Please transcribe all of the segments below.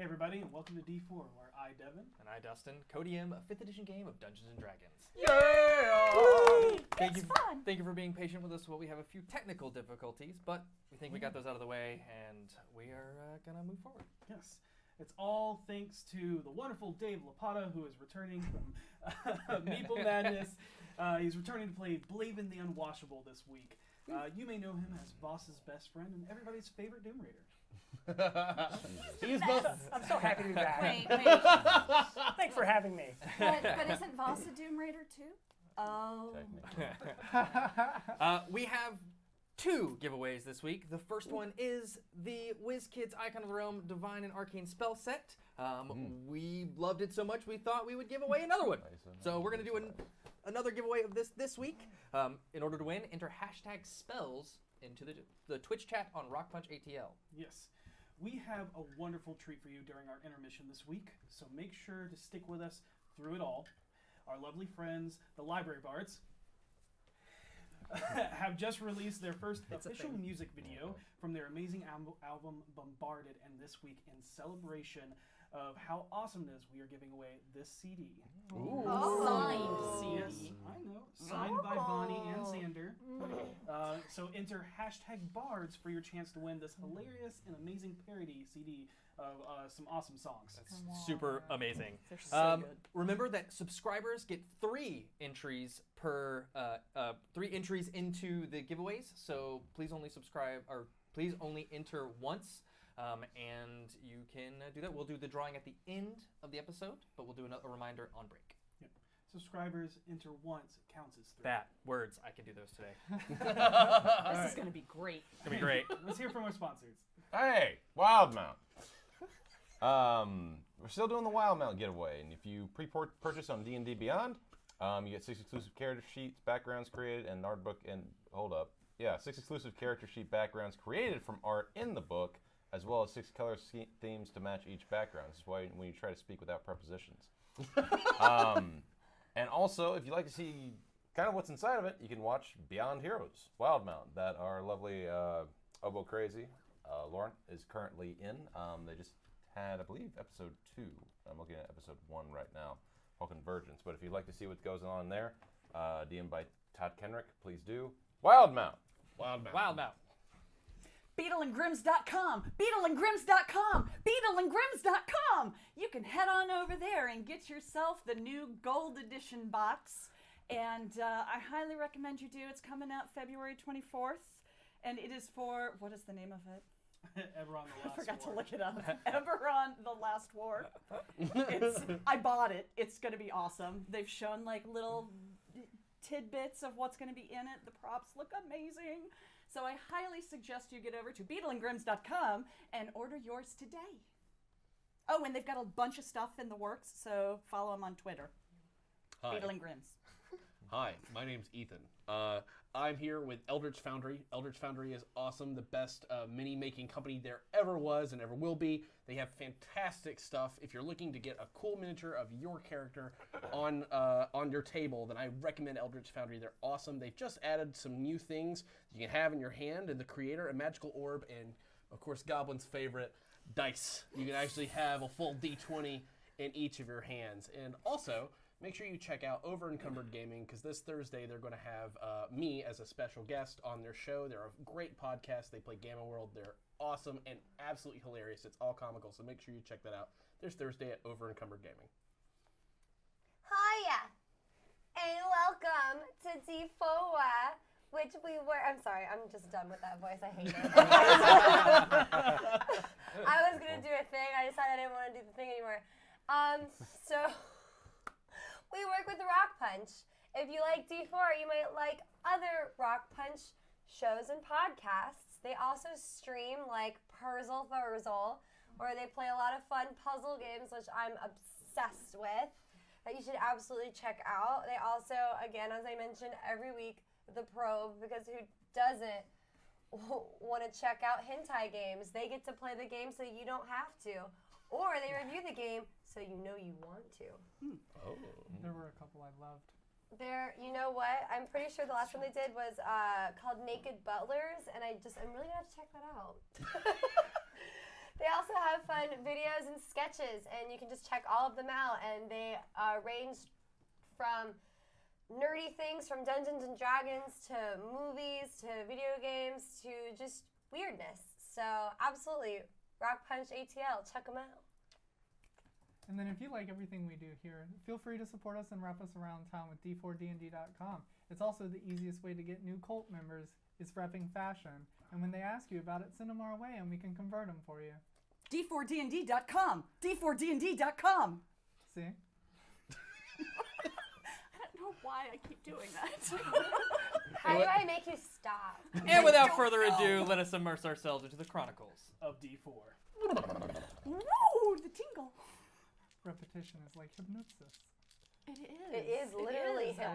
Hey everybody, and welcome to D4, where I, Devan, and I, Dustin, co-DM a 5th edition game of Dungeons & Dragons. Yeah! Thank you for being patient with us while we have a few technical difficulties, but we think we got those out of the way, and we are going to move forward. Yes. It's all thanks to the wonderful Dave Lapata, who is returning from Meeple Madness. He's returning to play Blaven the Unwashable this week. You may know him as Voss's best friend and everybody's favorite Doom Raider. He's both. I'm so happy to be back. Wait. Thanks for having me. But isn't Voss a Doom Raider too? Oh. We have 2 giveaways this week. The first one is the WizKids Icon of the Realm Divine and Arcane spell set. We loved it so much we thought we would give away another one. So we're going to do another giveaway of this week. In order to win, enter #spells into the Twitch chat on RockPunch ATL. Yes. We have a wonderful treat for you during our intermission this week, so make sure to stick with us through it all. Our lovely friends, the Library Bards, have just released their first official music video from their amazing album Bombarded, and this week, in celebration of how awesome it is, we are giving away this CD. Ooh. Signed CD. Yes, I know. Signed by Bonnie and Xander. So enter #Bards for your chance to win this hilarious and amazing parody CD of some awesome songs. That's super amazing. They're so good. Remember that subscribers get 3 entries per 3 entries into the giveaways. So please only subscribe, or please only enter once. And you can do that. We'll do the drawing at the end of the episode, but we'll do a reminder on break. Yep. Subscribers enter once, it counts as 3. That words, I can do those today. This is going to be great. It's gonna be great. Let's hear from our sponsors. Hey, Wildmount. We're still doing the Wildmount giveaway, and if you pre-purchase on D&D Beyond, you get 6 exclusive character sheets, backgrounds created, and art book. And 6 exclusive character sheet backgrounds created from art in the book, as well as 6 color themes to match each background. This is why when you try to speak without prepositions. And also, if you'd like to see kind of what's inside of it, you can watch Beyond Heroes, Wildmount, that our lovely Obo Crazy, Lauren, is currently in. They just had, I believe, episode 2. I'm looking at episode 1 right now, called Convergence. But if you'd like to see what goes on there, DM by Todd Kenrick, please do. Wildmount. Wildmount. BeetleandGrims.com, BeetleandGrims.com, BeetleandGrims.com. You can head on over there and get yourself the new Gold Edition box. And I highly recommend you do. It's coming out February 24th. And it is for, what is the name of it? Eberron the Last I forgot War. to look it up. Eberron the Last War. I bought it. It's going to be awesome. They've shown like little tidbits of what's going to be in it. The props look amazing. So I highly suggest you get over to BeetleandGrims.com and order yours today. Oh, and they've got a bunch of stuff in the works, so follow them on Twitter. Hi. Beetle and Grims. Hi, my name's Ethan. I'm here with Eldritch Foundry. Eldritch Foundry is awesome, the best mini-making company there ever was and ever will be. They have fantastic stuff. If you're looking to get a cool miniature of your character on your table, then I recommend Eldritch Foundry. They're awesome. They've just added some new things you can have in your hand, and the creator, a magical orb, and of course Goblin's favorite, dice. You can actually have a full D20 in each of your hands. And also, make sure you check out Over Encumbered Gaming, because this Thursday they're going to have me as a special guest on their show. They're a great podcast. They play Gamma World. They're awesome and absolutely hilarious. It's all comical, so make sure you check that out. There's Thursday at Over Encumbered Gaming. Hiya, and welcome to D4, which we were. I'm sorry, I'm just done with that voice. I hate it. I was going to do a thing. I decided I didn't want to do the thing anymore. So we work with RockPunch. If you like D4, you might like other RockPunch shows and podcasts. They also stream like Puzzle Thursday, where they play a lot of fun puzzle games, which I'm obsessed with, that you should absolutely check out. They also, again, as I mentioned, every week, The Probe, because who doesn't want to check out hentai games? They get to play the game so you don't have to. Or they review the game so you know you want to. Oh. There were a couple I loved. You know what? I'm pretty sure the last one they did was called Naked Butlers, and I'm really gonna have to check that out. They also have fun videos and sketches, and you can just check all of them out. And they range from nerdy things from Dungeons and Dragons to movies to video games to just weirdness. So absolutely, RockPunch ATL, check them out. And then if you like everything we do here, feel free to support us and wrap us around town with d4dnd.com. It's also the easiest way to get new cult members is repping fashion. And when they ask you about it, send them our way and we can convert them for you. d4dnd.com. d4dnd.com. See? I don't know why I keep doing that. How do I make you stop? And without further ado, let us immerse ourselves into the Chronicles of D4. Woo, the tingle. Repetition is like hypnosis. It is. It is literally It is. him.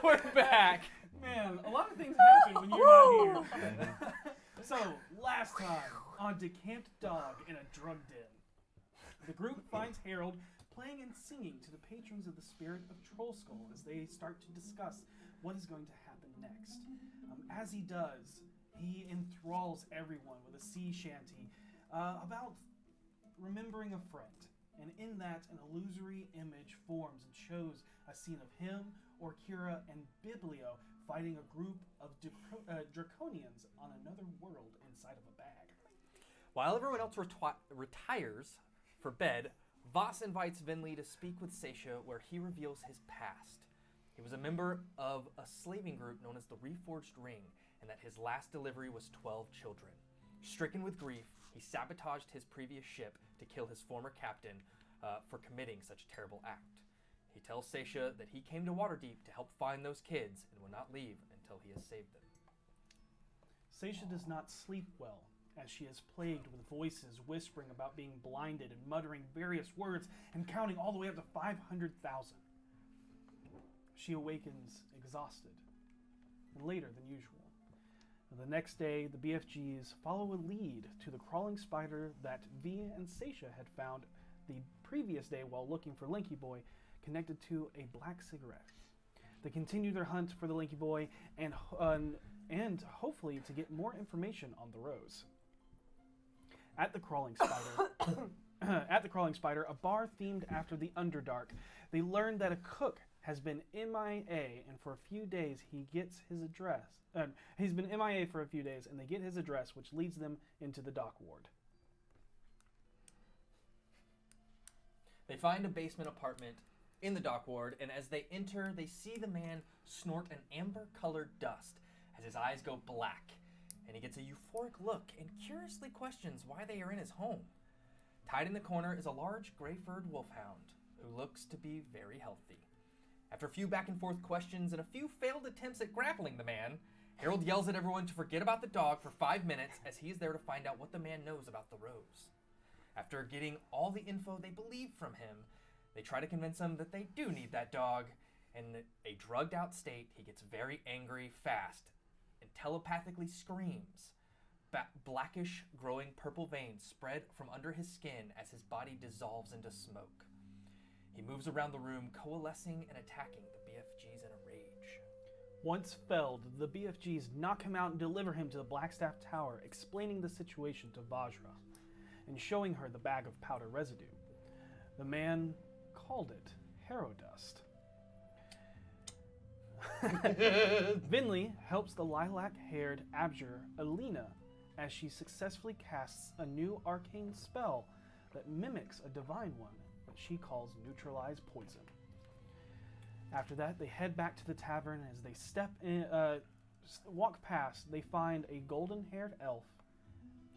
We're back. Man, a lot of things happen when you're not here. So, last time on Decamped Dog in a Drug Den, the group finds Harold playing and singing to the patrons of the spirit of Troll Skull as they start to discuss what is going to happen next. As he does, he enthralls everyone with a sea shanty about remembering a friend. And in that, an illusory image forms and shows a scene of him, Orkira, and Biblio fighting a group of draconians on another world inside of a bag. While everyone else retires for bed, Voss invites Vinley to speak with Seisha, where he reveals his past. He was a member of a slaving group known as the Reforged Ring, and that his last delivery was 12 children. Stricken with grief, he sabotaged his previous ship to kill his former captain for committing such a terrible act. He tells Seisha that he came to Waterdeep to help find those kids and will not leave until he has saved them. Seisha does not sleep well, as she is plagued with voices whispering about being blinded and muttering various words and counting all the way up to 500,000. She awakens exhausted and later than usual. The next day, the BFGs follow a lead to the crawling spider that V and Seisha had found the previous day while looking for Linky Boy, connected to a black cigarette. They continue their hunt for the Linky Boy and hopefully to get more information on the Rose. At the crawling spider, a bar themed after the Underdark, they learn that a cook has been MIA, and for a few days he gets his address. He's been MIA for a few days, and they get his address, which leads them into the dock ward. They find a basement apartment in the dock ward, and as they enter, they see the man snort an amber-colored dust as his eyes go black, and he gets a euphoric look and curiously questions why they are in his home. Tied in the corner is a large gray-furred wolfhound who looks to be very healthy. After a few back-and-forth questions and a few failed attempts at grappling the man, Harold yells at everyone to forget about the dog for 5 minutes as he is there to find out what the man knows about the Rose. After getting all the info they believe from him, they try to convince him that they do need that dog. In a drugged-out state, he gets very angry fast and telepathically screams, blackish, growing purple veins spread from under his skin as his body dissolves into smoke. He moves around the room, coalescing and attacking the BFGs in a rage. Once felled, the BFGs knock him out and deliver him to the Blackstaff Tower, explaining the situation to Vajra and showing her the bag of powder residue. The man called it harrow dust. Vinley helps the lilac-haired abjure Alina as she successfully casts a new arcane spell that mimics a divine one that she calls Neutralize Poison. After that, they head back to the tavern. As they walk past, they find a golden-haired elf,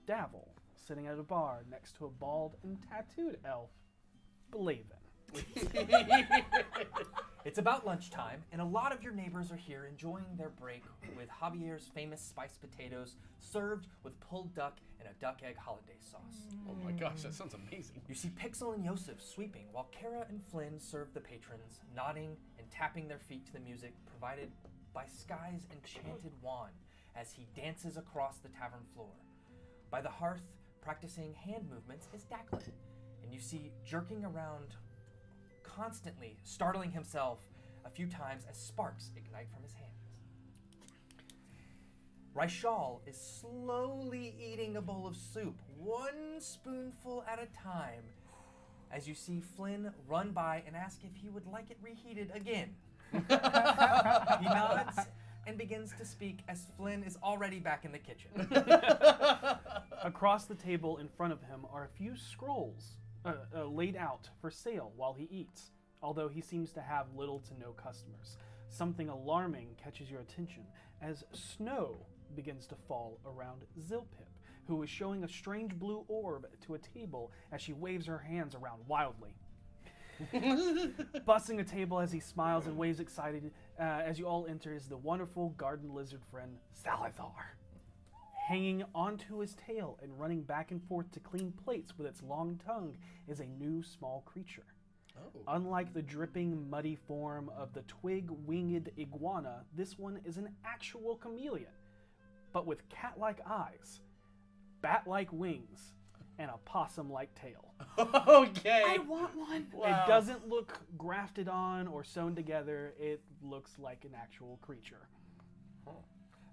Davil, sitting at a bar next to a bald and tattooed elf, Blaven. It's about lunchtime, and a lot of your neighbors are here enjoying their break with Javier's famous spiced potatoes served with pulled duck and a duck egg hollandaise sauce. Oh my gosh, that sounds amazing. You see Pixel and Yosef sweeping, while Kara and Flynn serve the patrons, nodding and tapping their feet to the music provided by Sky's enchanted wand as he dances across the tavern floor. By the hearth, practicing hand movements, is Declan, and you see jerking around constantly, startling himself a few times as sparks ignite from his hands. Raishal is slowly eating a bowl of soup, one spoonful at a time, as you see Flynn run by and ask if he would like it reheated again. He nods and begins to speak as Flynn is already back in the kitchen. Across the table in front of him are a few scrolls laid out for sale while he eats, although he seems to have little to no customers. Something alarming catches your attention as snow begins to fall around Zilpip, who is showing a strange blue orb to a table as she waves her hands around wildly. Bussing a table as he smiles and waves excited as you all enter is the wonderful garden lizard friend Salazar. Hanging onto his tail and running back and forth to clean plates with its long tongue is a new small creature. Oh. Unlike the dripping, muddy form of the twig-winged iguana, this one is an actual chameleon, but with cat-like eyes, bat-like wings, and a possum-like tail. Okay. I want one. Wow. It doesn't look grafted on or sewn together. It looks like an actual creature.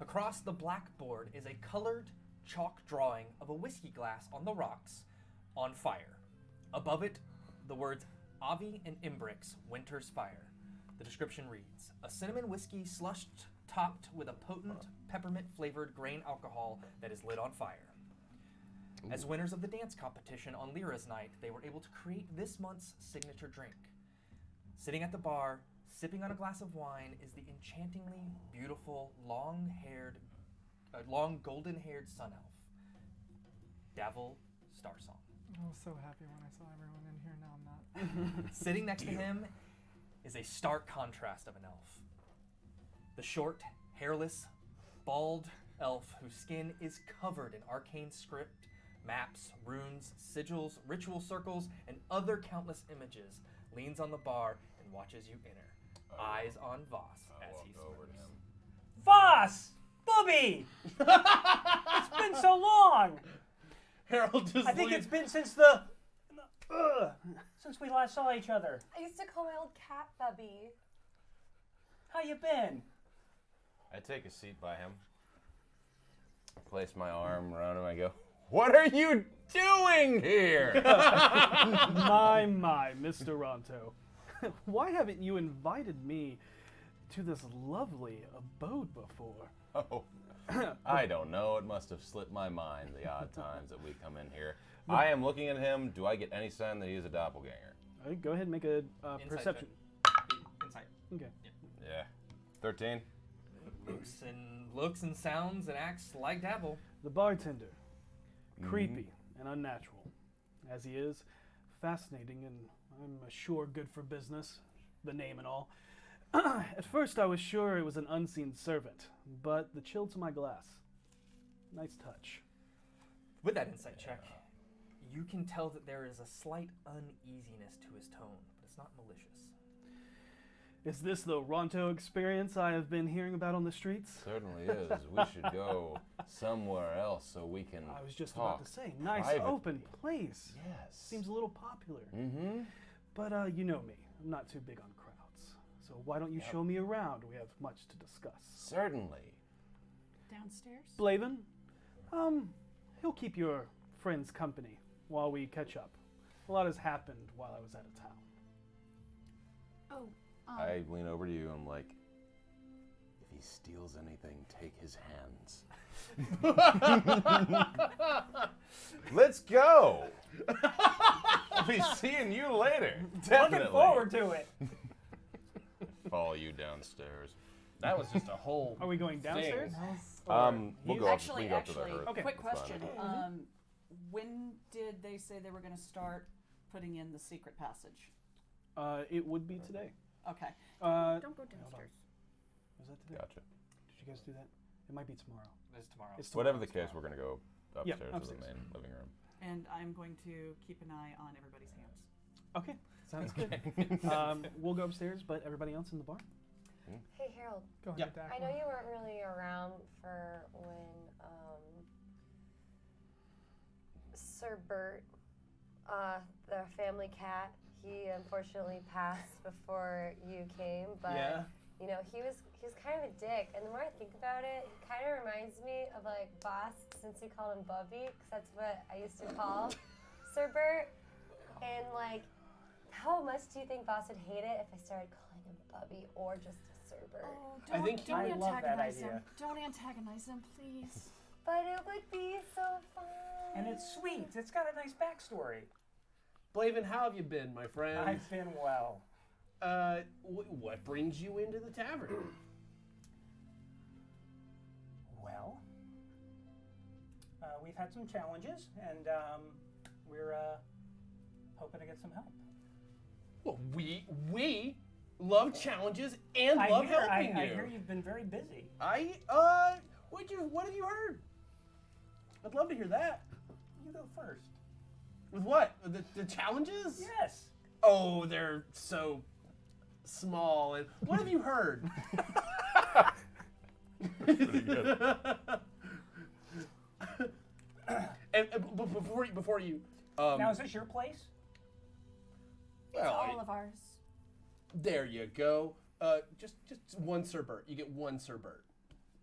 Across the blackboard is a colored chalk drawing of a whiskey glass on the rocks on fire. Above it, the words Avi and Imbrix, Winter's Fire. The description reads, a cinnamon whiskey slushed topped with a potent peppermint-flavored grain alcohol that is lit on fire. Ooh. As winners of the dance competition on Lyra's night, they were able to create this month's signature drink. Sitting at the bar, sipping on a glass of wine is the enchantingly beautiful, long golden-haired sun elf, Davil Starsong. I was so happy when I saw everyone in here. Now I'm not. Sitting next to him is a stark contrast of an elf. The short, hairless, bald elf whose skin is covered in arcane script, maps, runes, sigils, ritual circles, and other countless images, leans on the bar and watches you enter. Eyes on Voss as he smirks. Voss! Booby! It's been so long! Harold just I think leaves. it's been since since we last saw each other. I used to call my old cat Bubby. How you been? I take a seat by him, place my arm around him, I go, what are you doing here? My, Mr. Ronto. Why haven't you invited me to this lovely abode before? Oh, I don't know. It must have slipped my mind the odd times that we come in here. I am looking at him. Do I get any sign that he is a doppelganger? All right, go ahead and make a perception. Insight. Okay. Yeah. 13? Looks and sounds and acts like Davil. The bartender. Creepy and unnatural. As he is, fascinating and I'm sure good for business, the name and all. At first I was sure it was an unseen servant, but the chill to my glass. Nice touch. With that insight check, you can tell that there is a slight uneasiness to his tone, but it's not malicious. Is this the Ronto experience I have been hearing about on the streets? Certainly is. We should go somewhere else so we can I was just talk about to say, nice privately. open place. Yes. Seems a little popular. Mm-hmm. But you know me, I'm not too big on crowds. So why don't you show me around? We have much to discuss. Certainly. Downstairs? Blaven, he'll keep your friends company while we catch up. A lot has happened while I was out of town. Oh, I lean over to you and I'm like, if he steals anything, take his hands. Let's go. I'll be seeing you later. Definitely. Looking forward to it. Follow you downstairs. That was just a whole. Are we going downstairs? We'll go actually, up to the hearth. Okay. quick That's fine. question. When did they say they were going to start putting in the secret passage? It would be today. Okay. Don't go downstairs. Was that today? Gotcha. Did you guys do that? It might be tomorrow. It's tomorrow. It's Whatever tomorrow. the case, we're going to go upstairs to the upstairs. main living room. And I'm going to keep an eye on everybody's hands. Okay, sounds good. We'll go upstairs, but everybody else in the bar? Hey, Harold. Go ahead, Yep. Dak. I know you weren't really around for when Sir Bert, the family cat, he unfortunately passed before you came, but Yeah. you know, he was kind of a dick, and the more I think about it, he kind of reminds me of like Boss, since we called him Bubby, because that's what I used to call Sir Bert. And like, how much do you think Boss would hate it if I started calling him Bubby or just Sir Bert? Oh, I think- don't I love that antagonize him. idea. Don't antagonize him, please. But it would be so fun. And it's sweet. It's got a nice backstory. Blaven, how have you been, my friend? I've been well. What brings you into the tavern? Well, we've had some challenges, and we're hoping to get some help. Well, we love challenges and love helping I you. hear you've been very busy. What have you heard? I'd love to hear that. You go first. With what? The challenges? Yes. Oh, they're so small. And what have you heard? Pretty good. and before you. Now, is this your place? It's all of ours. There you go. Just one Sir Bert. You get one Sir Bert.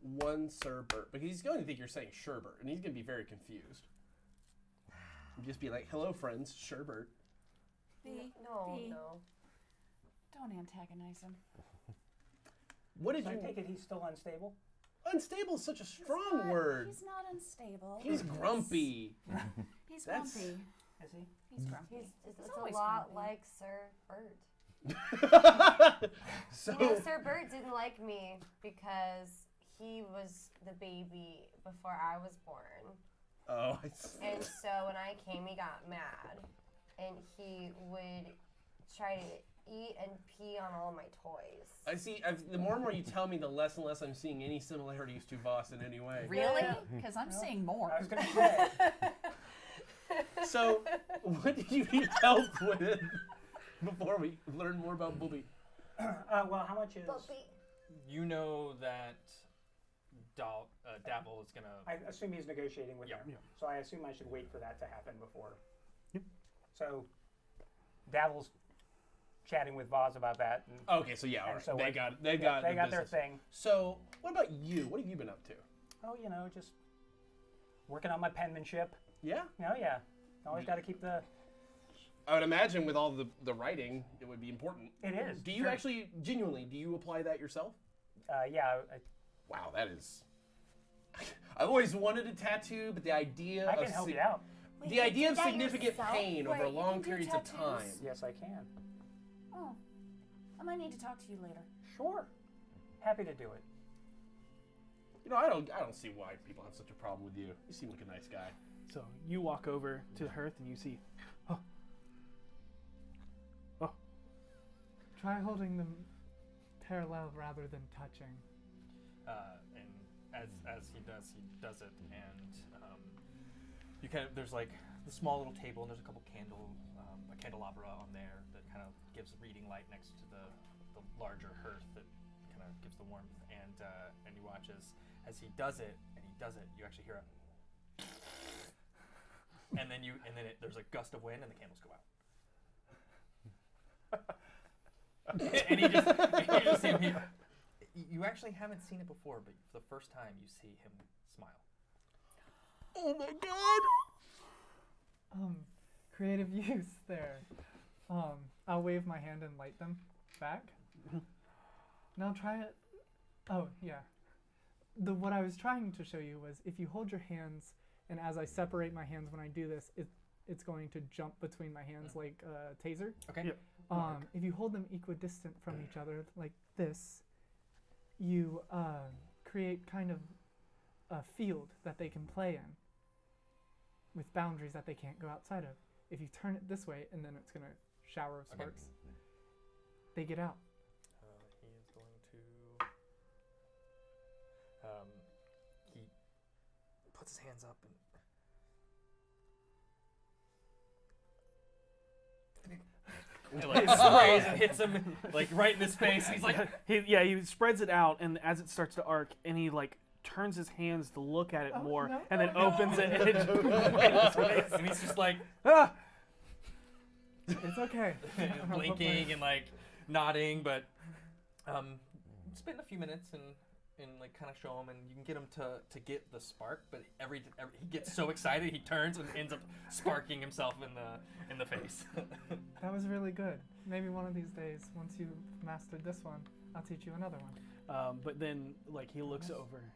One Sir Bert. Because he's going to think you're saying Sherbert, and he's going to be very confused. Just be like, hello, friends, Sherbert. No. Don't antagonize him. What did So I you... take it he's still unstable? Unstable is such a strong word. He's not unstable. He's grumpy. He's That's- grumpy. Is he? He's grumpy. It's a always lot grumpy. like Sir Bert. So, You know, Sir Bert didn't like me because he was the baby before I was born. oh, And so when I came, he got mad. And he would try to eat and pee on all my toys. I see. The more and more you tell me, the less and less I'm seeing any similarities to Voss in any way. Really? Because I'm seeing more. I was going to say. So, what did you need help with before we learn more about Booby? Well, how much is... Bubby. You know that Dabble is gonna. I assume he's negotiating with Yeah. them. Yeah. So I assume I should wait for that to happen before. Yep. So Davil's chatting with Voz about that. And Okay, so yeah, all And right. so they what- got they the got their business. thing. So, what about you? What have you been up to? Oh, you know, just working on my penmanship. Yeah, Oh, yeah. Always got to keep the... I would imagine with all the writing, it would be important. It is. Do you sure. actually, genuinely, do you apply that yourself? Yeah, Wow, that is. I've always wanted a tattoo, but the idea I of can help you out. Wait, the you idea did of that significant yourself? pain over Wait, you long can do periods of tattoos? time. Yes, I can. Oh, I might need to talk to you later. Sure. Happy to do it. You know, I don't see why people have such a problem with you. You seem like a nice guy. So you walk over to the hearth and you see, Try holding them parallel rather than touching. And as he does it, and you kind of there's like the small little table and there's a couple a candelabra on there that kind of gives reading light next to the larger hearth that kind of gives the warmth, and you watch as he does it, you actually hear a and then there's a gust of wind and the candles go out. and you just see him. You actually haven't seen it before, but for the first time you see him smile. Oh my god! Creative use there. I'll wave my hand and light them back. Now try it. Oh, yeah. What I was trying to show you was if you hold your hands, and as I separate my hands when I do this, it's going to jump between my hands like a taser. Okay. Yep. If you hold them equidistant from each other like this, you create kind of a field that they can play in with boundaries that they can't go outside of. If you turn it this way, and then it's going to shower of sparks, they get out. He is going to... he puts his hands up and... It like sprays and hits him like right in his face. He's like, he spreads it out, and as it starts to arc, and he like turns his hands to look at it more, and then opens it, and it just right in his face. and he's just like, Ah! It's okay. blinking and like nodding, but spend a few minutes and like kind of show him, and you can get him to get the spark, but every he gets so excited he turns and ends up sparking himself in the face. That was really good. Maybe one of these days, once you mastered this one, I'll teach you another one. But then like he looks over.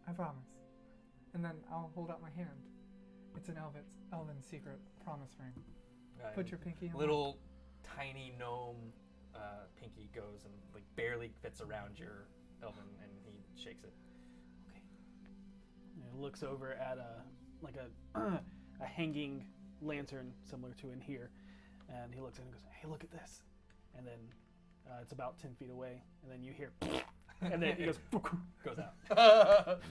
I promise. And then I'll hold out my hand. It's an elven secret promise ring. Put your pinky on little tiny gnome pinky goes and like barely fits around your elven, and he shakes it. Okay. And looks over at a hanging lantern similar to in here, and he looks at it and goes, "Hey, look at this!" And then it's about 10 feet away, and then you hear, and then he goes out.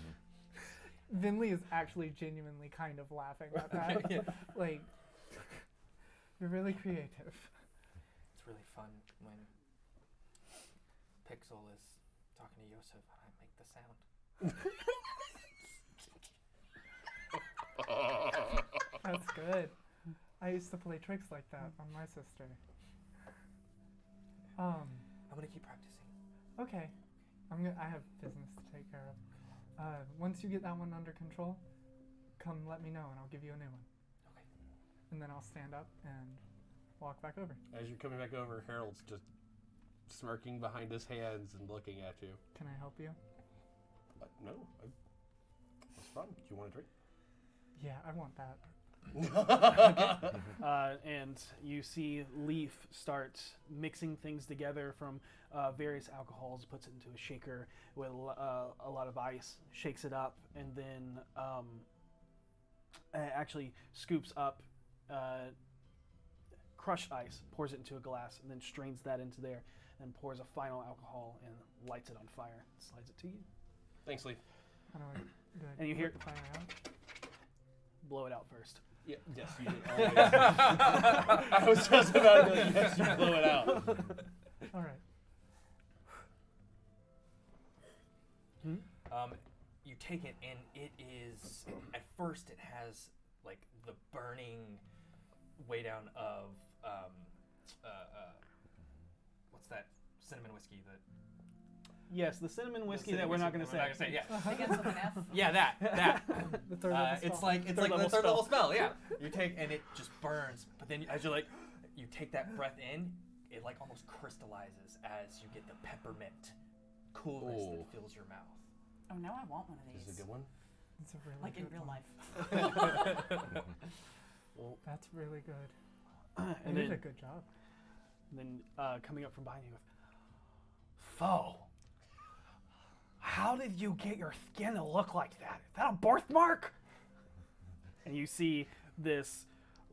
Vinley is actually genuinely kind of laughing at that. Yeah. Like, you're really creative. It's really fun when Pixel is talking to Yosef and I make the sound. That's good. I used to play tricks like that on my sister. I'm gonna keep practicing. Okay. I have business to take care of. Once you get that one under control, come let me know and I'll give you a new one. Okay. And then I'll stand up and walk back over. As you're coming back over, Harold's just smirking behind his hands and looking at you. Can I help you? No, that's fun. Do you want a drink? Yeah, I want that. And you see Leaf start mixing things together from various alcohols, puts it into a shaker with a lot of ice, shakes it up, and then actually scoops up crushed ice, pours it into a glass, and then strains that into there, and pours a final alcohol and lights it on fire, slides it to you. Thanks, Leaf. How do I do I And you hear put the fire out? Blow it out first. Yeah, yes, you did. I was just about to go, yes, you blow it out. All right. You take it, and it is, at first it has like the burning way down of what's that cinnamon whiskey that Yes, the cinnamon whiskey that we're not going to say. Yeah, Begins with an F. yeah, that. The third level It's spell. like the third level spell. Yeah, you take, and it just burns. But then as you take that breath in, it like almost crystallizes as you get the peppermint coolness that fills your mouth. Oh, now I want one of This these. is a good one. It's a really Like in good real one. life. That's really good. And You did then, a good job. coming up from behind you, Foe, how did you get your skin to look like that? Is that a birthmark? And you see this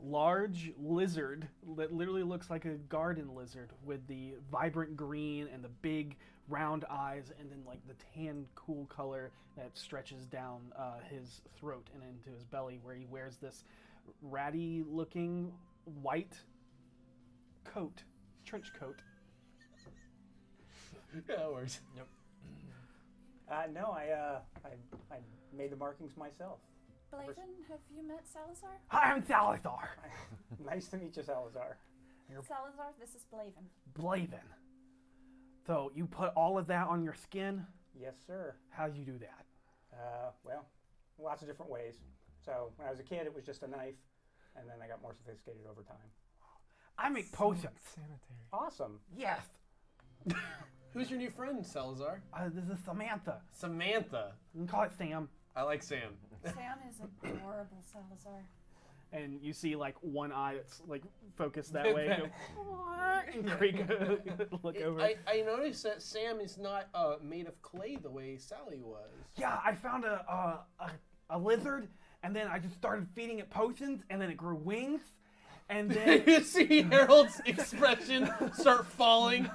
large lizard that literally looks like a garden lizard with the vibrant green and the big round eyes, and then like the tan, cool color that stretches down his throat and into his belly, where he wears this ratty-looking white coat, trench coat. Yeah, it works. Yep. No, I made the markings myself. Blaven, have you met Salazar? Hi, I'm Salazar. Nice to meet you, Salazar. Salazar, this is Blaven. Blaven. So you put all of that on your skin? Yes, sir. How do you do that? Well, lots of different ways. So when I was a kid, it was just a knife, and then I got more sophisticated over time. I make potions. Sanitary. Awesome. Yes. Who's your new friend, Salazar? This is Samantha. Samantha. You can call it Sam. I like Sam. Sam is adorable, Salazar. And you see like one eye that's like focused that way. And Creek look over. I noticed that Sam is not made of clay the way Sally was. Yeah, I found a lizard, and then I just started feeding it potions, and then it grew wings, and then You see Harold's expression start falling.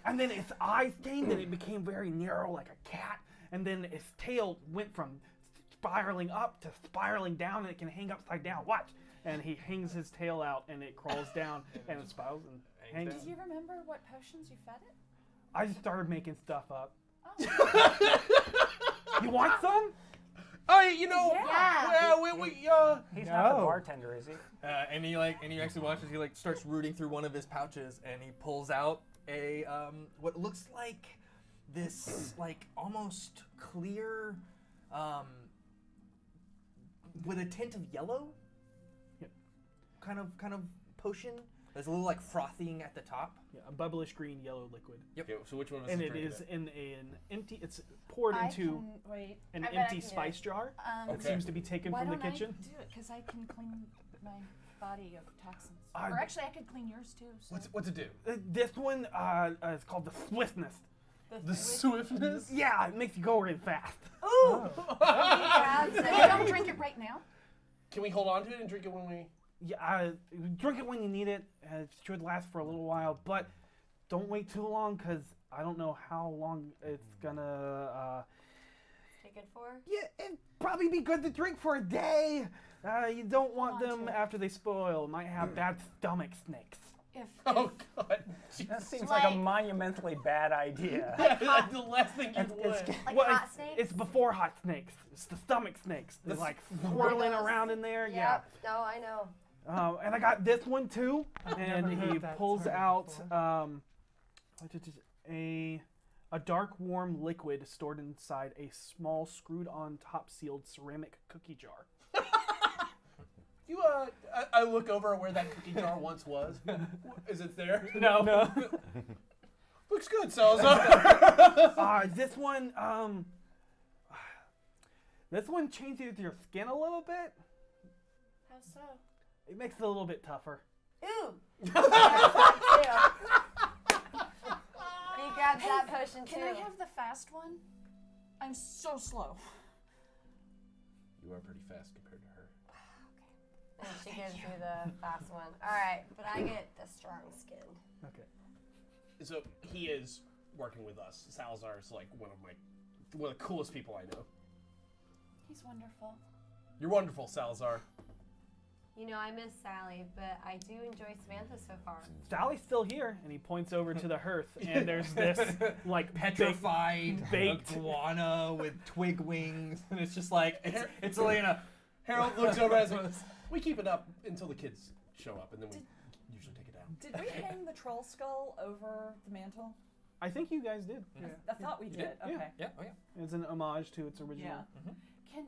and then its eyes changed, and it became very narrow like a cat, and then its tail went from spiraling up to spiraling down, and it can hang upside down. Watch. And he hangs his tail out, and it crawls down, and it spirals and hangs. Do you remember what potions you fed it? I just started making stuff up. Oh. You want some? You know, Yeah. He's not the bartender, is he? And he actually watches. He like starts rooting through one of his pouches, and he pulls out a what looks like this like almost clear, with a tint of yellow. Yep. Kind of potion. There's a little like frothing at the top. Yeah, a bubblish green yellow liquid. Okay, so which one of us And is it drinking is in an empty. It's poured into Wait. an I bet I empty can do spice it. jar. It Okay. seems to be taken Why from the don't kitchen. I do it? Because I can clean my body of toxins. I- Or actually, I could clean yours too. So. What's it do? This one is called the Swiftness. The swiftness? Yeah, it makes you go really fast. Ooh! Grabs But it. don't drink it right now. Can we hold on to it and drink it when we... Yeah, drink it when you need it. It should last for a little while, but don't wait too long because I don't know how long it's gonna. Take it for? Yeah, it'd probably be good to drink for a day. You don't want Hold on them to it. after they spoil. Might have bad stomach snakes. If Oh, God. That seems like a Like- monumentally bad idea. That's the last thing you It's- would. Like Well, hot it's, snakes? it's before hot snakes. It's the stomach snakes. They're like swirling Those. around in there. Yep. No, I know. And I got this one too. And never he heard that pulls term out before. what is it? a dark warm liquid stored inside a small screwed on top sealed ceramic cookie jar. You, I look over where that cookie jar once was. Is it there? No. Looks good, Salazar. This one changes your skin a little bit. how so? It makes it a little bit tougher. Ooh. He grabs that too. He grabs that potion too. Can I have the fast one? I'm so slow. You are pretty fast compared to her. And she gives you the fast one. All right, but I get the strong skin. Okay. So he is working with us. Salazar is like one of the coolest people I know. He's wonderful. You're wonderful, Salazar. You know, I miss Sally, but I do enjoy Samantha so far. Sally's still here, and he points over to the hearth, and there's this like Petrified baked- iguana with twig wings, and it's just like it's Elena. Harold looks over at us. We keep it up until the kids show up, and then we usually take it down. Did we hang the troll skull over the mantle? I think you guys did. Yeah. I thought we did. did? Okay. Yeah, oh yeah. It's an homage to its original. Yeah.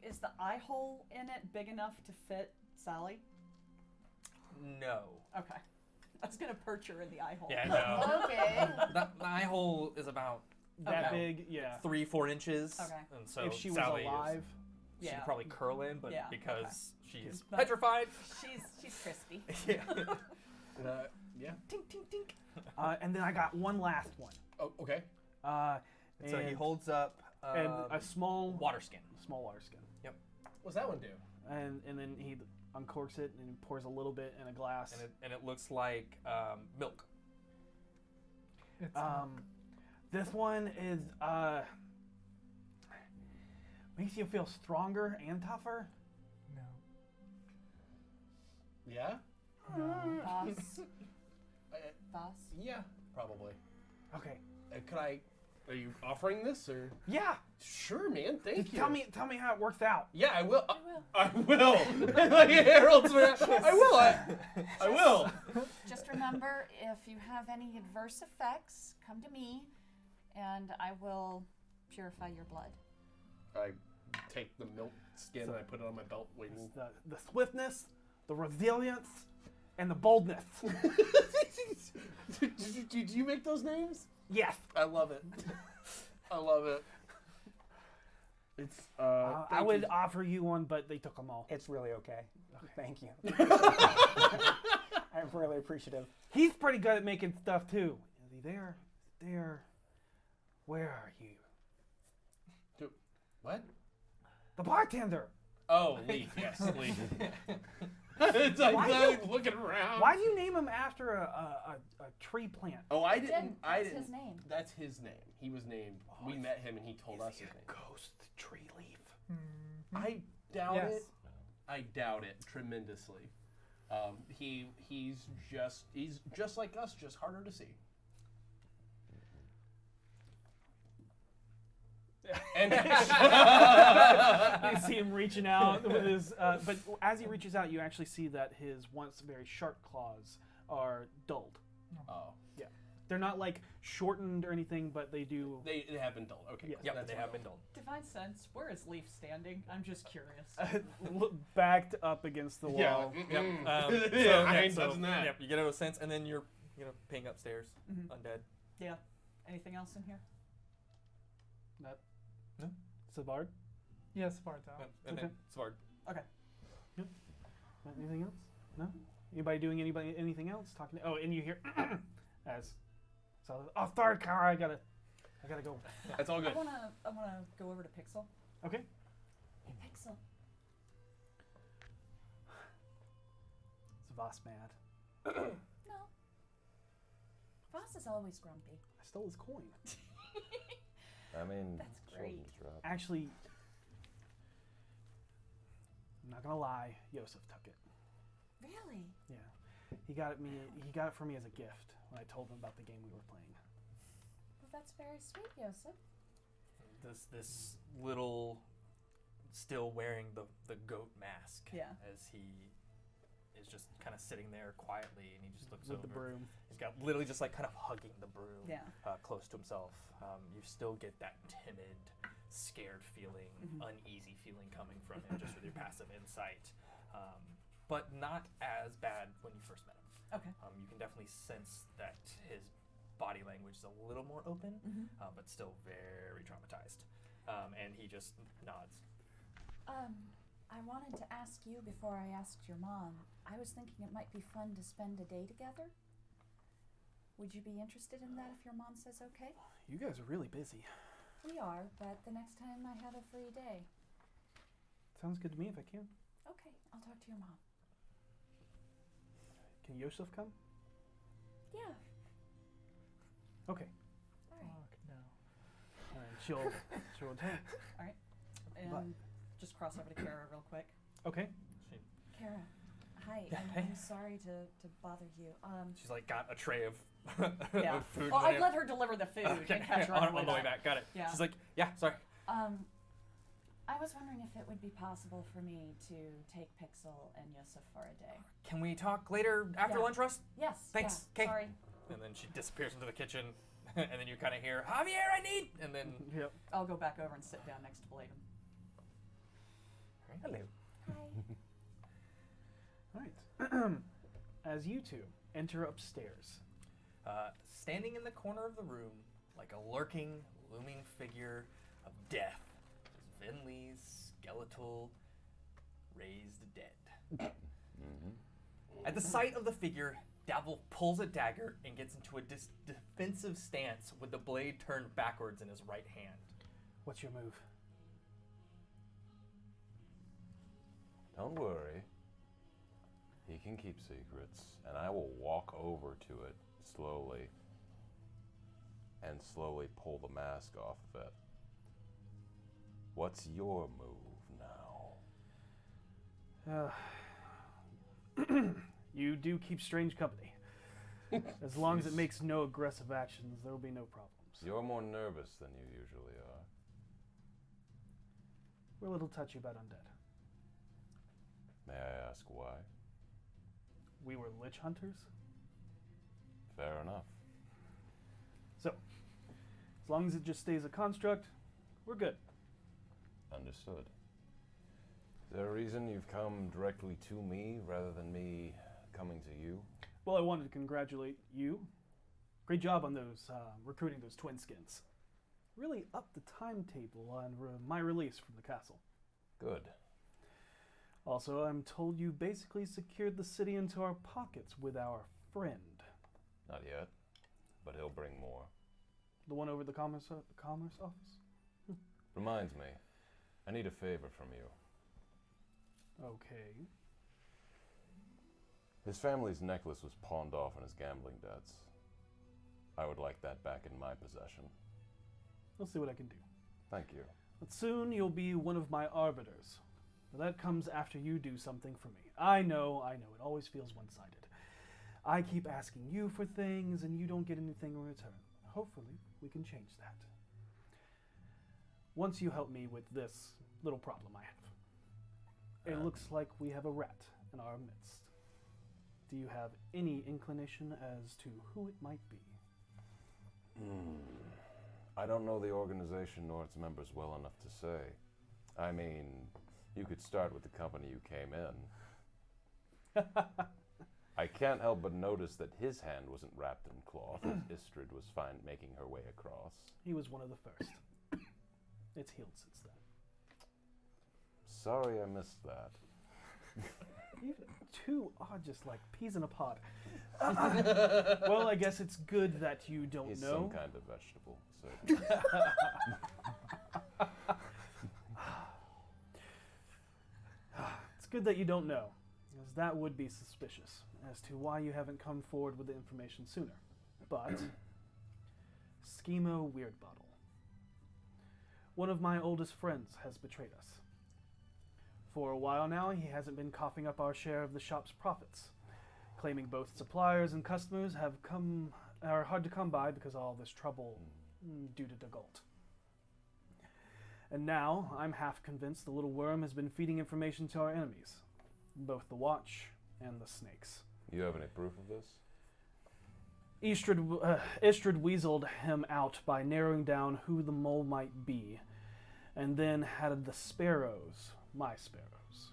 Is the eye hole in it big enough to fit Sally? No. Okay. I was gonna perch her in the eye hole. Yeah, no. Okay. The eye hole is about That Okay. big, yeah. 3-4 inches. Okay. And so If she was Sally alive, she Yeah. could probably curl in, but Yeah, because she's But- petrified. She's crispy. Yeah. Yeah. Tink tink tink. and then I got one last one. Oh, okay. So he And- holds up and a small water skin. water skin, What's that one do? and then he uncorks it and pours a little bit in a glass. And it looks like milk. It's Um, This one is makes you feel stronger and tougher. No. Yeah? Boss. Boss. Yeah, probably. Okay. Are you offering this or? Yeah. Sure, man. Thank Just you. tell me how it works out. Yeah, I will. I I will. Like Harold's man. I will. I will. Just remember, if you have any adverse effects, come to me, and I will purify your blood. I take the milk skin and I put it on my belt, waiting. The swiftness, the resilience, and the boldness. Did you make those names? Yes. I love it. I love it. It's. I would offer you one, but they took them all. It's really okay. Thank you. I'm really appreciative. He's pretty good at making stuff too. Is he there? There. Where are you? What? The bartender. Oh, Leaf. Yes, Leaf. It's like looking around. Why do you name him after a tree plant? Oh, I didn't. That's his name. That's his name. He was named. We met him and he told us his name. Ghost tree leaf. I doubt Yes. it. I doubt it tremendously. He's just like us, just harder to see. And You see him reaching out with his, but as he reaches out, you actually see that his once very sharp claws are dulled. oh, Yeah, they're not like shortened or anything, but they do. they have been dulled. Okay, Yes. cool. Yep, That's they what have I been know. dulled. Divine sense. Where is Leaf standing? I'm just curious. Backed up against the Yeah. wall. Yep. Yeah, I ain't touching that. Yep, you get a sense, and then you're ping upstairs, undead. Yeah. Anything else in here? That. No. Savard. Yes, Sparta. And then Svard. Anything else? No. Anybody doing anything else? Talking. Oh, and you hear as. So, oh, sorry, Kara. I gotta go. That's all good. I wanna go over to Pixel. Okay. Hey, Pixel. Is Voss mad? No. Voss is always grumpy. I stole his coin. I mean, That's sword great. was dropped. Actually, I'm not gonna lie. Yosef took it. Really? Yeah, he got it for me as a gift when I told him about the game we were playing. Well, that's very sweet, Yosef. This little, still wearing the goat mask. Yeah. As he is just kind of sitting there quietly, and he just looks With over. the broom. He's got literally just like kind of hugging the broom. Yeah. Close to himself. You still get that timid, scared feeling, uneasy feeling coming from him just with your passive insight. But not as bad when you first met him. Okay. You can definitely sense that his body language is a little more open, but still very traumatized. And he just nods. I wanted to ask you before I asked your mom. I was thinking it might be fun to spend a day together. Would you be interested in that if your mom says okay? You guys are really busy. We are, but the next time I have a free day. Sounds good to me if I can. Okay, I'll talk to your mom. Can Yosef come? Yeah. Okay. All right. Fuck no. All right. She'll attend. All right. And But- just cross over to Kara real quick. Okay. Kara, hi. Yeah, I'm hey. sorry to bother you. She's like got a tray of, Yeah. of food. Well, in I'd there. let her deliver the food Okay. and catch her on the way back. Got it. Yeah. She's like, yeah, sorry. I was wondering if it would be possible for me to take Pixel and Yosef for a day. Can we talk later after Yeah. lunch, Russ? Yes. Thanks, Yeah, 'kay. sorry. And then she disappears into the kitchen, and then you kind of hear, Javier, I need, and then. Yep. I'll go back over and sit down next to Bladen. Hello. Hi. All right. As you two enter upstairs, Standing in the corner of the room, like a lurking, looming figure of death, is Vinley's skeletal, raised dead. At the sight of the figure, Davil pulls a dagger and gets into a defensive stance with the blade turned backwards in his right hand. what's your move? Don't worry. He can keep secrets, and I will walk over to it slowly. and slowly pull the mask off of it. What's your move now? You do keep strange company. As long as it makes no aggressive actions, there will be no problems. You're more nervous than you usually are. We're a little touchy about undead. May I ask why? We were lich hunters. Fair enough. So, as long as it just stays a construct, we're good. Understood. Is there a reason you've come directly to me rather than me coming to you? Well, I wanted to congratulate you. Great job on those recruiting those twin skins. Really upped the timetable on my release from the castle. Good. Also, I'm told you basically secured the city into our pockets with our friend. Not yet, but he'll bring more. The one over the commerce office? Reminds me, I need a favor from you. Okay. His family's necklace was pawned off on his gambling debts. I would like that back in my possession. I'll see what I can do. Thank you. But soon you'll be one of my arbiters. But that comes after you do something for me. I know, it always feels one-sided. I keep asking you for things and you don't get anything in return. Hopefully, we can change that. Once you help me with this little problem I have. It looks like we have a rat in our midst. Do you have any inclination as to who it might be? I don't know the organization nor its members well enough to say. I mean, you could start with the company you came in. I can't help but notice that his hand wasn't wrapped in cloth as Istrid was fine making her way across. He was one of the first. It's healed since then. Sorry I missed that. You two are just like peas in a pod. Well, I guess it's good that you don't He's know. some kind of vegetable, certainly. It's good that you don't know, because that would be suspicious as to why you haven't come forward with the information sooner. But Skeemo Weirdbottle, one of my oldest friends, has betrayed us. For a while now, he hasn't been coughing up our share of the shop's profits, claiming both suppliers and customers are hard to come by because of all this trouble due to Dagult. And now, I'm half convinced the little worm has been feeding information to our enemies, both the Watch and the Snakes. You have any proof of this? Istrid weaseled him out by narrowing down who the mole might be, and then had the sparrows, my sparrows,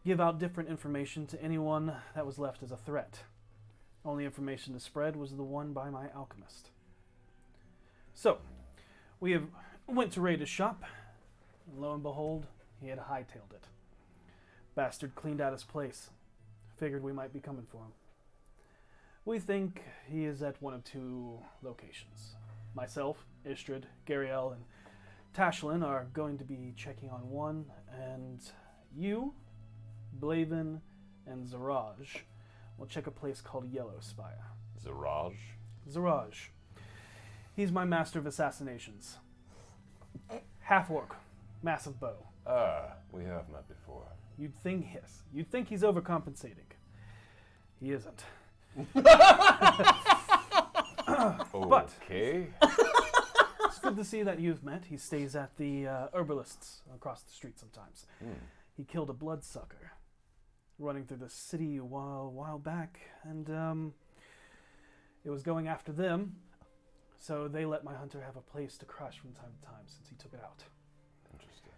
give out different information to anyone that was left as a threat. Only information to spread was the one by my alchemist. So, we went to raid his shop, and lo and behold, he had hightailed it. Bastard cleaned out his place. Figured we might be coming for him. We think he is at one of two locations. Myself, Istrid, Gariel, and Tashlin are going to be checking on one, and you, Blaven, and Zaraj will check a place called Yellow Spire. Zaraj? Zaraj. He's my master of assassinations. Half-orc, massive bow. We have met before. You'd think he's overcompensating. He isn't. Okay. It's good to see that you've met. He stays at the herbalists across the street sometimes. He killed a bloodsucker running through the city a while back, and it was going after them, so they let my hunter have a place to crush from time to time since he took it out. Interesting.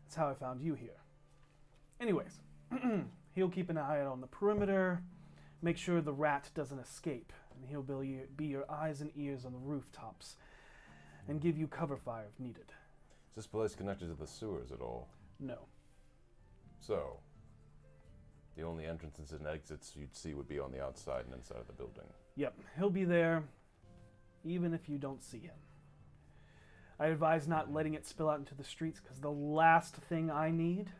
That's how I found you here. Anyways, he'll keep an eye out on the perimeter, make sure the rat doesn't escape, and he'll be your eyes and ears on the rooftops, and give you cover fire if needed. Is this place connected to the sewers at all? No. So, the only entrances and exits you'd see would be on the outside and inside of the building. Yep, he'll be there, even if you don't see him. I advise not letting it spill out into the streets, because the last thing I need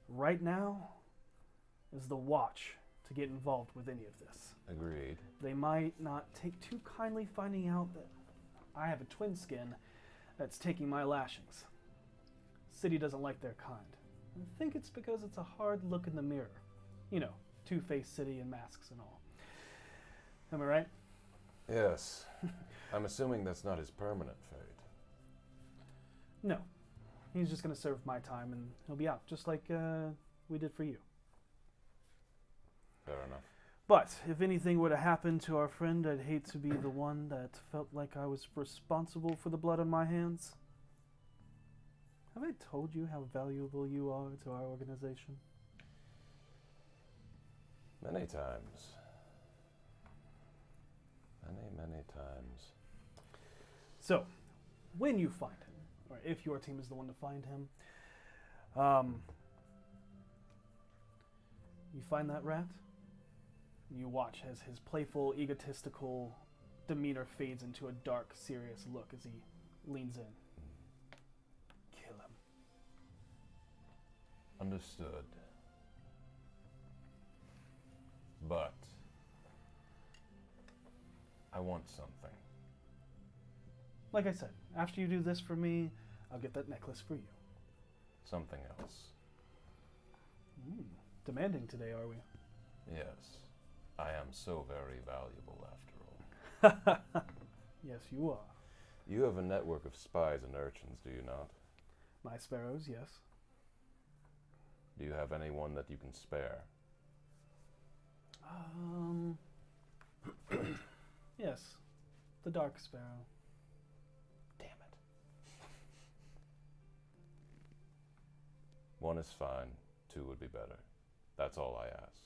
right now is the Watch to get involved with any of this. Agreed. They might not take too kindly finding out that I have a twin skin that's taking my lashings. City doesn't like their kind. I think it's because it's a hard look in the mirror. You know, two-faced city and masks and all. Am I right? Yes. I'm assuming that's not his permanent fate. No. He's just going to serve my time and he'll be out, just like we did for you. Fair enough. But if anything were to happen to our friend, I'd hate to be the one that felt like I was responsible for the blood on my hands. Have I told you how valuable you are to our organization? Many times. Many times. So, when you find him, or if your team is the one to find him, you find that rat, you watch as his playful, egotistical demeanor fades into a dark, serious look as he leans in. Kill him. Understood. But I want something. Like I said, after you do this for me, I'll get that necklace for you. Something else. Demanding today, are we? Yes. I am so very valuable after all. Yes, you are. You have a network of spies and urchins, do you not? My sparrows, yes. Do you have anyone that you can spare? Yes. The Dark Sparrow. Damn it. One is fine. Two would be better. That's all I ask.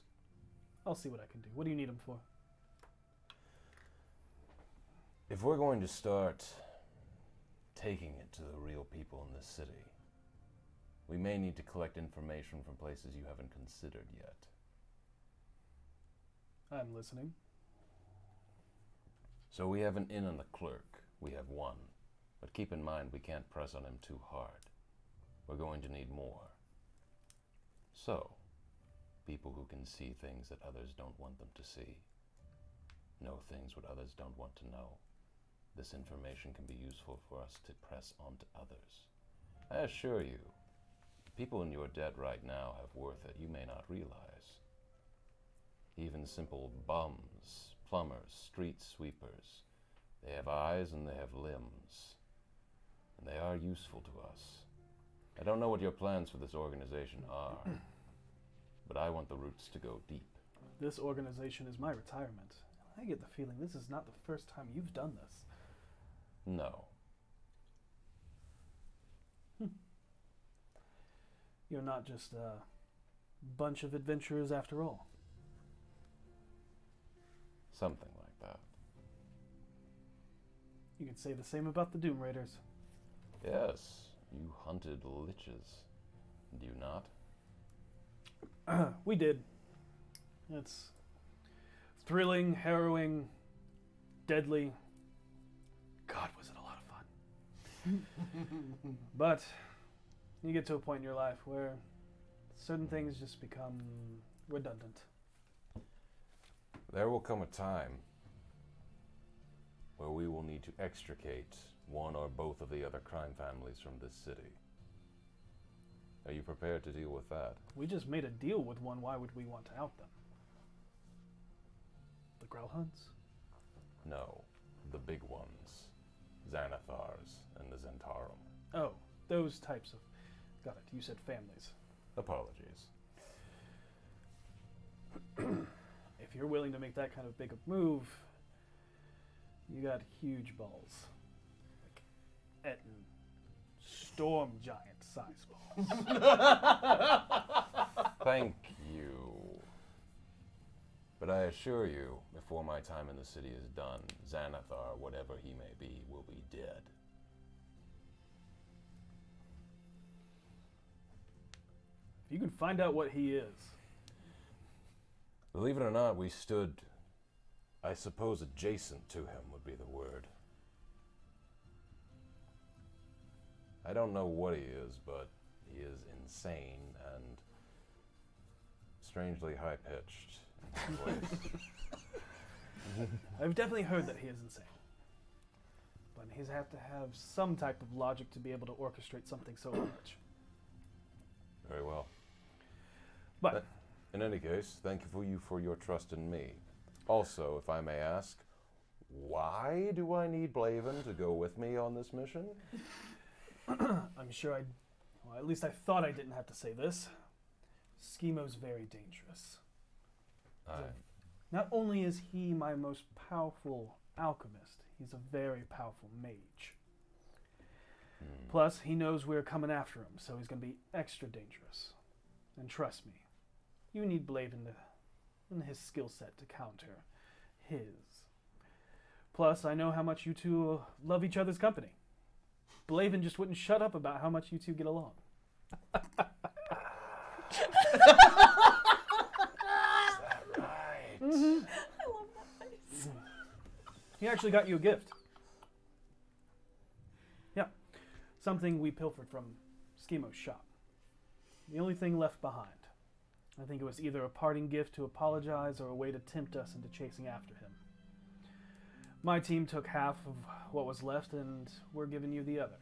I'll see what I can do. What do you need him for? If we're going to start taking it to the real people in this city, we may need to collect information from places you haven't considered yet. I'm listening. So we have an in on the clerk. We have one. But keep in mind we can't press on him too hard. We're going to need more. So, people who can see things that others don't want them to see. Know things what others don't want to know. This information can be useful for us to press on to others. I assure you, people in your debt right now have worth that you may not realize. Even simple bums, plumbers, street sweepers, they have eyes and they have limbs. And they are useful to us. I don't know what your plans for this organization are, but I want the roots to go deep. This organization is my retirement. I get the feeling this is not the first time you've done this. No. You're not just a bunch of adventurers after all. Something like that. You could say the same about the Doom Raiders. Yes, you hunted liches. Do you not? We did. It's thrilling, harrowing, deadly. God, was it a lot of fun. But you get to a point in your life where certain things just become redundant. There will come a time where we will need to extricate one or both of the other crime families from this city. Are you prepared to deal with that? We just made a deal with one. Why would we want to out them? The Growlhunts? No, the big ones. Xanathars and the Zentarum. Oh, those types of... Got it. You said families. Apologies. If you're willing to make that kind of big a move, you got huge balls. Like Etten storm giant size balls. Thank you. But I assure you, before my time in the city is done, Xanathar, whatever he may be, will be dead. If you can find out what he is. Believe it or not, we stood, I suppose, adjacent to him would be the word. I don't know what he is, but he is insane and strangely high-pitched and I've definitely heard that he is insane. But he's have to have some type of logic to be able to orchestrate something so large. Very well. But in any case, thank you for your trust in me. Also, if I may ask, why do I need Blaven to go with me on this mission? I'm sure well, at least I thought I didn't have to say this. Skeemo's very dangerous. Not only is he my most powerful alchemist, he's a very powerful mage. Plus, he knows we're coming after him, so he's going to be extra dangerous. And trust me, you need Blaven and his skill set to counter his. Plus, I know how much you two love each other's company. Blaven just wouldn't shut up about how much you two get along. Is that right? Mm-hmm. I love that face. He actually got you a gift. Yeah, something we pilfered from Skeemo's shop. The only thing left behind. I think it was either a parting gift to apologize or a way to tempt us into chasing after him. My team took half of what was left, and we're giving you the other.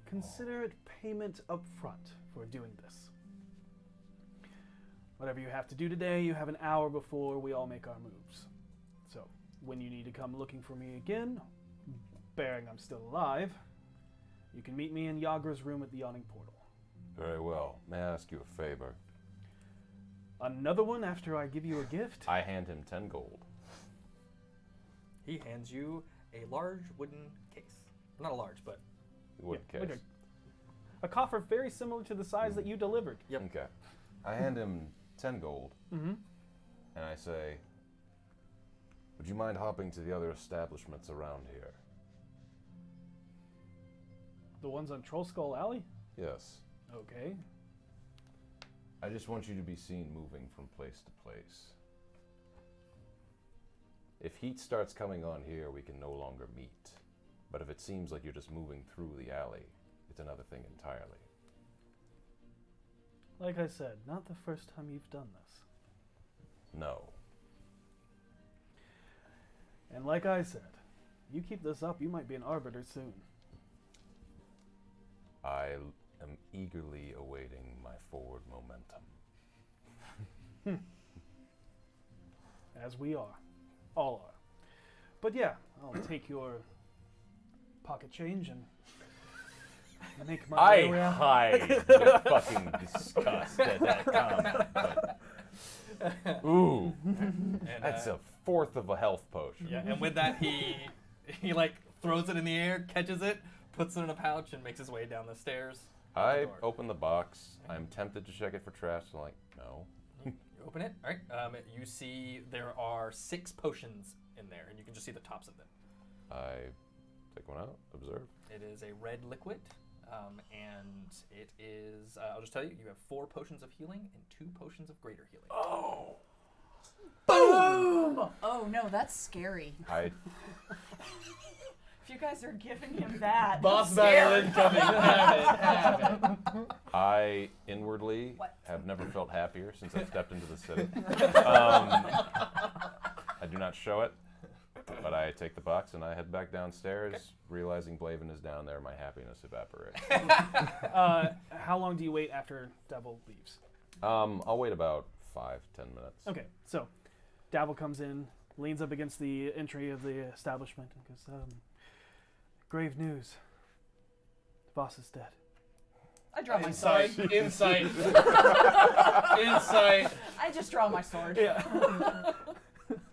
Consider it payment up front for doing this. Whatever you have to do today, you have an hour before we all make our moves. So, when you need to come looking for me again, bearing I'm still alive, you can meet me in Yagra's room at the Yawning Portal. Very well. May I ask you a favor? Another one after I give you a gift? I hand him 10 gold. He hands you a large wooden case. Not a large, but Wood case. Like a coffer very similar to the size that you delivered. Yep. Okay. I hand him 10 gold, Mm-hmm. and I say, would you mind hopping to the other establishments around here? The ones on Troll Skull Alley? Yes. Okay. I just want you to be seen moving from place to place. If heat starts coming on here, we can no longer meet. But if it seems like you're just moving through the alley, it's another thing entirely. Like I said, not the first time you've done this. No. And like I said, you keep this up, you might be an arbiter soon. I am eagerly awaiting my forward momentum. As we are. All are. But yeah, I'll take your pocket change and make my way around. hide the fucking disgust at that comment. But, ooh, and, that's a fourth of a health potion. yeah. And with that, he like throws it in the air, catches it, puts it in a pouch, and makes his way down the stairs. I the door. open the box. I'm tempted to check it for trash. I'm like, no. You open it. All right. You see there are 6 potions in there, and you can just see the tops of them. I take one out, observe. It is a red liquid, and it is. I'll just tell you, you have 4 potions of healing and 2 potions of greater healing. Oh. Boom! Oh no, that's scary. I If you guys are giving him that, Boss I'm battle scared. incoming. Have it. I inwardly What? have never felt happier since I've stepped into the city. I do not show it, but I take the box and I head back downstairs, realizing Blaven is down there. My happiness evaporates. How long do you wait after Devil leaves? I'll wait about 5-10 minutes. Okay, so Davil comes in, leans up against the entry of the establishment, and goes, grave news. The boss is dead. I draw my sword. Insight. Insight. I just draw my sword. Yeah.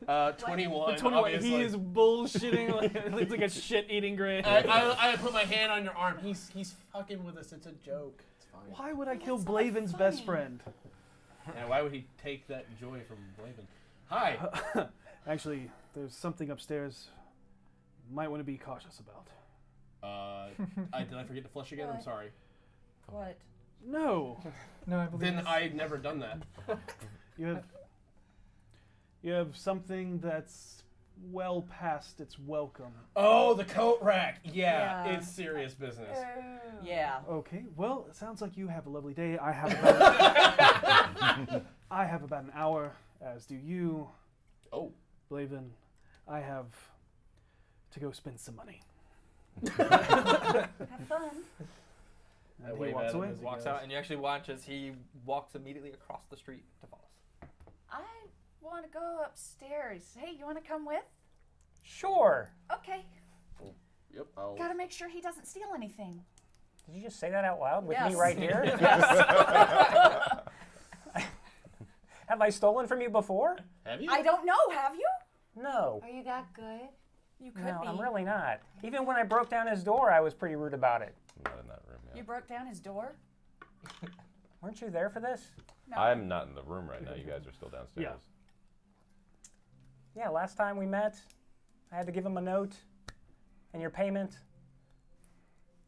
21. 21. Obviously. He is bullshitting like, like a shit-eating grave. I put my hand on your arm. He's fucking with us. It's a joke. It's fine. Why would I kill That's not Blaven's best funny. friend? And why would he take that joy from Blaven? Hi. Actually, there's something upstairs you might want to be cautious about. Did I forget to flush again? I'm What? sorry. What? No. No, I believe Then it's- I've never done that. You have something that's well past its welcome. Oh, the coat rack. Yeah, Yeah. it's serious business. Yeah. Okay, well, it sounds like you have a lovely day. I have have about an hour, as do you. Oh. Blaven, I have to go spend some money. Have fun. And wave he walks at him away. as he Walks goes. out, and you actually watch as he walks immediately across the street to follow us. I want to go upstairs. Hey, you want to come with? Sure. Okay. Yep. I'll. Gotta make sure he doesn't steal anything. Did you just say that out loud with Yes. me right here? Have I stolen from you before? Have you? I don't know. Have you? No. Are you that good? You could No, be. I'm really not. Even when I broke down his door, I was pretty rude about it. I'm not in that room yet. You broke down his door? Weren't you there for this? No. I'm not in the room right now. You guys are still downstairs. Yeah, last time we met, I had to give him a note and your payment.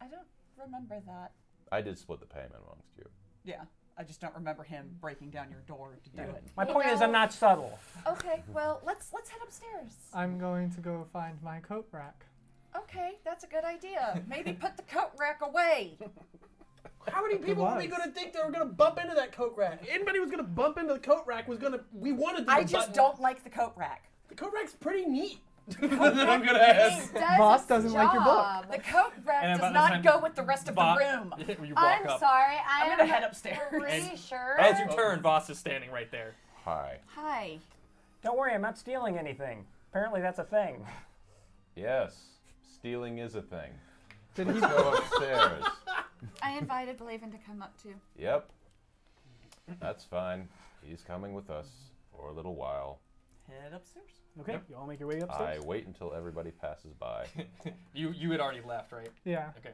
I don't remember that. I did split the payment amongst you. Yeah. I just don't remember him breaking down your door to do it. My You point is know- I'm not subtle. Okay, well, let's head upstairs. I'm going to go find my coat rack. Okay, that's a good idea. Maybe put the coat rack away. How many people were we was. going to think they were going to bump into that coat rack? Anybody who was going to bump into the coat rack was going to. We wanted to. I just don't like the coat rack. The coat rack's pretty neat. Then I'm going to ask. It does Boss its doesn't like your book. job. The coat rack And does about not this go time, with the rest of the Voss- room. you walk I'm up. sorry. I'm I'm gonna head upstairs. Pretty sure. As you turn, Voss is standing right there. Hi. Hi. Don't worry, I'm not stealing anything. Apparently that's a thing. Yes, stealing is a thing. Did Let's he? go upstairs. I invited Blaven to come up too. Yep. That's fine. He's coming with us for a little while. Head upstairs. Okay, you all make your way I upstairs. wait until everybody passes by. You had already left, right? Yeah. Okay.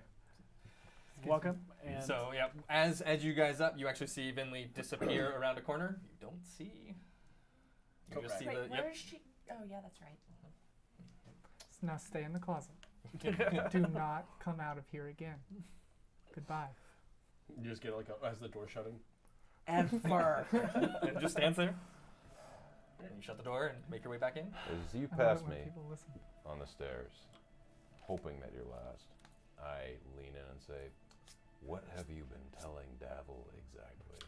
Walk up, and So yeah, as you guys up, you actually see Vinley disappear around a corner. You don't see. You Coat just rack. see Wait, the where is she? Oh, yeah, that's right. Now stay in the closet. Do not come out of here again. Goodbye. You just get like as the door shutting. Ever. and just stands there. And you shut the door and make your way back in. As you I love pass it when me people listen. on the stairs, hoping that you're last, I lean in and say, "What have you been telling Davil exactly?"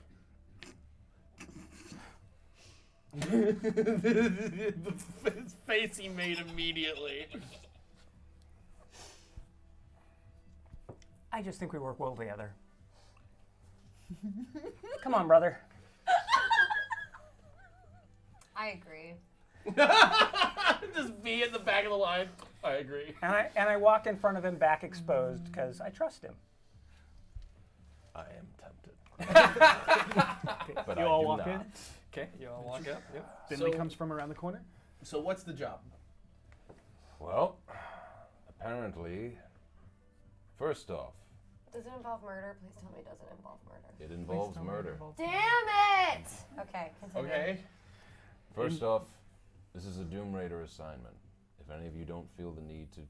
His face he made immediately. I just think we work well together. Come on, brother. I agree. Just be in the back of the line. I agree. And I walk in front of him, back exposed, because I trust him. I am tempted. But you I all do walk not. in. Okay, you all walk up. Yep. Finley So- comes from around the corner. So what's the job? Well, apparently, first off, Does it involve murder? Please tell me it doesn't involve murder. it Please involves tell me murder. it involves- Damn it! Okay, continue. Okay. First off, this is a Doom Raider assignment. If any of you don't feel the need to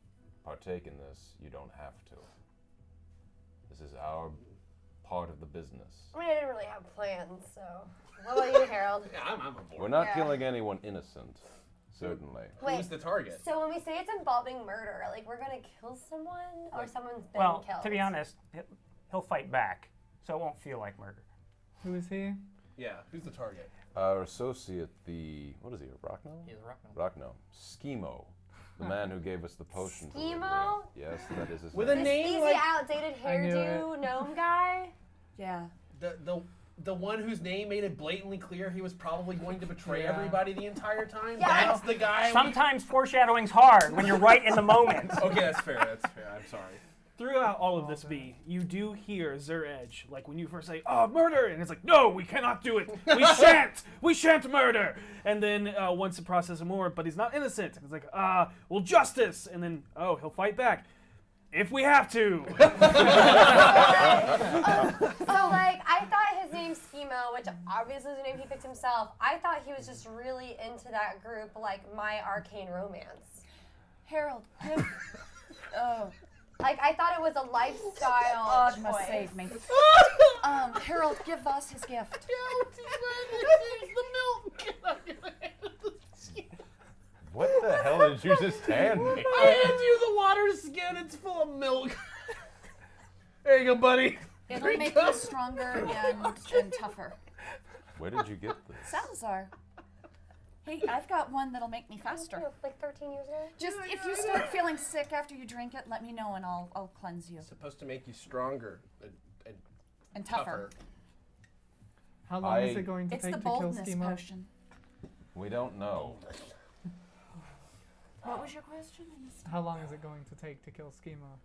partake in this, you don't have to. This is our part of the business. I mean, I didn't really have plans, so. What about you, Harold? Yeah, I'm on board. We're not Yeah. killing anyone innocent, certainly. Wait, Who's the target? so when we say it's involving murder, like we're gonna kill someone or someone's been Well, killed? to be honest, he'll fight back, so it won't feel like murder. Who is he? Yeah, who's the target? Our associate, what is he, a rock gnome? He's a rock gnome. Rock gnome. Skeemo, the man who gave us the potion. Skeemo? delivery. Yes, that is his With a name. This name easy, like outdated I knew hairdo gnome guy? Yeah. the one whose name made it blatantly clear he was probably going to betray Yeah. everybody the entire time. Yeah. That's the guy. Sometimes foreshadowing's hard when you're right in the moment. Okay, that's fair. That's fair. I'm sorry. Throughout all of this, B, you do hear Zur Edge, like when you first say, "Oh, murder!" and it's like, "No, we cannot do it. We shan't murder." And then once the process is more, but he's not innocent. And it's like, well, justice. And then, oh, he'll fight back if we have to. So, like, I thought his name's Skeemo, which obviously is the name he picked himself. I thought he was just really into that group, like My Arcane Romance. Harold, give. Oh. Like, I thought it was a lifestyle God choice. must save me. Harold, give Voss his gift. What the hell did you just hand me? I hand you the water skin. It's full of milk. There you go, buddy. It'll make you stronger and tougher. Where did you get this? Salazar. Hey, I've got one that'll make me faster. Like 13 years ago? Just if you start feeling sick after you drink it, let me know and I'll cleanse you. It's supposed to make you stronger And tougher. How long is it going to It's take the to kill boldness Skeemo? potion. We don't know. What was your question? How long is it going to take to kill Skeemo?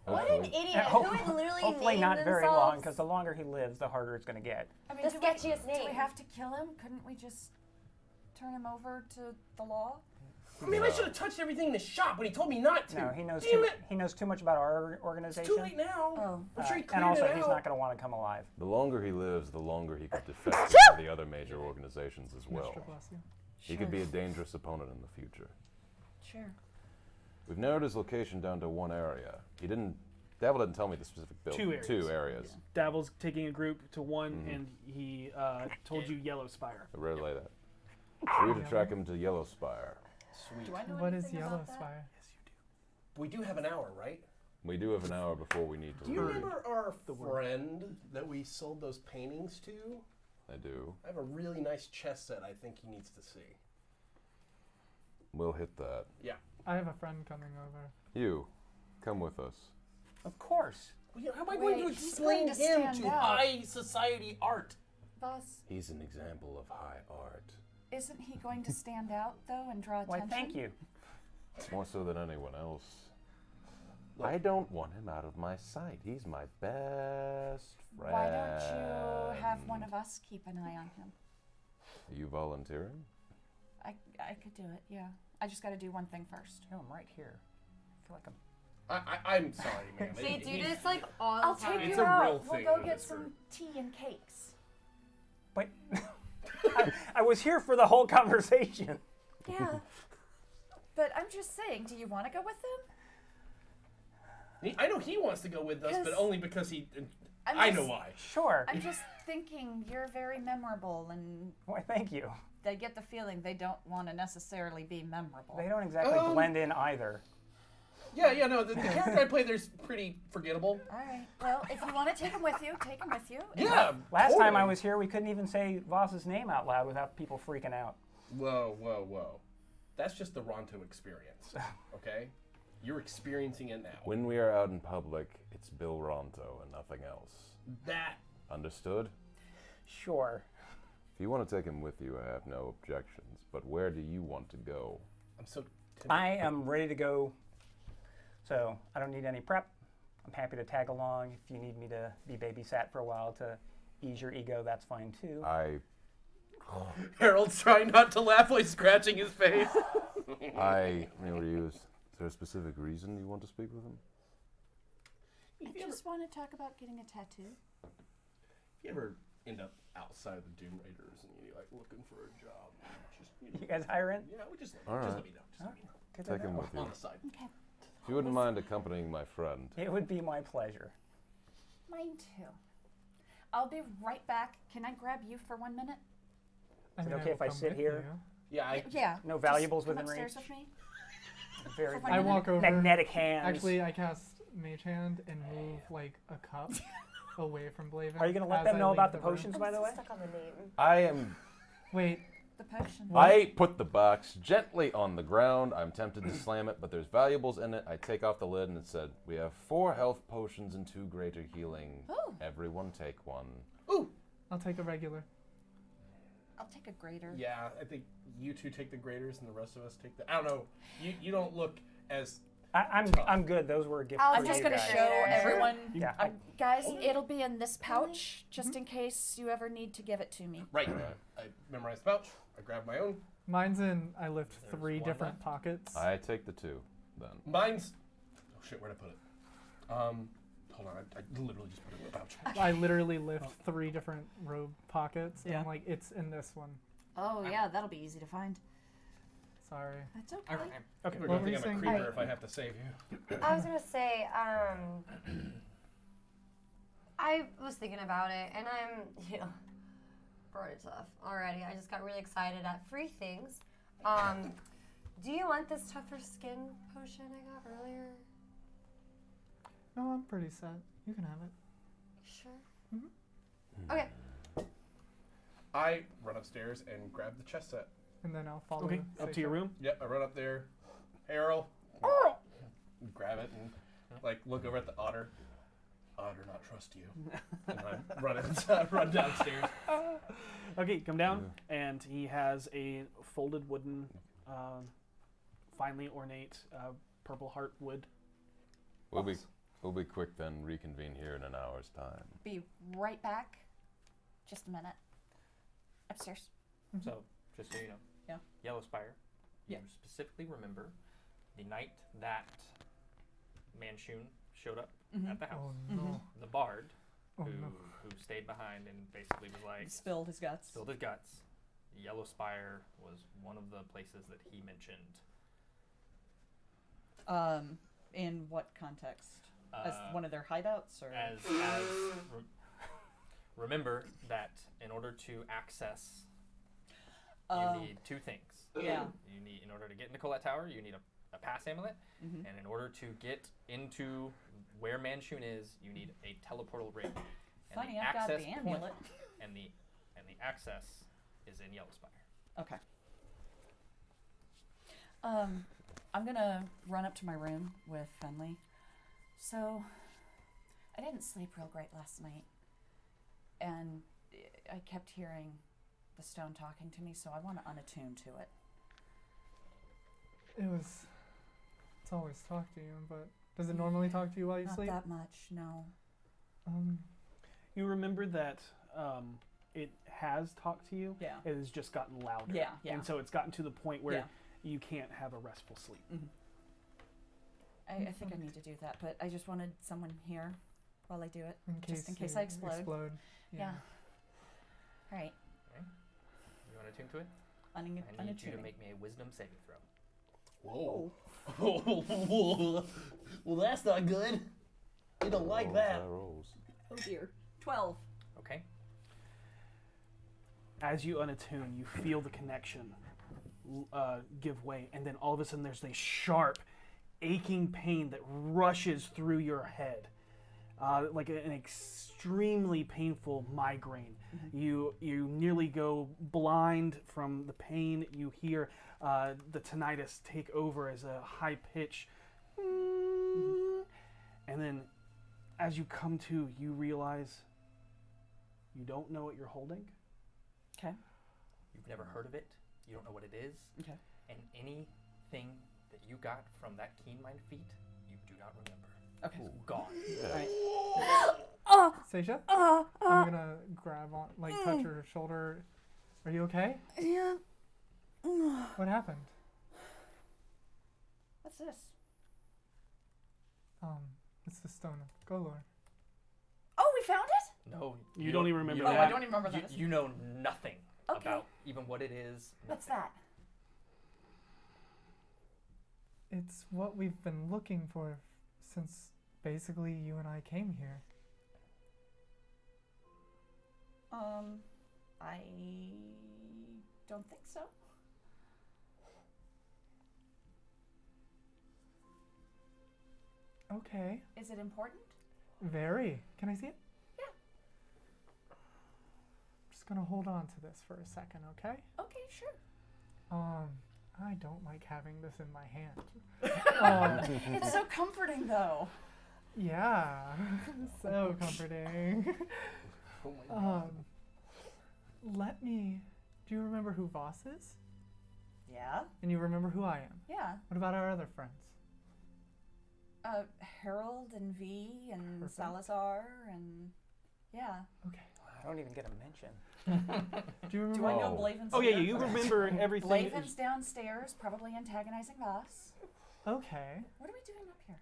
What an idiot. Who would literally Hopefully name not very long, themselves because the longer he lives, the harder it's going to get. I mean, the do sketchiest we name? have to kill him? Couldn't we just turn him over to the law? Maybe I should have touched everything in the shop when he told me not to. No, he knows Damn too. it. He knows too much about our It's organization. too late now. Oh. I'm sure he cleared and also, it he's out. not going to want to come alive. The longer he lives, the longer he could defect to the other major organizations as well. Mr. Bless you. He could be a dangerous opponent in the future. Sure. We've narrowed his location down to one area. Dabble didn't tell me the specific building. 2 areas. 2 areas. Dabble's taking a group to one, and he told you Yellow Spire. I relay that. We would track him to Yellow Spire. Sweet. Do I know What is anything Yellow about that? Spire? We do have an hour, right? We do have an hour before we need to Do you leave. remember our friend that we sold those paintings to? I do. I have a really nice chess set I think he needs to see. We'll hit that. Yeah. I have a friend coming over. You, come with us. Of course. Well, how am I going to Wait, he's explain going to him stand to out. high society art? Boss, He's an example of high art. isn't he going to stand out though and draw Why, attention? thank you. More so than anyone else. I don't want him out of my sight. He's my best friend. Why don't you have one of us keep an eye on him? Are you volunteering? I could do it, yeah. I just got to do one thing first. You know, I'm right here. I feel like I'm. I'm sorry, man. They do this like all I'll the time. take It's you a out. real We'll thing go in get this some group. tea and cakes. But I was here for the whole conversation. Yeah. But I'm just saying, do you want to go with them? I know he wants to go with us, but 'Cause only because he. I'm I just- know why. Sure. I'm just thinking you're very memorable, and Why, thank you. they get the feeling they don't want to necessarily be memorable. They don't exactly blend in either. Yeah, no, the character I play there's pretty forgettable. All right. Well, if you want to take them with you, take them with you. Yeah. Last time I totally. was here, we couldn't even say Voss's name out loud without people freaking out. Whoa. That's just the Ronto experience, okay? You're experiencing it now. When we are out in public, it's Bill Ronto and nothing else. That. Understood? Sure. If you want to take him with you, I have no objections. But where do you want to go? I'm so. I am ready to go, so I don't need any prep. I'm happy to tag along. If you need me to be babysat for a while to ease your ego, that's fine too. Harold's trying not to laugh while he's scratching his face. I mean, is there a specific reason you want to speak with him? I just want to talk about getting a tattoo. If you ever end up outside the Doom Raiders and you're like looking for a job, just You guys hiring? yeah, we just All right. let me know. Just let me know. Good to Take him know. with you. On the side. Okay. If you wouldn't mind accompanying my friend. It would be my pleasure. Mine too. I'll be right back. Can I grab you for 1 minute? Is it mean, okay will if I come sit with here? you. Yeah, Yeah. No just valuables come within upstairs reach? with me. Very For I 1 walk over. magnetic hands. Actually, I cast Mage Hand and move like a cup away from Blaven. Are you going to let as them I know leave about the room. potions, by the way? Stuck on the name. I am. Wait, The potion. I put the box gently on the ground. I'm tempted to slam it, but there's valuables in it. I take off the lid and it said, "We have 4 health potions and 2 greater healing. Oh. Everyone take one." Ooh. I'll take a regular. I'll take a grater. Yeah, I think you two take the graders and the rest of us take the. I don't know. You don't look as. I'm good. Those were a gift I'm for just you going to guys. show everyone. Yeah. Guys, it'll be in this pouch, just in case you ever need to give it to me. Right. I memorized the pouch. I grabbed my own. Mine's in. I lift There's 3 one different left. pockets. I take the 2, then. Mine's. Oh shit! Where'd I put it? Hold on. I literally just put it in the pouch. I literally lift 3 different robe pockets. And Yeah. I'm like, it's in this one. Oh, yeah, that'll be easy to find. Sorry. That's okay. Okay. We're What gonna were you think I'm a saying? creeper if I have to save you. I was gonna say, I was thinking about it, and I'm, brought it tough already. I just got really excited at free things. Do you want this tougher skin potion I got earlier? No, I'm pretty set. You can have it. Sure. Mhm. Okay. I run upstairs and grab the chess set. And then I'll follow. Okay, up to your room. Yep, I run up there. Harrow. Grab it and like look over at the otter. Otter not trust you. And I run downstairs. Okay, come down, and he has a folded wooden, finely ornate purple heart wood. We'll be quick then. Reconvene here in an hour's time. Be right back. Just a minute. Upstairs. So, just so you know, Yeah. Yellow Spire, Yeah. you specifically remember the night that Manchun showed up at the house. Oh no. The bard, Oh who no. stayed behind and basically was like, Spilled his guts. spilled his guts. Yellow Spire was one of the places that he mentioned. In what context? As Uh, one of their hideouts, or remember that in order to access, Oh. you need two things. Yeah. You need, in order to get into Colette Tower, you need a pass amulet, Mhm. and in order to get into where Manchun is, you need a teleportal ring. And Funny, I've got the point- amulet. and the access is in Yellow Spire. Okay. I'm gonna run up to my room with Fenley. So, I didn't sleep real great last night, and I kept hearing the stone talking to me, so I want to unattune to it. It's always talked to you, but does it normally talk to you while you Not sleep? that much, no. You remember that it has talked to you. Yeah. It has just gotten louder. Yeah, yeah. And so it's gotten to the point where Yeah. you can't have a restful sleep. I think I need to do that, but I just wanted someone here while I do it, just in case you I explode. Yeah. All right. Okay. You want to tune to it? I need you to Unattuning. make me a wisdom saving throw. Whoa. Well, that's not good. You don't like that. Rolls. Oh dear. 12. Okay. As you unattune, you feel the connection give way, and then all of a sudden there's a sharp, aching pain that rushes through your head, like an extremely painful migraine. You nearly go blind from the pain. You hear the tinnitus take over as a high pitch, and then as you come to, you realize you don't know what you're holding. Okay. You've never heard of it. You don't know what it is. Okay. And anything that you got from that keen mind feat, you do not remember. Okay. It's gone. All right. Seisha? I'm gonna grab on, touch her shoulder. Are you okay? Yeah. What happened? What's this? It's the Stone of Golor. Oh, we found it? No, You don't even remember Oh, that. I don't even remember You, that. you know nothing Okay. about even what it is. What's nothing. that? It's what we've been looking for since basically you and I came here. I don't think so. Okay. Is it important? Very. Can I see it? Yeah. I'm just gonna hold on to this for a second, okay? Okay, sure. I don't like having this in my hand. It's so comforting, though. Yeah, so comforting. Oh my God. Let me. Do you remember who Voss is? Yeah. And you remember who I am? Yeah. What about our other friends? Harold and V and Perfect. Salazar and yeah. Okay. I don't even get a mention. Do you remember? Do I know Oh. Blaven's Oh yeah, here? you remember everything. Blaven's downstairs, probably antagonizing Voss. Okay. What are we doing up here?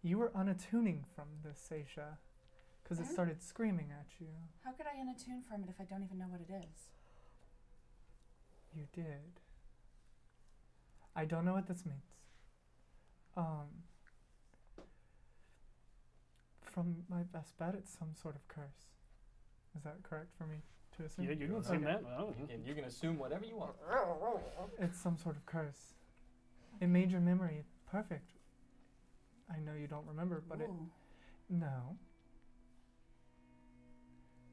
You were unattuning from this, Seisha, because it Huh? started screaming at you. How could I unattune from it if I don't even know what it is? You did. I don't know what this means. From my best bet, it's some sort of curse. Is that correct for me to assume? Yeah, you can assume that. Oh. And you can assume whatever you want. It's some sort of curse. It made your memory perfect. I know you don't remember, but it. Ooh. No.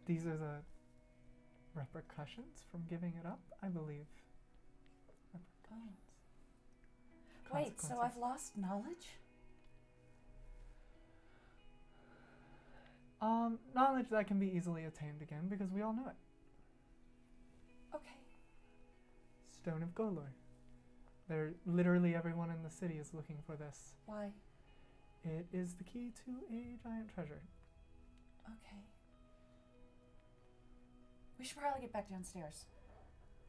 These are the repercussions from giving it up, I believe. Repercussions. Wait, so I've lost knowledge? Knowledge that can be easily attained again because we all know it. Okay. Stone of Golor. Literally everyone in the city is looking for this. Why? It is the key to a giant treasure. Okay. We should probably get back downstairs.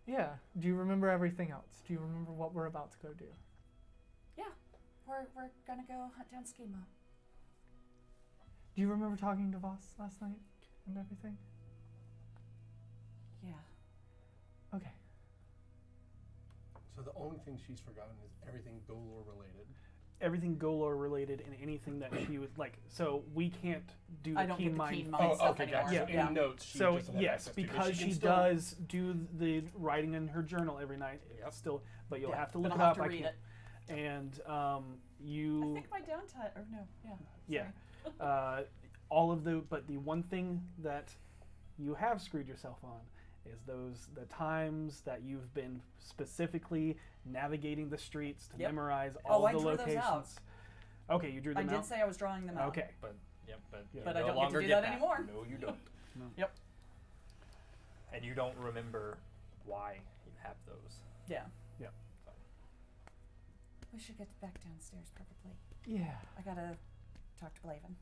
Yeah. Do you remember everything else? Do you remember what we're about to go do? Yeah. We're gonna go hunt down Skeemo. Do you remember talking to Voss last night and everything? Yeah. Okay. So the only thing she's forgotten is everything Golor related. Everything Golor related and anything that she would like. So we can't do the I don't keen get the mind. keen mind stuff anymore. gotcha. Yeah. So Yeah. in notes, she So just doesn't have yes, access to it. because can she still- does do the writing in her journal every night. Yep. Still, but you'll Yeah, have to but look I'll it have up. to I read can't. And you. I think my downtime, or no, yeah. Yeah. All of but the one thing that you have screwed yourself on is the times that you've been specifically navigating the streets to Yep. memorize Oh, all I the drew those locations. out. Okay, you drew I them did out. say I was drawing them out. Okay. But Yeah. But I no don't get longer to do get that anymore. No, you don't. No. And you don't remember why you have those. Yeah. Yeah. We should get back downstairs probably. Yeah. I gotta talk to Blaven.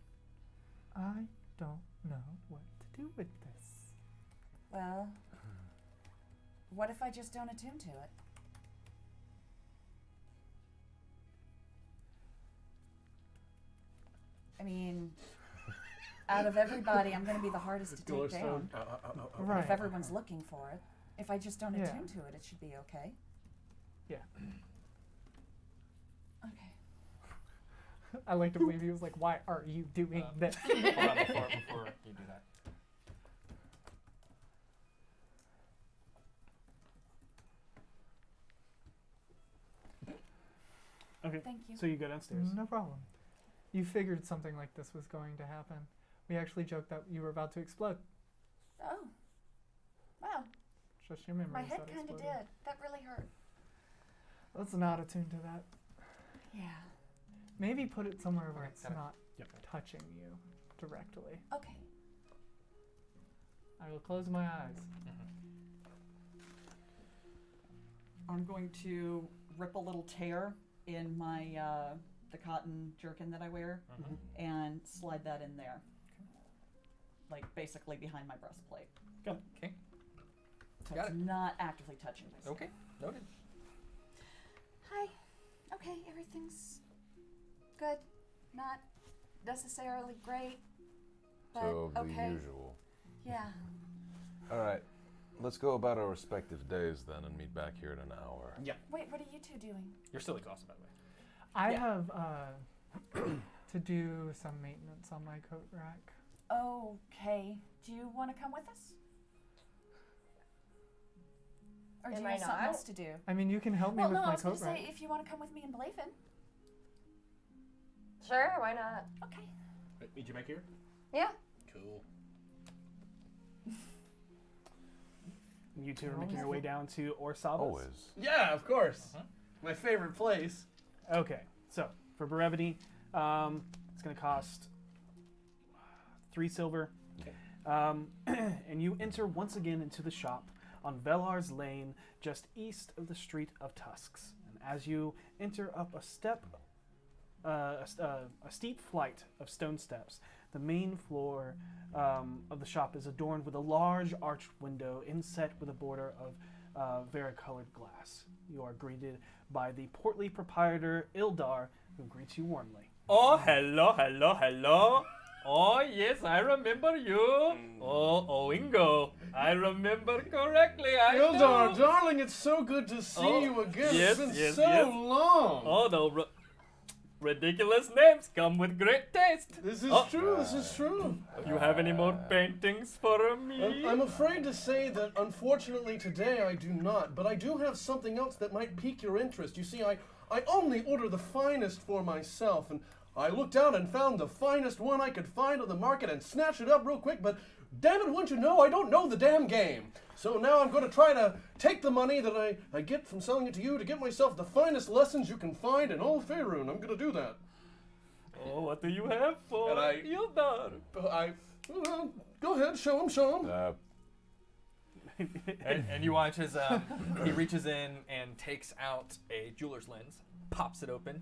I don't know what to do with this. Well, what if I just don't attune to it? I mean, out of everybody, I'm going to be the hardest to take down. Right. If everyone's looking for it, if I just don't Yeah. attune to it, it should be okay. Yeah. Okay. I like to believe he was like, why are you doing this? Hold on before you do that. Okay. Thank you. So you go downstairs. No problem. You figured something like this was going to happen. We actually joked that you were about to explode. Oh. Wow. Just your memories My head that kind of exploded. did. That really hurt. Let's not attune to that. Yeah. Maybe put it somewhere where Okay, it's got it. not Yep. touching you directly. Okay. I will close my eyes. I'm going to rip a little tear in my the cotton jerkin that I wear and slide that in there. Like basically behind my breastplate. Go. Okay. So Got it's it. not actively touching me. Okay. Noted. Hi. Okay, everything's good. Not necessarily great, but So the okay. usual. Yeah. All right. Let's go about our respective days then and meet back here in an hour. Yeah. Wait, what are you two doing? You're still exhausted, by the way. I Yeah. have to do some maintenance on my coat rack. Okay. Do you want to come with us? Or do Am you I have something not? else to do? I mean, you can help me Well, with no, I my was going coat to rack. say if you want to come with me and Blaven. Sure, why not? Okay. Wait, meet you back here? Yeah. Cool. You two are making your way down to Orsavas. Always. Yeah, of course. My favorite place. Okay, so for brevity, it's going to cost 3 silver. And you enter once again into the shop on Velar's Lane, just east of the Street of Tusks. And as you enter up a steep flight of stone steps, the main floor of the shop is adorned with a large arched window inset with a border of varicolored glass. You are greeted by the portly proprietor Ildar, who greets you warmly. Oh, hello. Oh, yes, I remember you. Oh, Oingo. I remember correctly. I Ildar, know. darling, it's so good to see Oh, you again. yes, It's been yes, so yes. long. Oh, the ridiculous names come with great taste. This is Oh. true. This is true. You have any more paintings for me? I'm afraid to say that unfortunately today I do not, but I do have something else that might pique your interest. You see, I only order the finest for myself, and I looked out and found the finest one I could find on the market and snatched it up real quick, but damn it, wouldn't you know, I don't know the damn game. So now I'm going to try to take the money that I get from selling it to you to get myself the finest lessons you can find in all Faerun. I'm going to do that. Oh, what do you have for And I- Ildar? Well, go ahead, show him. And you watch as he reaches in and takes out a jeweler's lens, pops it open,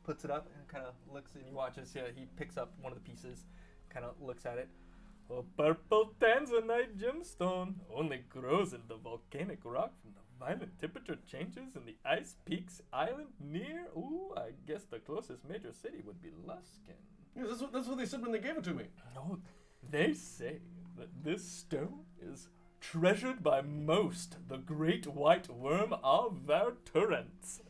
puts it up, and kind of looks, and you watch as he picks up one of the pieces, kind of looks at it. A purple tanzanite gemstone only grows in the volcanic rock from the violent temperature changes in the Ice Peaks Island near. Ooh, I guess the closest major city would be Luskin. Yeah, that's what they said when they gave it to me. No, they say that this stone is treasured by most the great white worm of Verturance.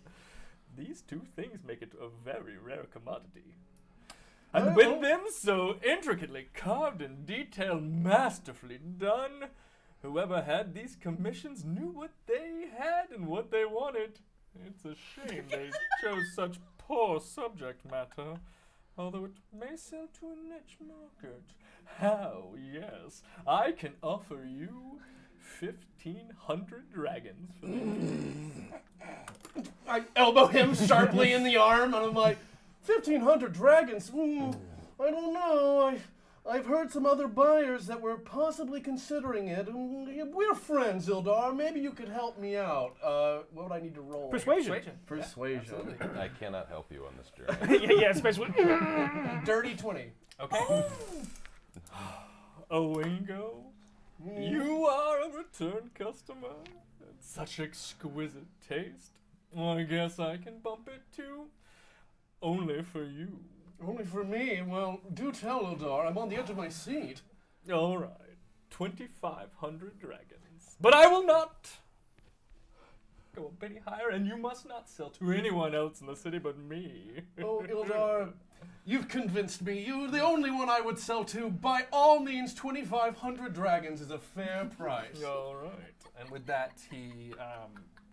These two things make it a very rare commodity. And with them so intricately carved and detailed, masterfully done, whoever had these commissions knew what they had and what they wanted. It's a shame they chose such poor subject matter, although it may sell to a niche market. How? Yes, I can offer you 1,500 dragons for that. I elbow him sharply in the arm, and I'm like, 1,500 dragons? I don't know. I've heard some other buyers that were possibly considering it. We're friends, Ildar. Maybe you could help me out. What would I need to roll? Persuasion. Persuasion. I cannot help you on this journey. yeah, especially. Dirty 20. Okay. Oingo, you are a return customer. Such exquisite taste. I guess I can bump it too. Only for you. Only for me? Well, do tell, Ildar. I'm on the edge of my seat. All right, 2,500 dragons. But I will not go a penny higher, and you must not sell to anyone else in the city but me. Oh, Ildar, you've convinced me. You're the only one I would sell to. By all means, 2,500 dragons is a fair price. All right. And with that, he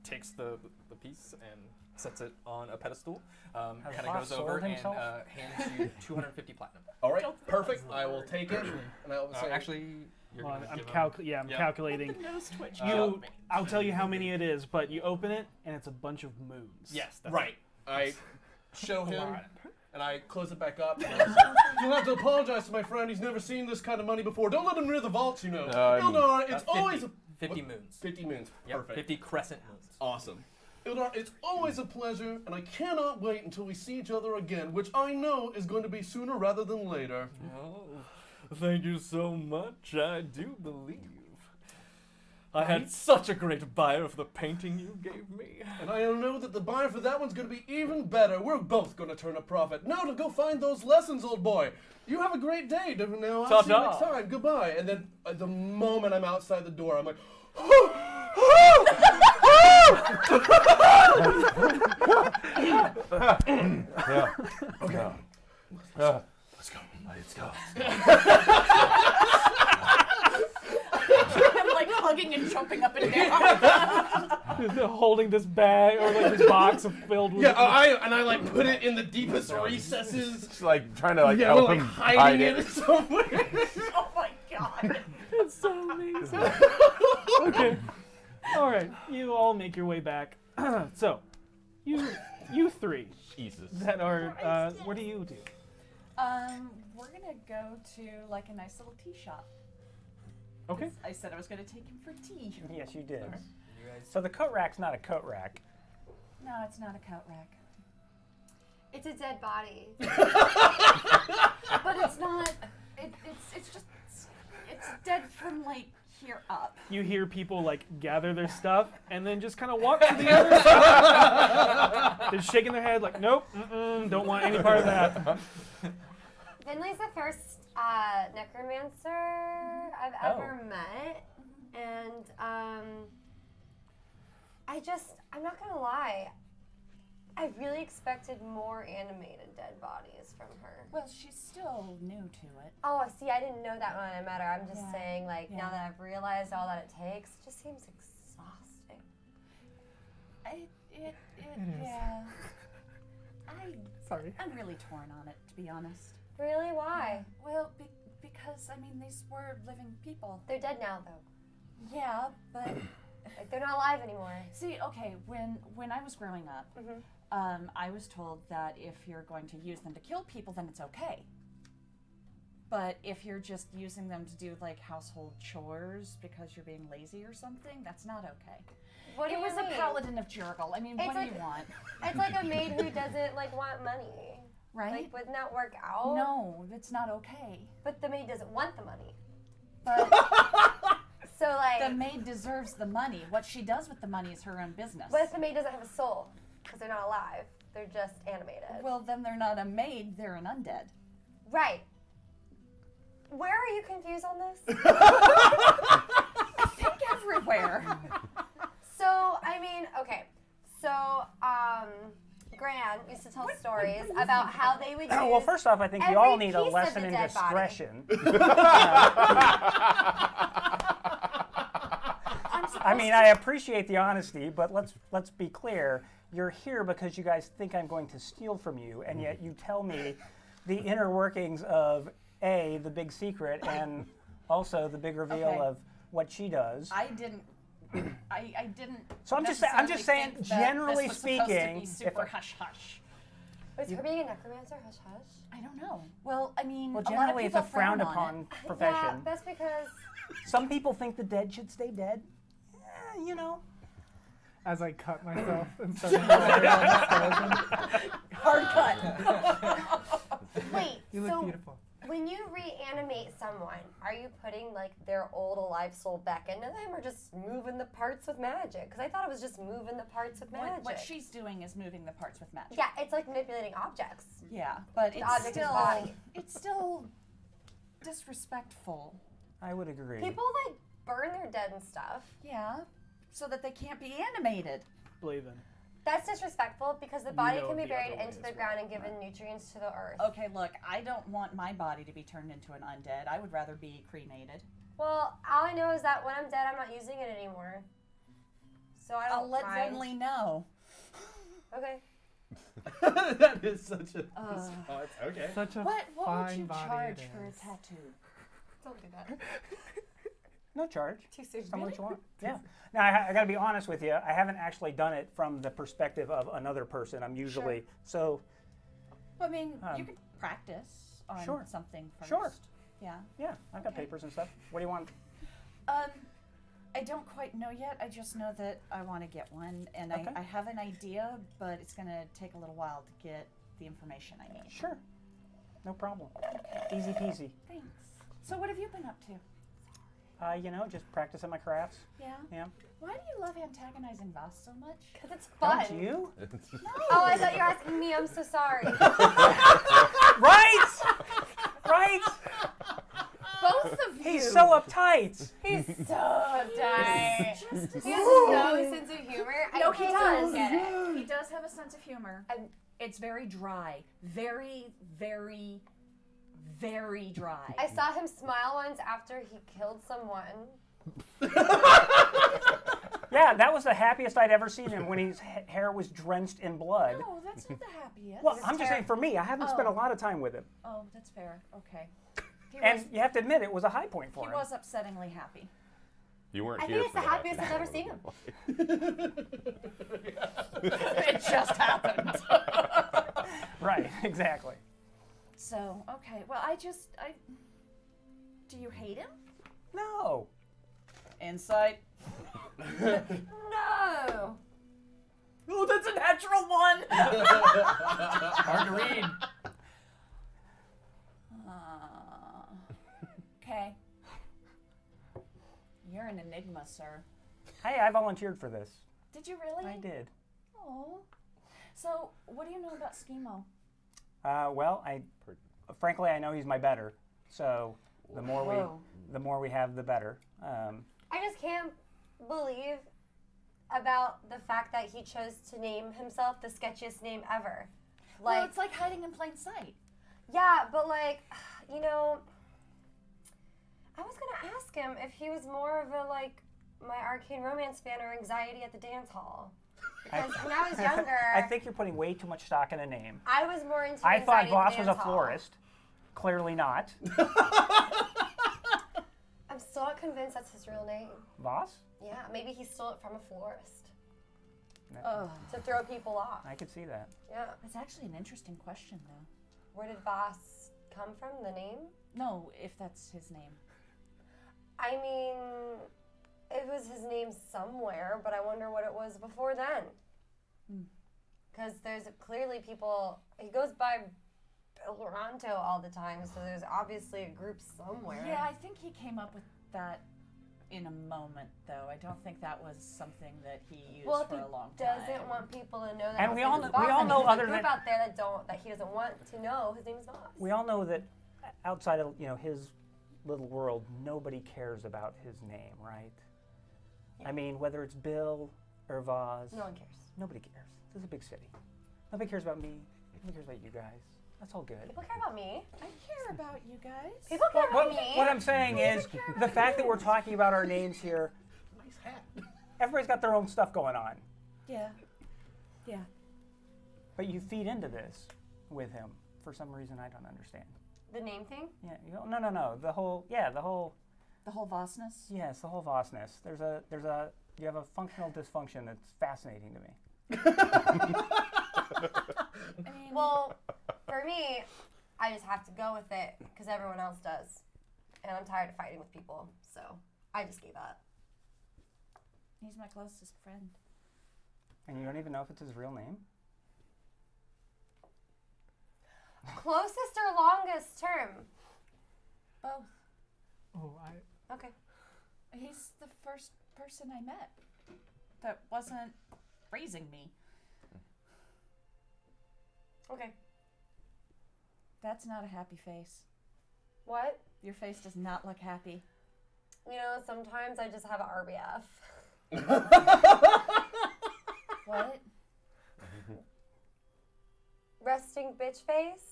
takes the piece and sets it on a pedestal, kind of goes over and hands you 250 platinum. All right, perfect. I will take it. And I will say, Actually, you're Well, gonna I'm give him- calculating. The nose twitch. I'll tell you how many it is, but you open it and it's a bunch of moons. Yes, that's right. I show him, lot. and I close it back up. You'll have to apologize to my friend. He's near seen this kind of money before. Don't let him near the vaults, you know. Ildar, it's 50, always 50 moons. 50 moons. Yep, Perfect. 50 crescent moons. Awesome. Ildar, it's always a pleasure, and I cannot wait until we see each other again, which I know is going to be sooner rather than later. Oh, thank you so much. I do believe. I had such a great buyer for the painting you gave me. And I know that the buyer for that one's going to be even better. We're both going to turn a profit. Now to go find those lessons, old boy. You have a great day. Now I'll see you next time. Goodbye. And then the moment I'm outside the door, I'm like, Yeah. okay. Let's go. Let's go. I'm like hugging and jumping up and down. Holding this bag or like this box filled with. Yeah, I like put it in the deepest recesses. Just like trying to Yeah, help we're like him hiding it somewhere. Oh my god. It's so amazing. Okay. All right. You all make your way back. So, you three Jesus. that are. What do you do? We're gonna go to like a nice little tea shop. Okay. I said I was gonna take him for tea. Yes, you did. So the coat rack's not a coat rack. No, it's not a coat rack. It's a dead body. But it's not. It's just. It's dead from like here up. You hear people like gather their stuff and then just kind of walk to the other side. They're shaking their head like, nope, don't want any part of that. Finley's the first necromancer I've ever met, and I'm not gonna lie, I really expected more animated dead bodies from her. Well, she's still new to it. Oh, see, I didn't know that when I met her. I'm just saying, like, Yeah. now that I've realized all that it takes, it just seems exhausting. It is. Yeah. Sorry. I'm really torn on it, to be honest. Really? Why? Well, Because, I mean, these were living people. They're dead now, though. Yeah, but... Like, they're not alive anymore. See, okay, when I was growing up, I was told that if you're going to use them to kill people, then it's okay. But if you're just using them to do, like, household chores because you're being lazy or something, that's not okay. What do it you was mean? a paladin of Jurgle. I mean, what do you want? It's like a maid who doesn't, like, want money. Right? Like, wouldn't that work out? No, that's not okay. But the maid doesn't want the money. But so, like... the maid deserves the money. What she does with the money is her own business. What if the maid doesn't have a soul? Because they're not alive. They're just animated. Well, then they're not a maid, they're an undead. Right. Where are you confused on this? I think everywhere. So, I mean, okay. So, Gran used to tell stories about how they would use Well, first off, I think you every all need a piece of lesson the in dead body. discretion. I mean, I appreciate the honesty, but let's be clear. You're here because you guys think I'm going to steal from you, and yet you tell me the inner workings of A, the big secret, and also the big reveal of what she does. I didn't. I didn't. So I'm just saying, think that generally this was supposed speaking, to be super hush hush. Was her being a necromancer hush hush? I don't know. Well, I mean, well, a lot of generally it's a people frown frowned on upon it. profession. Yeah, that's because... Some people think the dead should stay dead. You know. As I cut myself and started to work on the skeleton. Hard cut. Wait, You look beautiful. when you reanimate someone, are you putting like their old alive soul back into them, or just moving the parts with magic? Because I thought it was just moving the parts with magic. What she's doing is moving the parts with magic. Yeah, it's like manipulating objects. Yeah, but The it's object is still body. it's still disrespectful. I would agree. People like burn their dead and stuff. Yeah, so that they can't be animated. Blaven. That's disrespectful because the body know can be the buried other way into as the well. ground and given nutrients to the earth. Okay, look, I don't want my body to be turned into an undead. I would rather be cremated. Well, all I know is that when I'm dead, I'm not using it anymore. So I don't I'll let mind. Zenly know. Okay. That is such a. Uh, it's okay. Such a What would fine you body charge it for a is. tattoo? Don't do that. No charge. Too soon. Tell me what you want. Yeah. Now, I got to be honest with you. I haven't actually done it from the perspective of another person. I'm usually so. I mean, you could practice on Sure. something first. Sure. Yeah. Yeah, I've got papers and stuff. What do you want? I don't quite know yet. I just know that I want to get one, and Okay. I have an idea, but it's going to take a little while to get the information I need. Sure. No problem. Easy peasy. Thanks. So what have you been up to? You know, just practicing my crafts. Yeah? Yeah. Why do you love antagonizing Voss so much? Because it's fun. Don't you? Oh, I thought you were asking me. I'm so sorry. Right! Right! Both of you! He's so uptight. He's so uptight. Just He has no sense of humor. No, I he totally does. get it. He does have a sense of humor. It's very dry. Very, very, very dry. I saw him smile once after he killed someone. Yeah, that was the happiest I'd ever seen him when his hair was drenched in blood. No, that's not the happiest. Well, I'm just saying for me, I haven't spent a lot of time with him. Oh, that's fair. Okay. He And was, you have to admit, it was a high point for he him. was upsettingly happy. You weren't I here think it's for the happiest I've ever seen him. It just happened. Right, exactly. So, okay. Well, do you hate him? No. Insight. No. Oh, that's a natural one. Hard to read. Okay. You're an enigma, sir. Hey, I volunteered for this. Did you really? I did. Oh. So, what do you know about Skeemo? Well, frankly, I know he's my better. So the more we have, the better. I just can't believe about the fact that he chose to name himself the sketchiest name ever. Well, it's like hiding in plain sight. Yeah, but like, you know, I was gonna ask him if he was more of a like my arcane romance fan or anxiety at the dance hall. Because when I was younger, I think you're putting way too much stock in a name. I was more into I thought anxiety at Voss the was dance a hall. florist. Clearly not. I'm still not convinced that's his real name. Voss? Yeah, maybe he stole it from a florist No, to throw people off. I could see that. Yeah. That's actually an interesting question, though. Where did Voss come from? The name? No, if that's his name. I mean, it was his name somewhere, but I wonder what it was before then. Because there's clearly people. He goes by Toronto all the time, so there's obviously a group somewhere. Yeah, I think he came up with that in a moment, though. I don't think that was something that he used Well, if for he a long time. doesn't want people to know that And his we name all is know- Voss, we all and know there's a other group than- out there that he doesn't want to know his name is Voss. We all know that outside of his little world, nobody cares about his name, right? I mean, whether it's Bill or Voss, No one cares. nobody cares. This is a big city. Nobody cares about me. Nobody cares about you guys. That's all good. People care about me. I care about you guys. People care about me. What I'm saying is, the fact that we're talking about our names here, Nice hat. everybody's got their own stuff going on. Yeah. Yeah. But you feed into this with him for some reason I don't understand. The name thing? Yeah, no. The whole The whole Vossness? yes, the whole Vossness. You have a functional dysfunction that's fascinating to me. I mean, Well, for me, I just have to go with it because everyone else does. And I'm tired of fighting with people, so I just gave up. he's my closest friend. And you don't even know if it's his real name? Closest or longest term? Both. Oh, Okay. He's the first person I met that wasn't raising me. Okay. That's not a happy face. What? Your face does not look happy. You know, sometimes I just have an RBF. What? Resting bitch face?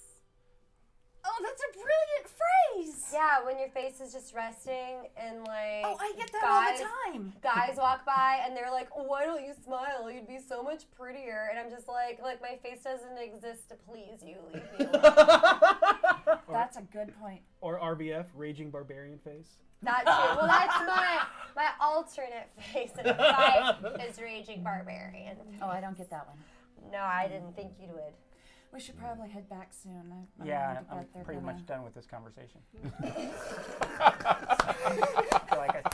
Oh, that's a brilliant phrase! Yeah, when your face is just resting and like. Oh, I get that guys, all the time. Guys walk by and they're like, oh, why don't you smile? You'd be so much prettier. And I'm just like my face doesn't exist to please you. Leave me alone. That's a good point. Or RBF, Raging Barbarian Face. That too. Well, that's my alternate face in a fight is Raging Barbarian. Oh, I don't get that one. No, I didn't think you would. We should probably head back soon. I'm Yeah, worried about I'm they're pretty gonna- much done with this conversation. I feel like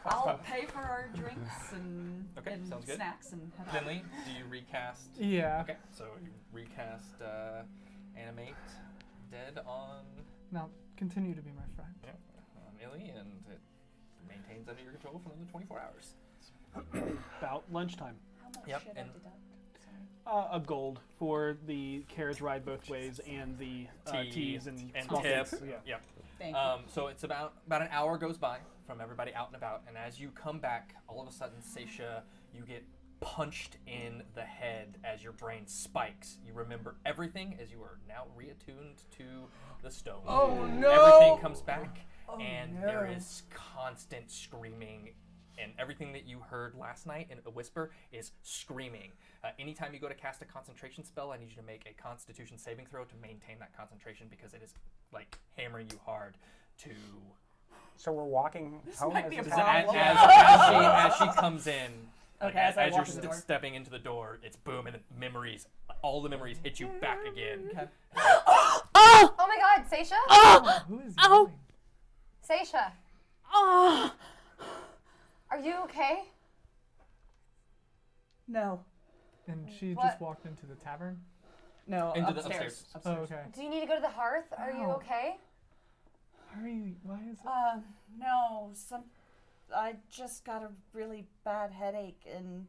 I'll pay for our drinks and, Okay, and sounds good. snacks and head out. Finley, do you recast? yeah. Okay, so you recast animate dead on Now, continue to be my friend. Illy, and it maintains under your control for another 24 hours. About lunchtime. How much Yep, should I and- deduct? Sorry. A gold for the carriage ride both ways and the teas and small tip. things. Yeah. Yep. Thank you. So it's about an hour goes by from everybody out and about, and as you come back, all of a sudden, Seisha, you get punched in the head as your brain spikes. You remember everything as you are now reattuned to the stone. Oh, no! Everything comes back, and no. there is constant screaming. And everything that you heard last night in a whisper is screaming. Anytime you go to cast a concentration spell, I need you to make a Constitution saving throw to maintain that concentration because it is like hammering you hard to. so we're walking home might be a this problem. As she comes in, Okay, as I you're walk in the door. stepping into the door, it's boom, and memories, all the memories hit you back again. Okay. Oh my God, Seisha? Who is yelling? Seisha, are you okay? No. And she What? just walked into the tavern? No, Into the upstairs. Oh, okay. Do you need to go to the hearth? Are you Ow. okay? Hurry, why is it? No, I just got a really bad headache and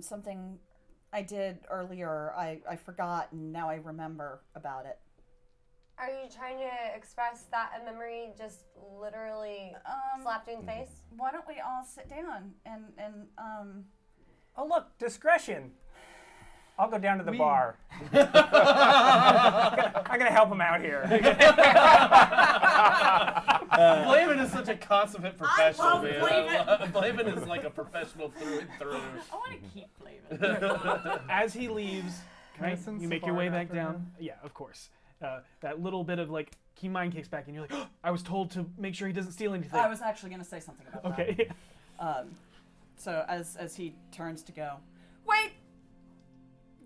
something I did earlier I forgot and now I remember about it. Are you trying to express that a memory just literally slapped you in the face? Why don't we all sit down and Oh, look, discretion. I'll go down to the We- bar. I'm gonna help him out here. Blavin is such a consummate professional, love man. Blavin. Blavin is like a professional through and through. I want to keep Flavin. As he leaves, Right? Send You make your way Savard back after down. him? Yeah, of course. That little bit of like key mind kicks back, and you're like, oh, I was told to make sure he doesn't steal anything. I was actually going to say something about that. Okay. So as he turns to go, wait!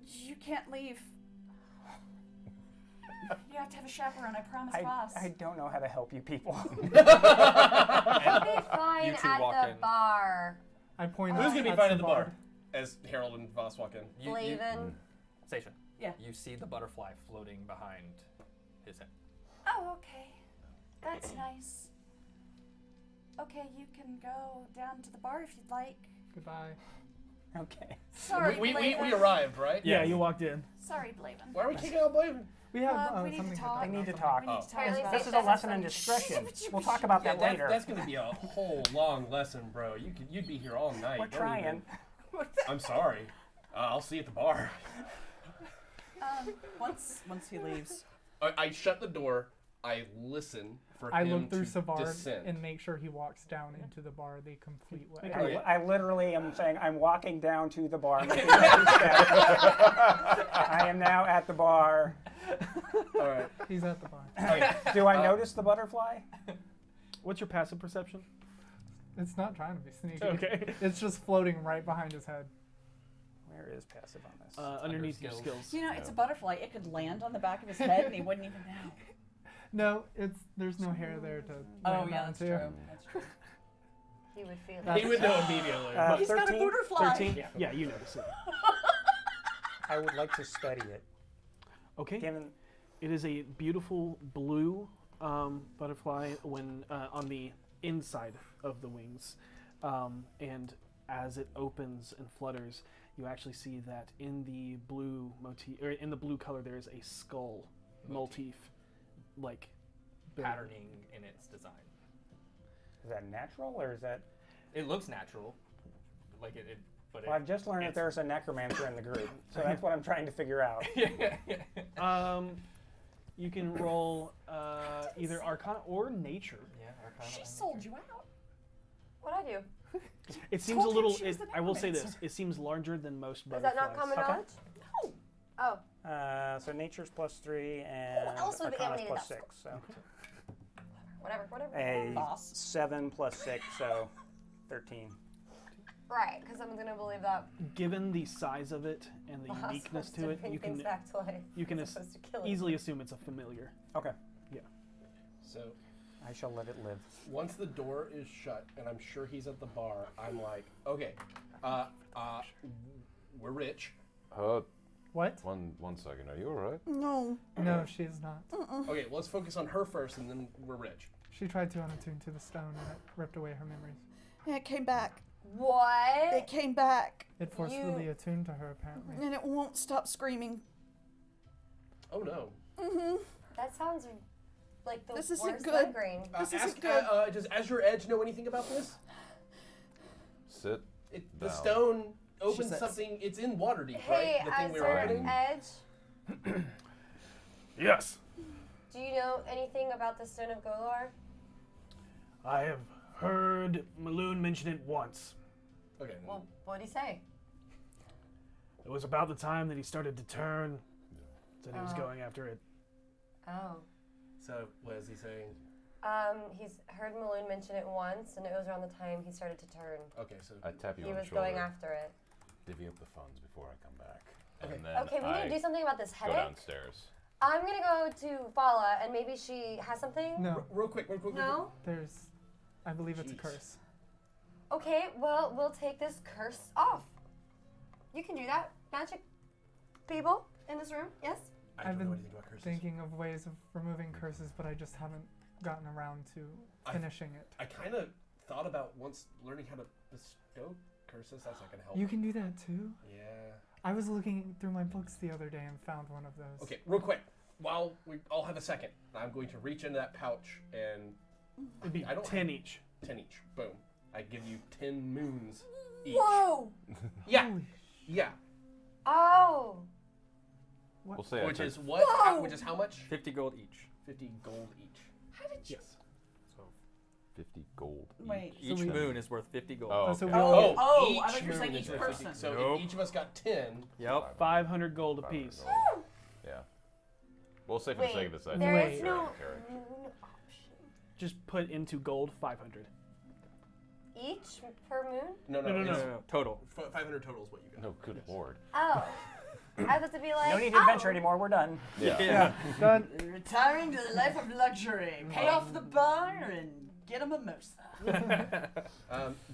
You can't leave. You have to have a chaperone, I promise, boss. I don't know how to help you people. You'll be fine You two at walk the in. bar. I point Who's out gonna be at fine at the Savard. bar? As Harold and Voss walk in. Blaven. Station. Yeah. You see the butterfly floating behind his head. Oh, okay. That's nice. Okay, you can go down to the bar if you'd like. Goodbye. Okay. Sorry, We Blaven. arrived, right? Yeah, you walked in. Sorry, Blaven. Why are we kicking out Blaven? We have we need to something talk. I talk need to about. talk. We need to talk Apparently about This Zach is a lesson doesn't in discretion. We'll talk about that later. That's gonna be a whole long lesson, bro. You'd be here all night. We're Don't trying. even- I'm sorry. I'll see you at the bar. Once he leaves. I shut the door. I listen for I him look through to Savard descend. and make sure he walks down into the bar the complete way. I literally am saying I'm walking down to the bar. Making my steps. I am now at the bar. All right. He's at the bar. Okay. Do I notice the butterfly? What's your passive perception? It's not trying to be sneaky. Okay. It's just floating right behind his head. Where is passive on this? Underneath your skills. skills. You know, it's a butterfly. It could land on the back of his head and he wouldn't even know. No, there's no hair there to Oh, land yeah, that's onto. true. That's true. He would feel That's- He would know immediately. He's got a 13? butterfly. 13? Yeah, you notice it. I would like to study it. Okay. Given It is a beautiful blue butterfly when on the inside of the wings, and as it opens and flutters, you actually see that in the blue motif, or in the blue color, there is a skull motif, like Patterning in its design. is that natural or is that? It looks natural. Like it but Well, I've just learned that there's a necromancer in the group, so that's what I'm trying to figure out. You can roll either Arcana or Nature. She sold you out. What'd I do? It seems a Told him little. she was the I will say this: necromancer. it seems larger than most Is butterflies. that not common Okay. knowledge? No. Oh, So nature's +3 and also the Arcana's alienated +6. So whatever. a Boss. 7 + 6, so 13. Right, because someone's gonna believe that. Given the size of it and the Boss uniqueness wants to it, bring you things can back to life. you can as opposed to killing easily assume it's a familiar. Okay, So I shall let it live. once the door is shut and I'm sure he's at the bar, I'm like, okay, we're rich. What? One second. Are you alright? No. No, she is not. Okay, let's focus on her first, and then we're rich. She tried to unattune to the stone and it ripped away her memories. And it came back. What? It came back. It forcefully attuned to her, apparently. And it won't stop screaming. Oh no. Mm-hmm. That sounds like the This isn't worst good. migraine. This ask, isn't good. Does Azure Edge know anything about this? Sit. The down. stone opens says- something. It's in Waterdeep, Hey, right? The thing we were Azure opening. Edge, Yes, do you know anything about the Stone of Golor? I have heard Maloon mention it once. Okay. Well, what'd he say? It was about the time that he started to turn. Said he was Oh. going after it. Oh. So what is he saying? He's heard Maloon mention it once, and it was around the time he started to turn. Okay, so I tap you He on the was shoulder. going after it. Divvy up the funds before I come back. Okay. And then Okay, we need to do something about this go headache. downstairs. I'm gonna go to Fala, and maybe she has something. No, real quick. No? there's, I believe it's a Jeez. curse. Okay, well, we'll take this curse off. You can do that, magic people in this room, yes? I I've don't know been anything about curses. Thinking of ways of removing curses, but I just haven't gotten around to finishing it. I kind of thought about once learning how to bestow curses. That's not gonna help. You can do that too? Yeah. I was looking through my books the other day and found one of those. Okay, real quick. While we all have a second, I'm going to reach into that pouch and It'd be I don't 10 each. 10 each. Boom. I give you 10 moons each. Whoa! Yeah. Holy Yeah. Oh! We'll say I Which took is what? Whoa! Which is how much? 50 gold each. 50 gold each. How did you? Yes. So 50 gold Wait. each. Each moon is worth 50 gold. Oh, So okay. we all Oh, I each thought you were saying moon each is worth 50. person. So Nope. if each of us got 10. Yep. 500 gold 500 apiece. gold. Yeah. We'll say for the sake of this, I there Wait. is no Carry. moon option. Just put into gold 500. Each per moon? No. No. Total. 500 total is what you got. No, good lord. Oh. I was about to be like, No need to adventure anymore. We're done. Yeah. Done. Retiring to the life of luxury. Pay off the bar and get a mimosa.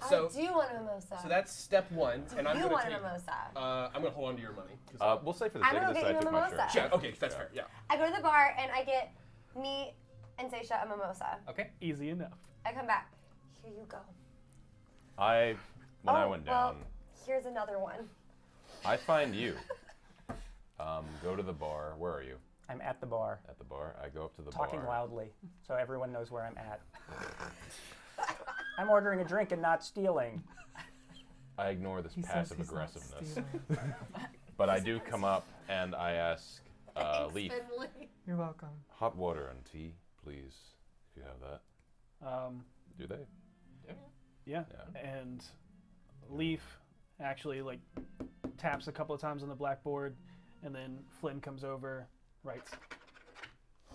So I do want a mimosa. so that's step 1, and I'm you gonna want take. a mimosa. I'm gonna hold on to your money. 'Cause We'll say for the I'm sake gonna of this, get I you a took my mimosa. shirt. yeah, okay, that's fair. Yeah. I go to the bar and I get me and Seisha a mimosa. Okay. Easy enough. I come back. Here you go. When I went well, down, here's another one. I find you. Go to the bar. Where are you? I'm at the bar, At the bar. I go up to the talking bar. loudly, so everyone knows where I'm at. I'm ordering a drink and not stealing. I ignore this He says passive he's not aggressiveness. stealing. But I do come up and I ask Leaf, You're welcome. hot water and tea, please, if you have that. Do they? Yeah. And Leaf actually like taps a couple of times on the blackboard, and then Flynn comes over, writes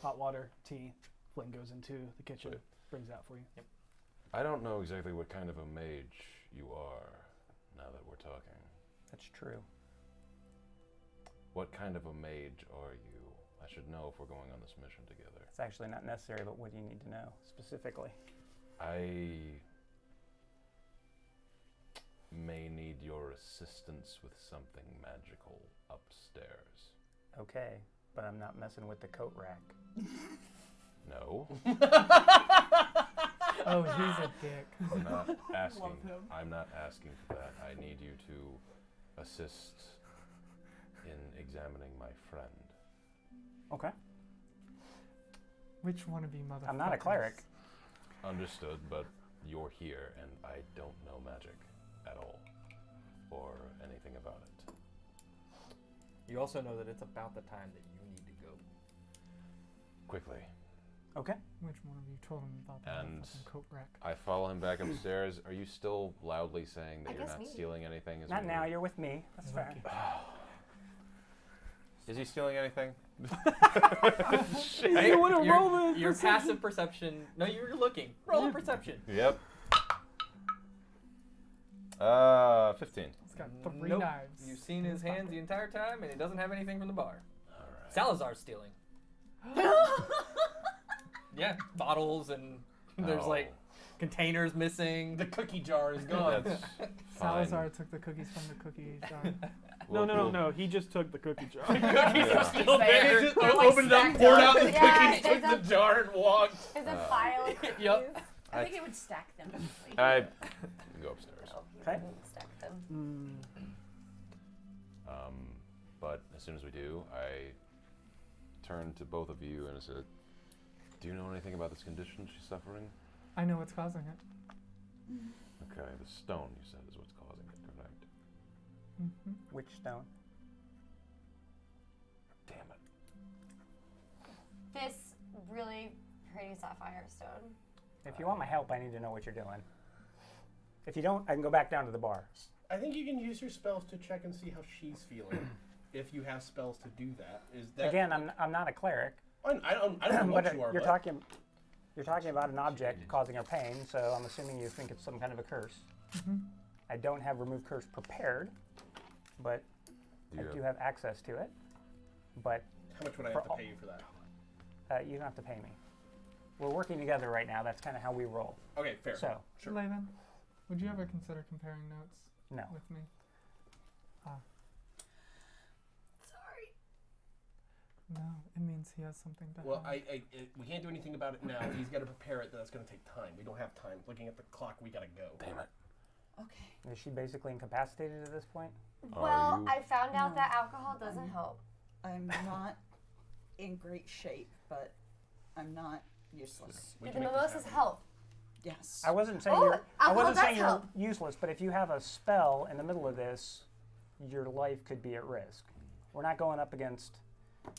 hot water, tea. Flynn goes into the kitchen, Sweet. brings it out for you. Yep. I don't know exactly what kind of a mage you are, now that we're talking. That's true. What kind of a mage are you? I should know if we're going on this mission together. It's actually not necessary, but what do you need to know specifically? I may need your assistance with something magical upstairs. Okay, but I'm not messing with the coat rack. No, Oh, he's a dick. I'm not asking. Love him. I'm not asking for that. I need you to assist in examining my friend. Okay. Which one of you motherfuckers? I'm not a cleric. Understood, but you're here and I don't know magic at all or anything about it. You also know that it's about the time that you need to go. Quickly. Okay. Which one of you told him about the And motherfucking coat rack? I follow him back upstairs. Are you still loudly saying that I you're guess not me. stealing anything? As Not we now. leave? You're with me. That's fair. Is he stealing anything? Hey, you wanna roll the your perception? passive perception. No, you're looking. Roll a perception. Yep. 15. He's got 3 Nope. knives. You've seen his hands the entire time, and he doesn't have anything from the bar. All right. Salazar's stealing. Yeah, bottles and there's Oh. like containers missing. The cookie jar is gone. That's Salazar fine. took the cookies from the cookie jar. No. He just took the cookie jar. Cookies Yeah. are still there. Just They're, like, opened it up, stacked poured up. out the Yeah, cookies, took there's the jar, and walked. There's a pile of cookies. Yep. I think it would stack them. I go upstairs. Oh, you Okay. didn't stack them. But as soon as we do, I turn to both of you and I said, "Do you know anything about this condition she's suffering?" I know what's causing it. Okay, the stone you said is what's causing it, correct? Mm-hmm. Which stone? Damn it. This really pretty sapphire stone. If you want my help, I need to know what you're doing. If you don't, I can go back down to the bar. I think you can use your spells to check and see how she's feeling. If you have spells to do that, is that Again, I'm not a cleric, I don't know but what you are. you're but talking about an object causing her pain, so I'm assuming you think it's some kind of a curse. Mm-hmm. I don't have remove curse prepared, but I do have access to it. But How much would I have to pay you for that? you don't have to pay me. We're working together right now. That's kind of how we roll. Okay, fair. So, Sure. Laven, would you ever consider comparing notes no. with me? Sorry. No, it means he has something to Well, hide. we can't do anything about it now. He's got to prepare it. That's going to take time. We don't have time. Looking at the clock, we got to go. Damn it. Okay. Is she basically incapacitated at this point? Well, you- I found out No. that alcohol doesn't help. I'm not in great shape, but I'm not useless. We The can make this mimosas happen. help. Yes. I wasn't saying Oh, you're. I alcohol wasn't does saying you're help. useless, but if you have a spell in the middle of this, your life could be at risk. We're not going up against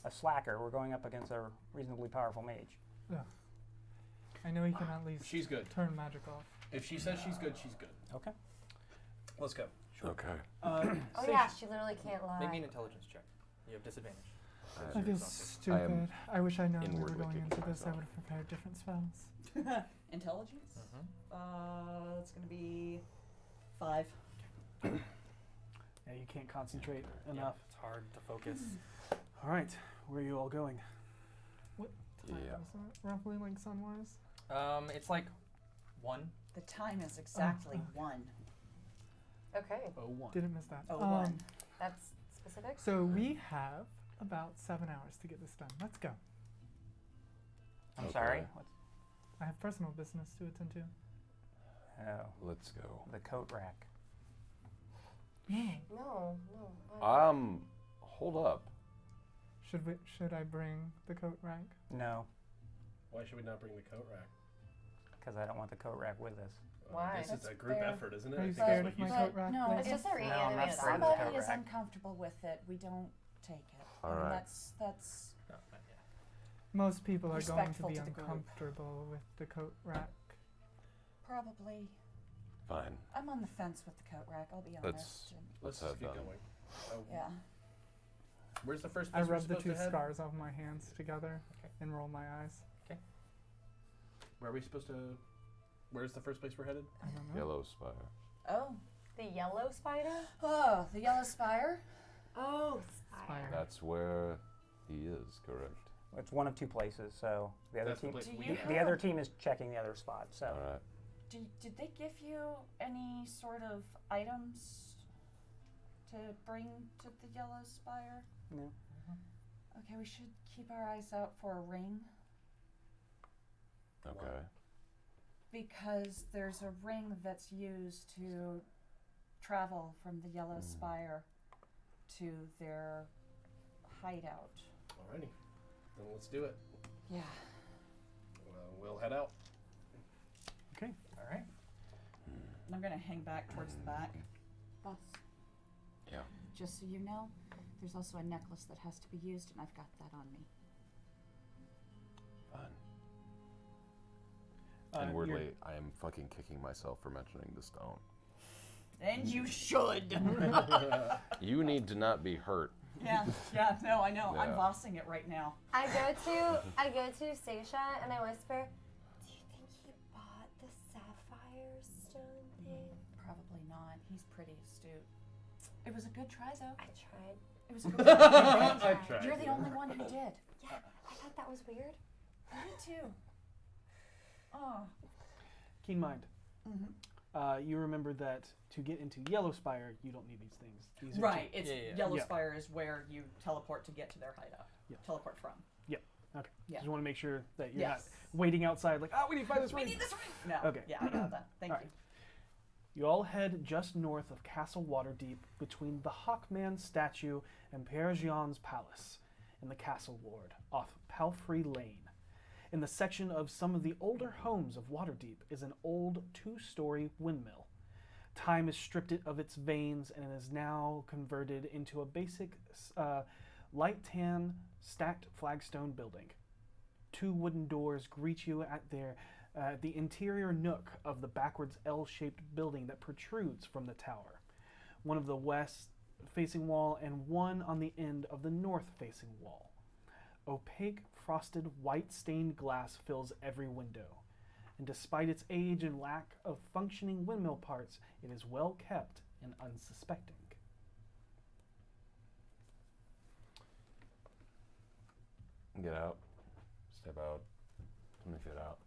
a slacker. We're going up against a reasonably powerful mage. Yeah. I know he can at least She's good. turn magic off. If she says she's good, she's good. Okay. Let's go. Okay. Oh yeah, she literally can't lie. Make me an intelligence check. You have disadvantage. I feel stupid. I wish I'd known we were inwardly going kicking into this. I myself. would have prepared different spells. Intelligence? It's going to be 5. Yeah, you can't concentrate enough. It's hard to focus. All right, where are you all going? What time Yeah. is that? Roughly like sunwise? It's like 1. The time is exactly 1. Okay. 01. Didn't miss that. 01. That's specific. So we have about 7 hours to get this done. Let's go. I'm Okay. sorry. What's, I have personal business to attend to. oh, Let's go. the coat rack. No. Why? Hold up. Should I bring the coat rack? No, Why should we not bring the coat rack? because I don't want the coat rack with us. Why? This is That's a group fair. effort, isn't it? Are I you think scared that's of what my you coat said. rack? No, please? It's just a No, I'm not reanimated afraid of the object. coat somebody is rack. uncomfortable with it, we don't take it. All I mean, right. That's No, not yet. Most people are going to Respectful be to the group. uncomfortable with the coat rack. probably. Fine. I'm on the fence with the coat rack, I'll be honest. Let's Let's head just get down. going. Oh, Yeah. Where's the first I place we're rub the supposed two to head? scars off my hands together Okay. and roll my eyes. Where are we supposed to? Where's the first place we're headed? I don't know. Yellow spire. Oh. The yellow spider? Oh, the yellow spire? Oh, Spire. That's where he is, correct? It's one of two places, so the other That's the team. place Do we you have. The other team is checking the other spot. So All right. Did they give you any sort of items to bring to the yellow spire? no. Okay, we should keep our eyes out for a ring. Okay. Because there's a ring that's used to travel from the Yellow Spire to their hideout. Alrighty, then let's do it. Yeah. We'll head out. Okay. All right. And I'm going to hang back towards the back. Boss. Yeah. Just so you know, there's also a necklace that has to be used, and I've got that on me. Fine. You're- Inwardly, I am fucking kicking myself for mentioning the stone. And you should. You need to not be hurt. yeah, no, I know. I'm Yeah. bossing it right now. I go to Stacia and I whisper, "Do you think he bought the sapphire stone thing?" Probably not. He's pretty astute. It was a good try, though. I tried. It was a good try. I tried. You're the only one who did. Yeah, I thought that was weird. Me too. Oh. Keen mind. Mm-hmm. You remember that to get into Yellow Spire, you don't need these things. These are Right. It's Yeah. Yellow Yeah. Spire is where you teleport to get to their hideout. Yeah. Teleport from. Okay. Yeah. Just want to make sure that you're Yes. not waiting outside like, oh, we need to find this We ring. need this ring. No. Okay. Yeah, I got that. Thank All you. right. You all head just north of Castle Waterdeep between the Hawkman statue and Perigion's palace in the Castle Ward off Palfrey Lane. In the section of some of the older homes of Waterdeep is an old 2-story windmill. Time has stripped it of its vanes and it is now converted into a basic light tan stacked flagstone building. 2 wooden doors greet you at the interior nook of the backwards L-shaped building that protrudes from the tower. One of the west-facing wall and one on the end of the north-facing wall. Opaque, frosted, white-stained glass fills every window, and despite its age and lack of functioning windmill parts, it is well kept and unsuspecting. Get out. Step out. 20 feet out.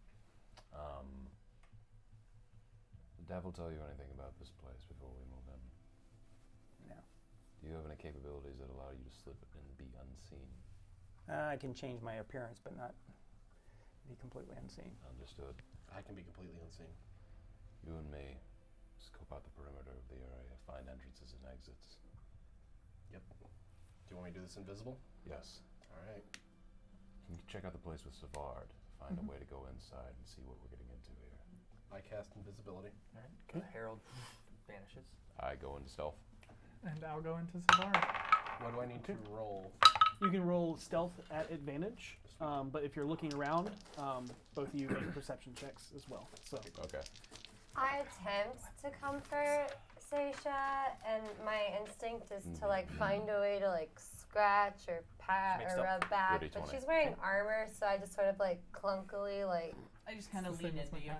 Did Devil tell you anything about this place before we move in? No. Do you have any capabilities that allow you to slip and be unseen? I can change my appearance, but not be completely unseen. Understood. I can be completely unseen. You and me scope out the perimeter of the area, find entrances and exits. Yep. Do you want me to do this invisible? Yes. All right. Can you check out the place with Savard? Find a way to go inside and see what we're getting into here. I cast invisibility. All right. The herald vanishes. I go into stealth. And I'll go into Savard. What do I need to roll? You can roll stealth at advantage, but if you're looking around, both of you make perception checks as well. So. Okay. I attempt to comfort Seisha, and my instinct is to like find a way to like scratch or pat or rub back, but she's wearing armor, so I just sort of like clunkily like. I just kind of lean into you.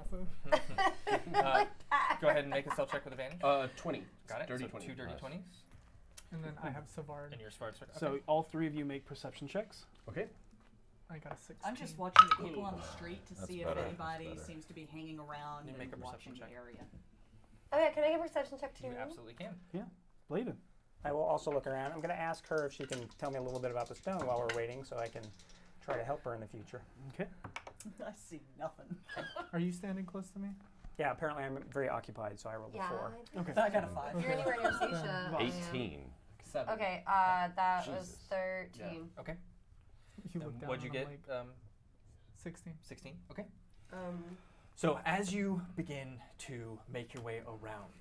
Go ahead and make a stealth check with advantage. 20. Got it. Dirty So 20. 2 dirty 20s. And then I have Savard. And your Savard. Okay. So all three of you make perception checks. Okay. I got a 16. I'm just watching the people on the street to see if better. anybody That's better. seems to be hanging around You and make a perception watching the check. area. Oh yeah, can I make a perception check too? You absolutely can. Bladen. I will also look around. I'm going to ask her if she can tell me a little bit about the stone while we're waiting, so I can try to help her in the future. Okay. I see nothing. Are you standing close to me? Yeah, apparently I'm very occupied, so I rolled a 4. Okay. I got a 5. If you're anywhere near Seisha. 18. 7. Okay, that was Jesus. 13. Okay. You look down What'd you and I'm get? like, 16. 16. Okay. Um, So as you begin to make your way around,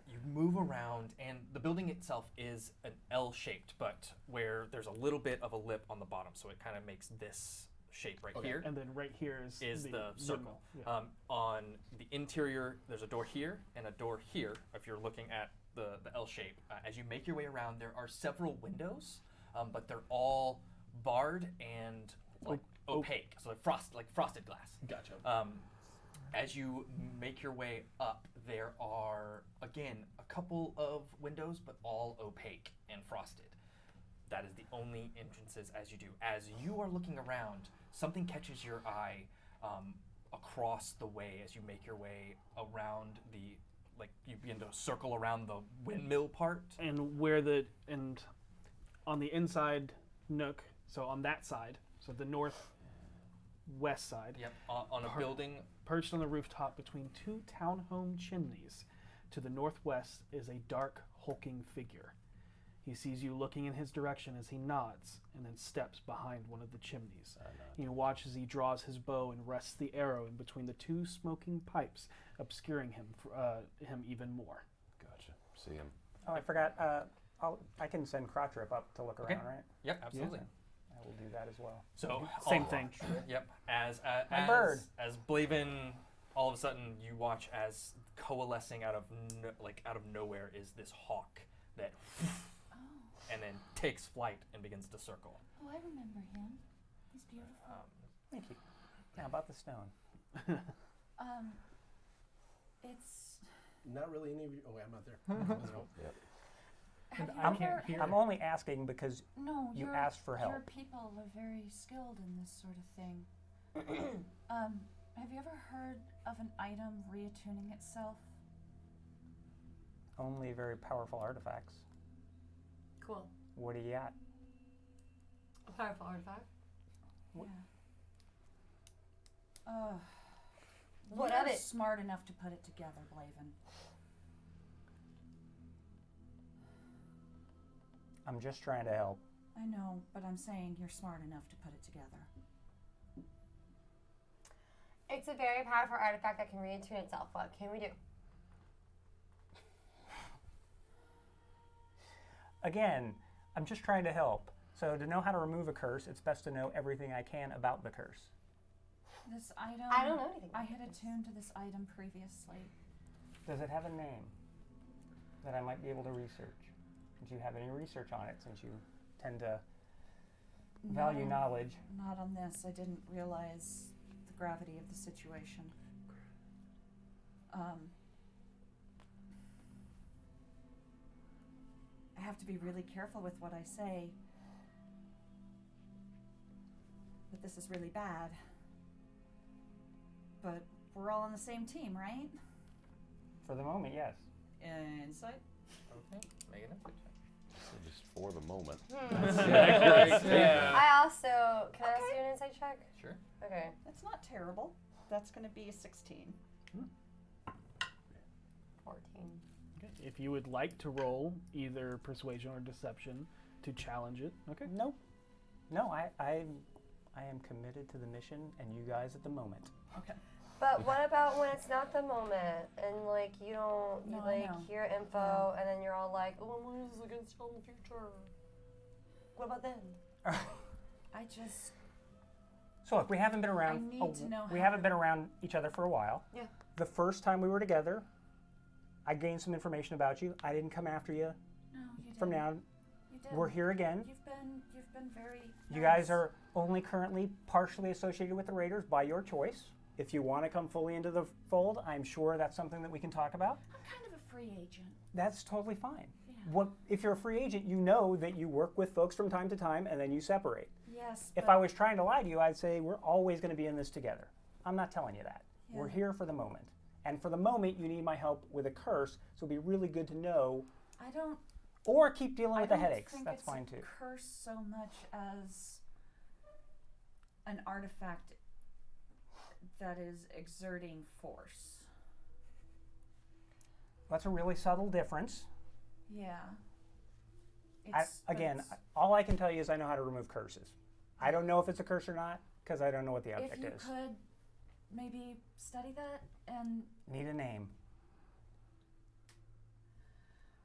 you move around, and the building itself is an L-shaped, but where there's a little bit of a lip on the bottom, so it kind of makes this shape right here. And then right here is The circle. windmill. Yeah. On the interior, there's a door here and a door here. If you're looking at the L shape, as you make your way around, there are several windows, but they're all barred and like opaque, so like frosted glass. Gotcha. As you make your way up, there are again a couple of windows, but all opaque and frosted. That is the only entrances as you do. As you are looking around, something catches your eye across the way as you make your way around you begin to circle around the windmill part. And and on the inside nook, so on that side, so the northwest side, Yep, on a building. perched on the rooftop between two townhome chimneys, to the northwest is a dark, hulking figure. He sees you looking in his direction as he nods, and then steps behind one of the chimneys. You watch as he draws his bow and rests the arrow in between the two smoking pipes, obscuring him even more. Gotcha. See him. Oh, I forgot. I can send Crottrip up to look around, right? Yep, absolutely. I will do that as well. So Same thing. Yep. As bird. as Blaven, all of a sudden you watch as coalescing out of nowhere is this hawk that, and then takes flight and begins to circle. Oh, I remember him. He's beautiful. Thank you. Now about the stone. It's. Not really any of you. Oh, wait, I'm not there. Let's go. Yep. Have you I ever? can't hear. I'm only asking because No, you your- asked for help. Your people are very skilled in this sort of thing. Have you ever heard of an item reattuning itself? only very powerful artifacts. Cool. What do you got? A powerful artifact. Yeah. What you're of it? Smart enough to put it together, Blaven. I'm just trying to help. I know, but I'm saying you're smart enough to put it together. It's a very powerful artifact that can reattune itself. What can we do? Again, I'm just trying to help. So to know how to remove a curse, it's best to know everything I can about the curse. This item. I don't know anything I about had this. attuned to this item previously. Does it have a name that I might be able to research? Do you have any research on it, since you tend to value No, knowledge? Not on this. I didn't realize the gravity of the situation. I have to be really careful with what I say. But this is really bad. But we're all on the same team, right? For the moment, yes. Insight? Okay, make an insight check. So just for the moment. Yeah. I also can I also do an insight check? Sure. Okay. That's not terrible. That's going to be a 16. 14. Okay. If you would like to roll either persuasion or deception to challenge it, okay. Nope. No, I am committed to the mission and you guys at the moment. Okay. But what about when it's not the moment and like you don't No, I know. hear info and then you're all like, oh, I'm gonna use this against you in the future. What about them? I just. So look, we haven't been around. I need to know we how haven't been around each other for a while. Yeah. The first time we were together, I gained some information about you. I didn't come after you. No, you didn't. From now, You did. we're here again. You've been very. You nice. guys are only currently partially associated with the Raiders by your choice. If you want to come fully into the fold, I'm sure that's something that we can talk about. I'm kind of a free agent. That's totally fine. Yeah. If you're a free agent, you know that you work with folks from time to time and then you separate. Yes. If I was trying to lie to you, I'd say we're always going to be in this together. I'm not telling you that. Yeah. We're here for the moment. And for the moment, you need my help with a curse, so it'd be really good to know. I don't. Or keep dealing I with the don't headaches. think That's it's fine too. A curse so much as an artifact that is exerting force. That's a really subtle difference. Yeah. Again, all I can tell you is I know how to remove curses. I don't know if it's a curse or not, because I don't know what the object if you is. could maybe study that, and Need a name.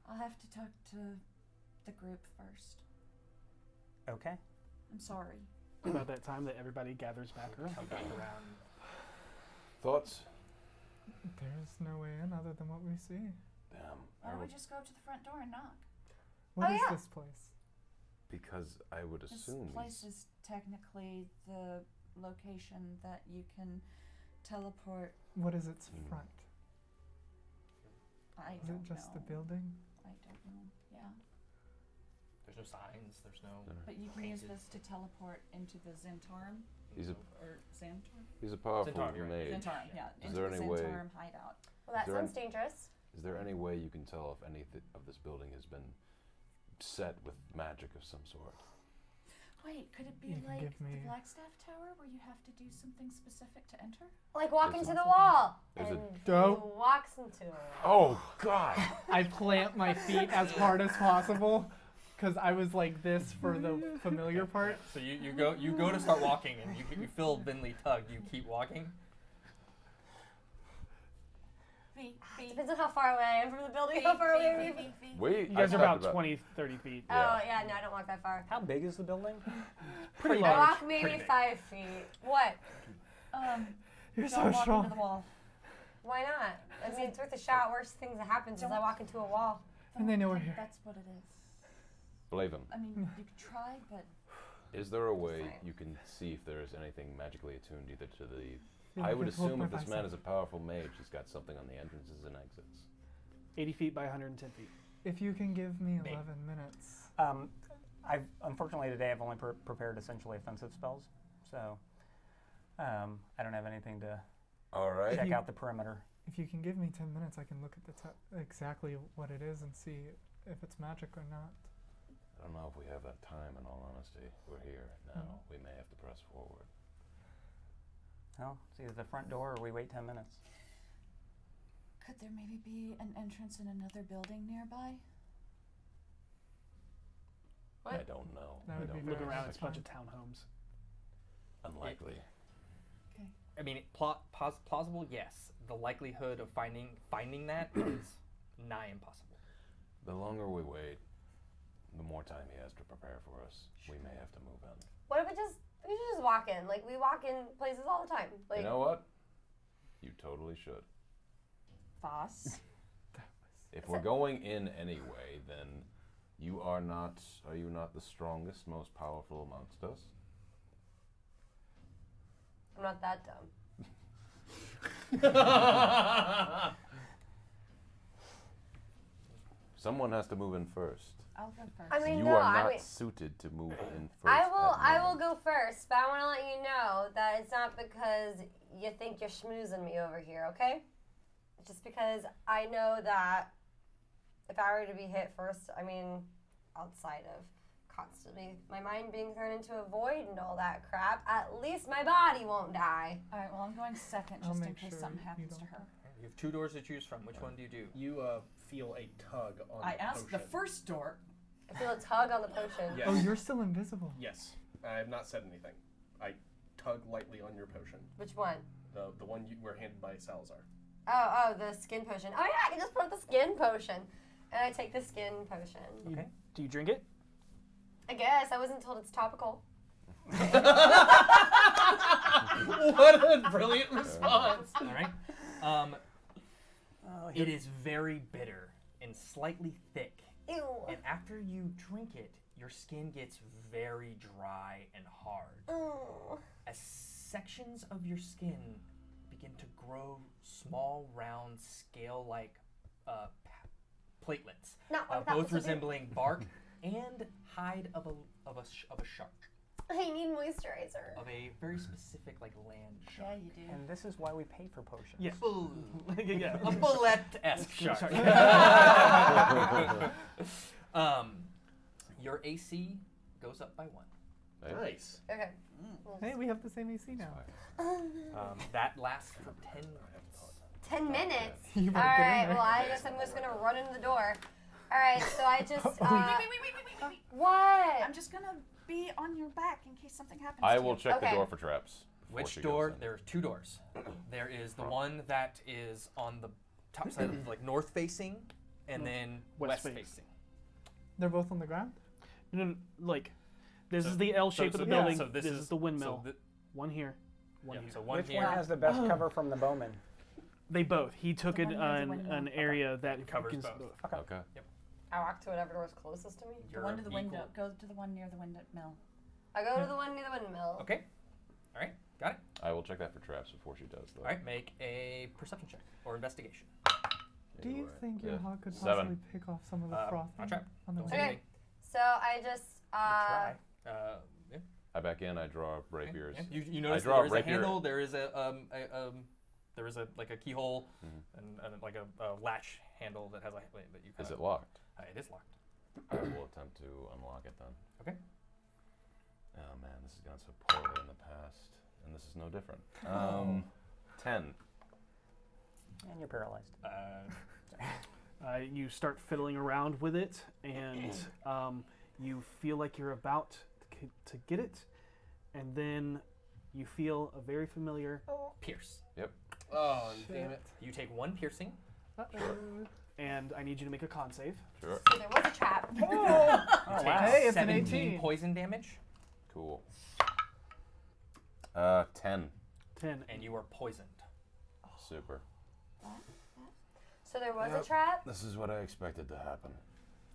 I'll have to talk to the group first. Okay. I'm sorry. About that time that everybody gathers back around. Thoughts? There's no way in other than what we see. Damn. Why don't we just go to the front door and knock? What is yeah. this place? Because I would This assume. place is technically the location that you can teleport. What is its front? I Is don't it just know. the building? I don't know. Yeah. There's no signs. There's no. But you can use Painted. this to teleport into the Zentarum. He's a Or Xantor? he's a powerful Centaur, you're right. mage. Zentarum, yeah. Is Into there the any way- Zentarum hideout. Well, that Is there sounds dangerous. Is there any way you can tell if anything of this building has been set with magic of some sort? Wait, could it be You can like give the me- Blackstaff Tower where you have to do something specific to enter? Like walk There's into the something- wall. there's And a- Go. he walks into it. Oh God! I plant my feet as hard as possible because I was like this for the familiar part. So you go to start walking and you feel Vinley tug. You keep walking. Depends on how far away I am from the building. How far away are you? Wait, You guys I are about talked 20, 30 feet. Oh yeah, no, I don't walk that far. How big is the building? Pretty I large. walk maybe Pretty big. 5 feet. What? You're Don't so walk strong. into the wall. Why not? I mean, it's worth a shot. Worst things that happens is I walk into a wall. And they know we're think here. That's what it is. Believe him. I mean, you could try, but Is there a way saying. you can see if there is anything magically attuned either to the? Yeah, I I would could hold assume my if this man bicep. is a powerful mage, he's got something on the entrances and exits. 80 feet by 110 feet. If you can give me 11 minutes. I've unfortunately today I've only prepared essentially offensive spells, so I don't have anything to All right. check you- out the perimeter. If you can give me 10 minutes, I can look at the exactly what it is and see if it's magic or not. I don't know if we have that time. In all honesty, we're here now. We may have to press forward. Well, it's either the front door or we wait 10 minutes. could there maybe be an entrance in another building nearby? I don't know. That I would be don't Look know. very around, it's a bunch of townhomes. Unlikely. Okay. I mean, plausible, yes. The likelihood of finding that is nigh impossible. The longer we wait, the more time he has to prepare for us. We may have to move in. What if we should just walk in? Like we walk in places all the time. Like You know what? You totally should. Voss. If we're going in anyway, then you are not. Are you not the strongest, most powerful amongst us? I'm not that dumb. Someone has to move in first. I'll go first. I mean, You no, are I not mean, suited to move in first. I at the will moment. go first, but I want to let you know that it's not because you think you're schmoozing me over here, okay? It's just because I know that if I were to be hit first, I mean, outside of constantly my mind being thrown into a void and all that crap, at least my body won't die. All right, well, I'm going second I'll just in make case sure something you happens to don't her. You have 2 doors to choose from. Which one do you do? You feel a tug on I the asked the potion. first door. I feel a tug on the potion. Yes. Oh, you're still invisible. Yes. I have not said anything. I tug lightly on your potion. Which one? The one you were handed by Salazar. Oh, the skin potion. Oh yeah, I can just put the skin potion. And I take the skin potion. Do you drink it? I guess. I wasn't told it's topical. What a brilliant response. All right. It is very bitter and slightly thick. Ew. And after you drink it, your skin gets very dry and hard. Ooh. As sections of your skin begin to grow small, round, scale-like platelets, Not what that both was to do. resembling bark and hide of a shark, I need moisturizer. of a very specific like land shark. Yeah, you do. And this is why we pay for potions. Yeah. Yeah. A bullet-esque shark. Shark. Your AC goes up by 1. Nice. Okay. Hey, we have the same AC now. That lasts for 10 minutes. 10 minutes? You better get in Alright, there. well, I guess I'm just gonna run into the door. Alright, so I just. Wait. What? I'm just gonna be on your back in case something happens. I to will you. check the Okay. door for traps. before Which she goes door? in. There are 2 doors. There is the one that is on the top side of like north facing, and then West west face. facing. They're both on the ground? No, like, this So- is the L shape so- of the yeah, building. so this is the windmill. So one here. One yeah, here. so one Which here. one has the best cover from the bowman? They both. He took The it one near the on windmill. an area that Covers can- both. Okay. Okay. I walk to whatever door's closest to me. The You're one to the window. equal- Go to the one near the windmill. I go to the one near the windmill. Okay. All right. Got it. I will check that for traps before she does, though. All right. Make a perception check or investigation. Do you Anyway, think your yeah. hawk could 7. possibly pick off some of the froth not trap. on the Don't window? say Okay. So I just. Try. Yeah. I back in. I draw rapiers. Yeah. You notice that draw there is a rapier. handle. There is there is a like a keyhole Mhm. and like a latch handle that has a that you. Is kinda- it locked? It is locked. I will attempt to unlock it then. Okay. Oh man, this has gone so poorly in the past, and this is no different. 10. And you're paralyzed. You start fiddling around with it, and you feel like you're about to get it, and then you feel a very familiar, Pierce. Oh, damn it. You take 1 piercing. Uh-oh. and I need you to make a con save. Sure. So there was a trap. You Oh, take wow. Hey, it's an 17 18. poison damage, Cool. 10. 10. and you are poisoned. Super. So there was Yep. a trap. This is what I expected to happen.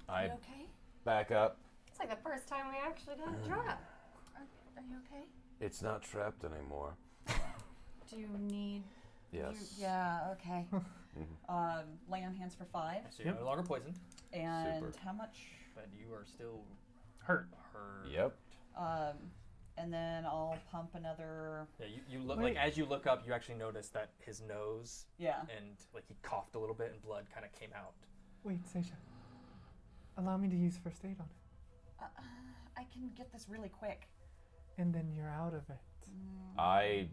Are I you okay? back up. It's like the first time we actually got a trap. Are you okay? It's not trapped anymore. Do you need? Yes. Yeah. Okay. Lay on hands for 5. So you're no longer poisoned, And Super. how much? but you are still Hurt. hurt. Yep. And then I'll pump another. Yeah, you look Wait. like as you look up, you actually notice that his nose Yeah. and like he coughed a little bit and blood kind of came out. Wait, Seisha. Allow me to use first aid on it. I can get this really quick. And then you're out of it. I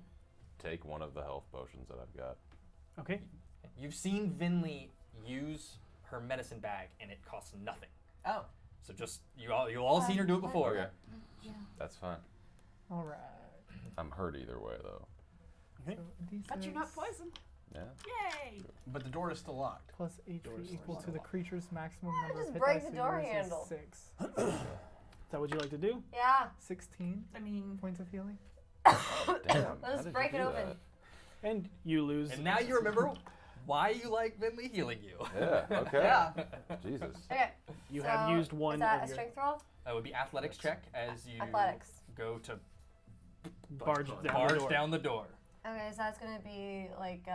take one of the health potions that I've got. Okay. You've seen Vinley use her medicine bag and it costs nothing. Oh. So just you've all seen her do it before. Okay. Yeah. That's fine. All right. I'm hurt either way, though. Okay. So D6 But you're not poisoned. Yeah. Yay! But the door is still locked. plus HP Doors equal are to the locked. creature's maximum number just of hit break dice. the so door yours is handle. 6. Is that what you like to do? Yeah. 16 I mean, points of healing. Damn. Let's how did break you it do open. that? And you lose. And now you remember why you like Vinley healing you. Yeah. Okay. yeah. Jesus. Okay. You so have used one Is that of a your strength roll? That would be athletics check as you Athletics. go to barge down the barge door. down the door. Okay, so that's gonna be like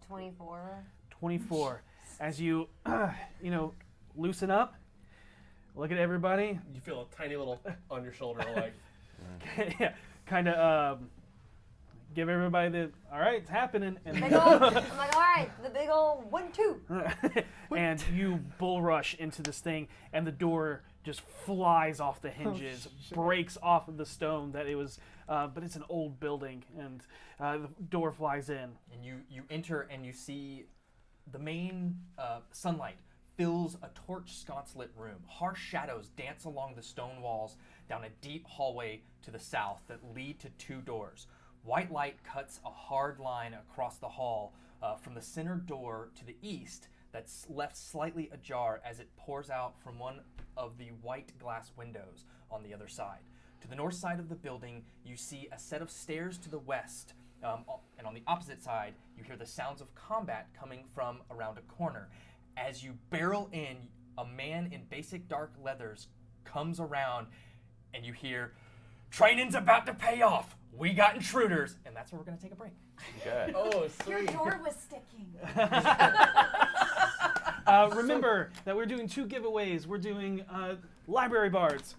24. 24. As you, loosen up, look at everybody, You feel a tiny little on your shoulder, like, yeah, kind of give everybody the, all right, it's happening, and Big ol', I'm like, all right, the big old 1-2. and you bull rush into this thing, and the door just flies off the hinges, breaks off of the stone that it was, but it's an old building, and the door flies in. And you enter and you see the main sunlight fills a torch sconce-lit room. Harsh shadows dance along the stone walls down a deep hallway to the south that lead to 2 doors. White light cuts a hard line across the hall from the center door to the east that's left slightly ajar as it pours out from one of the white glass windows. on the other side. To the north side of the building, you see a set of stairs to the west, and on the opposite side, you hear the sounds of combat coming from around a corner. As you barrel in, a man in basic dark leathers comes around, and you hear, "Training's about to pay off. We got intruders," and that's where we're going to take a break. Okay. Oh, Your sweet. door was sticking. Remember that we're doing 2 giveaways. We're doing library bards.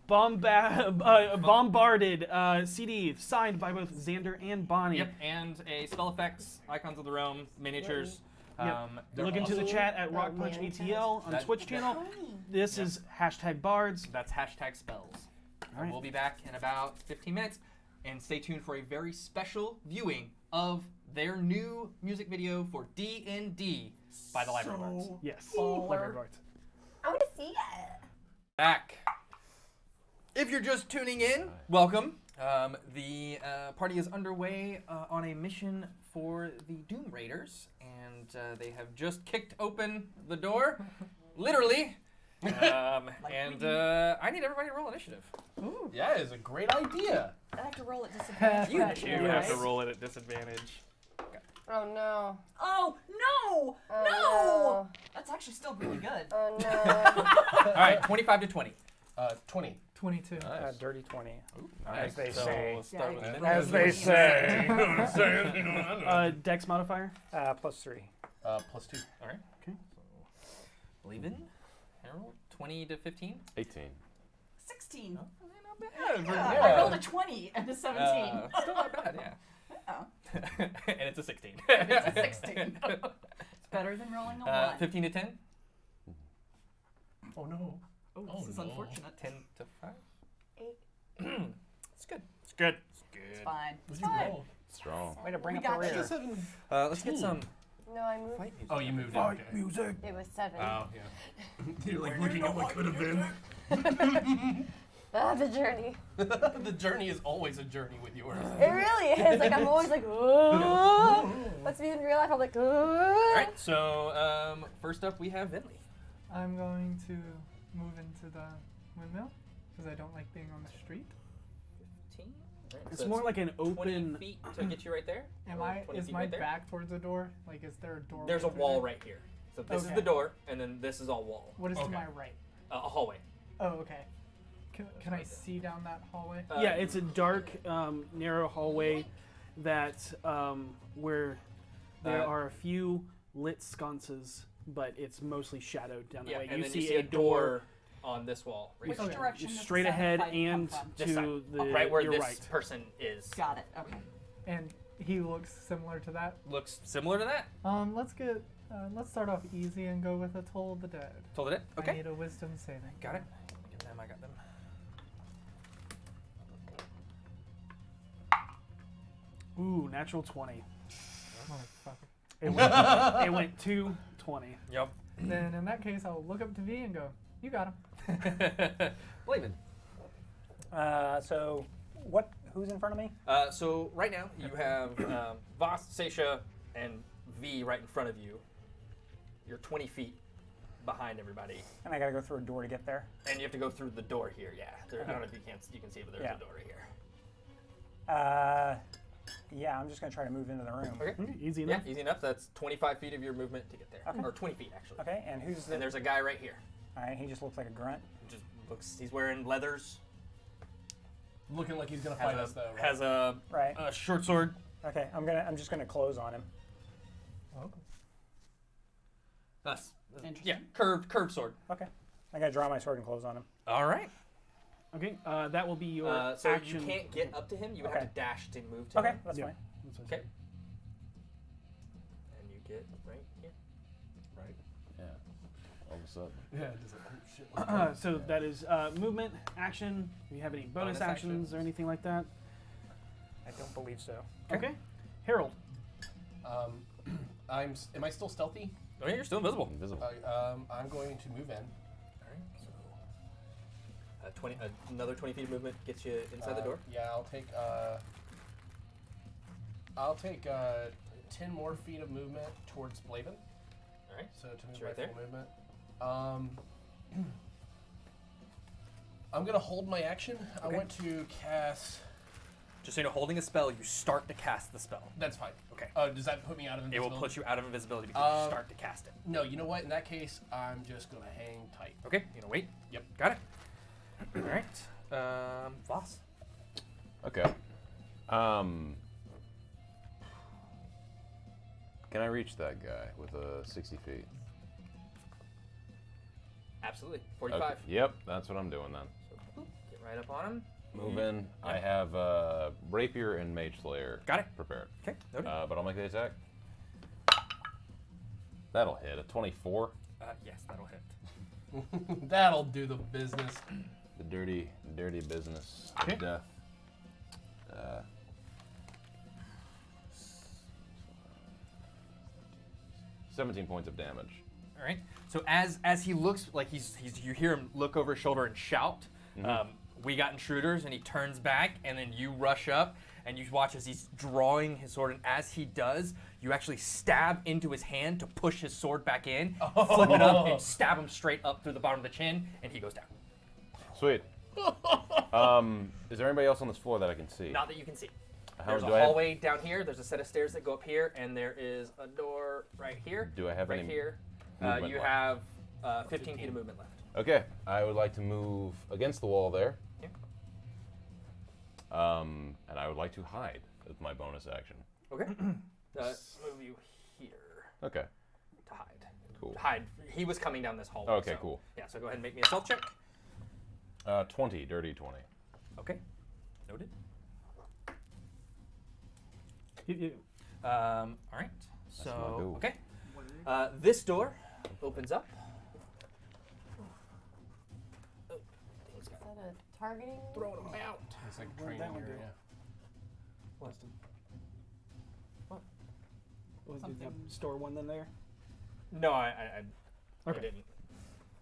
Bombarded CD signed by both Xander and Bonnie. Yep, and a spell effects, Icons of the Realm, miniatures. Yep. Look into the chat at RockPunch ATL on That- Twitch channel. This is #bards. That's #spells. All right. We'll be back in about 15 minutes, and stay tuned for a very special viewing of their new music video for D&D by the Library Bards. Yes. Baller. Library bards. I want to see it. Back. If you're just tuning in, welcome. The party is underway on a mission for the Doom Raiders, and they have just kicked open the door, literally. And I need everybody to roll initiative. Ooh. Yeah, it's a great idea. I have to roll at disadvantage. You right? do Yes. have to roll it at disadvantage. Oh no. Oh, no! Oh, No! That's actually still really good. Oh no. All right, 25 to 20. 20. 22. Nice. Dirty 20. Nice. As they So say. we'll start with Yeah. Minnie. As they say. Dex modifier. +3. +2. All right. Okay. Levin, Harold, 20 to 15. 18. 16. Not bad. Yeah, Yeah. I rolled a 20 and a 17. Still not bad, yeah. Oh, And it's a 16. it's a 16. It's better than rolling a 1. 15 to 10. Oh no. Oh, Oh, this is no. unfortunate. 10 to 5. 8. It's good. It's good. It's fine. It's What'd you fine. roll? Strong. Way to bring We up the got rear. this. Let's get some No, I moved. fight music. Oh, you moved it. Fight Okay. music. It was 7. Oh, yeah. You're like looking at what could have been. The journey. The journey is always a journey with yours. It really is. Like, I'm always like, oh. Let's be in real life. I'm like, oh. All right. So first up, we have Vinley. I'm going to move into the windmill because I don't like being on the street. 15. It's more like an 20 open. feet to get you right there. Am Or I? 20 Is feet my right there? back towards the door? Like, is there a door? There's a wall right here. So this is Okay. the door, and then this is all wall. What is to Okay. my right? A hallway. Oh, okay. Can I see down that hallway? Yeah, it's a dark, narrow hallway that where there are a few lit sconces, but it's mostly shadowed down the Yeah, way. and You then see you see a door on this wall. Right Which here. Okay. direction does the straight sound of ahead fighting come and from? This to side. the Right where your this right. person is. Got it. Okay. And he looks similar to that. Looks similar to that. Let's start off easy and go with a Toll of the Dead. Told it. I Okay. need a wisdom saving. Got it. Get them. I got them. Ooh, natural 20. Motherfucker. It went 220. Yep. Then in that case, I'll look up to V and go, "You got him." Blaven. So, who's in front of me? So right now you have Voss, Seisha, and V right in front of you. You're 20 feet behind everybody, And I gotta go through a door to get there. and you have to go through the door here. Yeah. I don't know if you can see it, but there's Yeah. a door right here. Yeah, I'm just gonna try to move into the room. Okay. Easy Yeah, enough. easy enough. That's 25 feet of your movement to get there, Okay. or 20 feet actually. Okay, and who's the? And there's a guy right here. All right, he just looks like a grunt. Just looks. He's wearing leathers. Looking like he's gonna fight us though. Right? Has a Right. short sword. Okay, I'm just gonna close on him. That's Interesting. yeah, curved sword. Okay, I gotta draw my sword and close on him. All right. Okay, that will be your So action. you can't get up to him. You would Okay. have to dash to move to Okay, him. that's Yeah. fine. That's what I Okay. said. And you get right here. Right. Yeah. All of a sudden. Yeah. Does it hurt shit? So that is movement, action. Do you have any bonus Bonus actions actions. or anything like that? I don't believe so. Okay. Harold. Am I still stealthy? Oh, yeah, you're still invisible. Invisible. I'm going to move in. All right. So, another 20 feet of movement gets you inside the door. Yeah, I'll take 10 more feet of movement towards Blaven. All right. So to move Right my there. full movement. I'm gonna hold my action. I want to cast. Just so you know, holding a spell, you start to cast the spell. That's fine. Okay. Does that put me out of It invisibility? will put you out of invisibility because you start to cast it. No, you know what? In that case, I'm just gonna hang tight. Okay, you gonna wait? Yep. Got it. All right. Voss. Okay. Can I reach that guy with 60 feet? Absolutely. 45. Okay. Yep, that's what I'm doing then. So, get right up on him. Move in. I have Rapier and Mage Slayer. Got it. Prepared. Okay, noted. But I'll make the attack. That'll hit. A 24. Yes, that'll hit. That'll do the business. The dirty business. Okay. Death. 17 points of damage. All right. So as he looks like he's you hear him look over his shoulder and shout, "We got intruders!" And he turns back, and then you rush up and you watch as he's drawing his sword. And as he does, you actually stab into his hand to push his sword back in, flip it up, and stab him straight up through the bottom of the chin, and he goes down. Sweet. Is there anybody else on this floor that I can see? Not that you can see. How There's a do I have- hallway down here. There's a set of stairs that go up here, and there is a door right here. Do I have right any here? movement You left? have 15 feet of movement left. Okay, I would like to move against the wall there. Yeah. And I would like to hide with my bonus action. Okay. Move you here Okay. to hide. Cool. Hide. He was coming down this hallway. Okay, so- cool. Yeah. So go ahead and make me a stealth check. 20, dirty 20. Okay. Noted. All right. So my go. okay. This door opens up. Oh, Is that a targeting? Throwing them out. It's like What did training that one area. do? Dustin. What? Did Something. you store one then there? No, I Okay. didn't.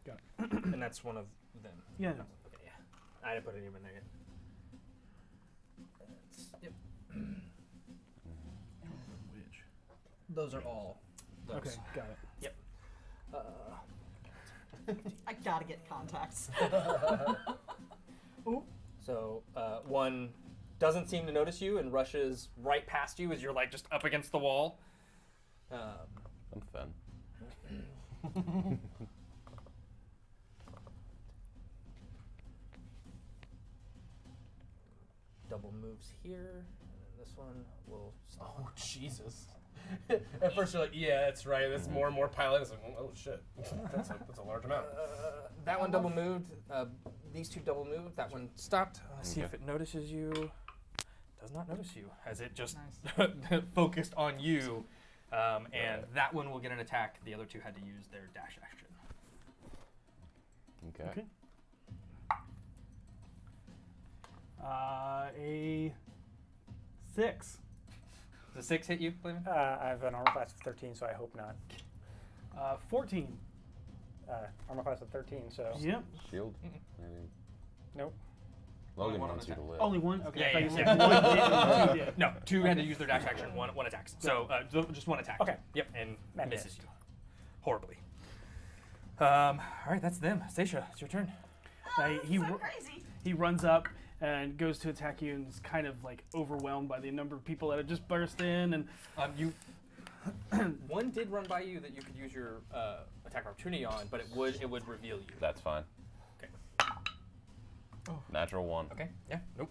Got it. And that's one of them. Yeah. Okay, yeah. I didn't put it even there yet. Yep. Which? Those are all. Those. Okay, got it. Yep. I gotta get contacts. So one doesn't seem to notice you and rushes right past you as you're like just up against the wall. I'm thin. Double moves here. And this one will stop. Oh Jesus! At first you're like, yeah, that's right. That's more and more piling. It's like, oh shit, that's a large amount. That one double moved. These two double moved. That one stopped. Let's see if it notices you. Does not notice you, as it just focused on you. And that one will get an attack. The other two had to use their dash action. Okay. A 6. Does a 6 hit you, Clement? I have an armor class of 13, so I hope not. 14. Armor class of 13, so. Yep. Shield? Nope. Logan Only one wants you to live. Only one? Okay. Yeah, I thought you yeah, said yeah. one did and two did. No, two had to use their dash action. One attacks. So just one attack. Okay. Yep, and That misses missed. you horribly. All right, that's them. Stacia, it's your turn. He runs up and goes to attack you and is kind of like overwhelmed by the number of people that have just burst in. And You one did run by you that you could use your attack of opportunity on, but it would reveal you. That's fine. Okay. Natural 1. Okay. Yeah. Nope.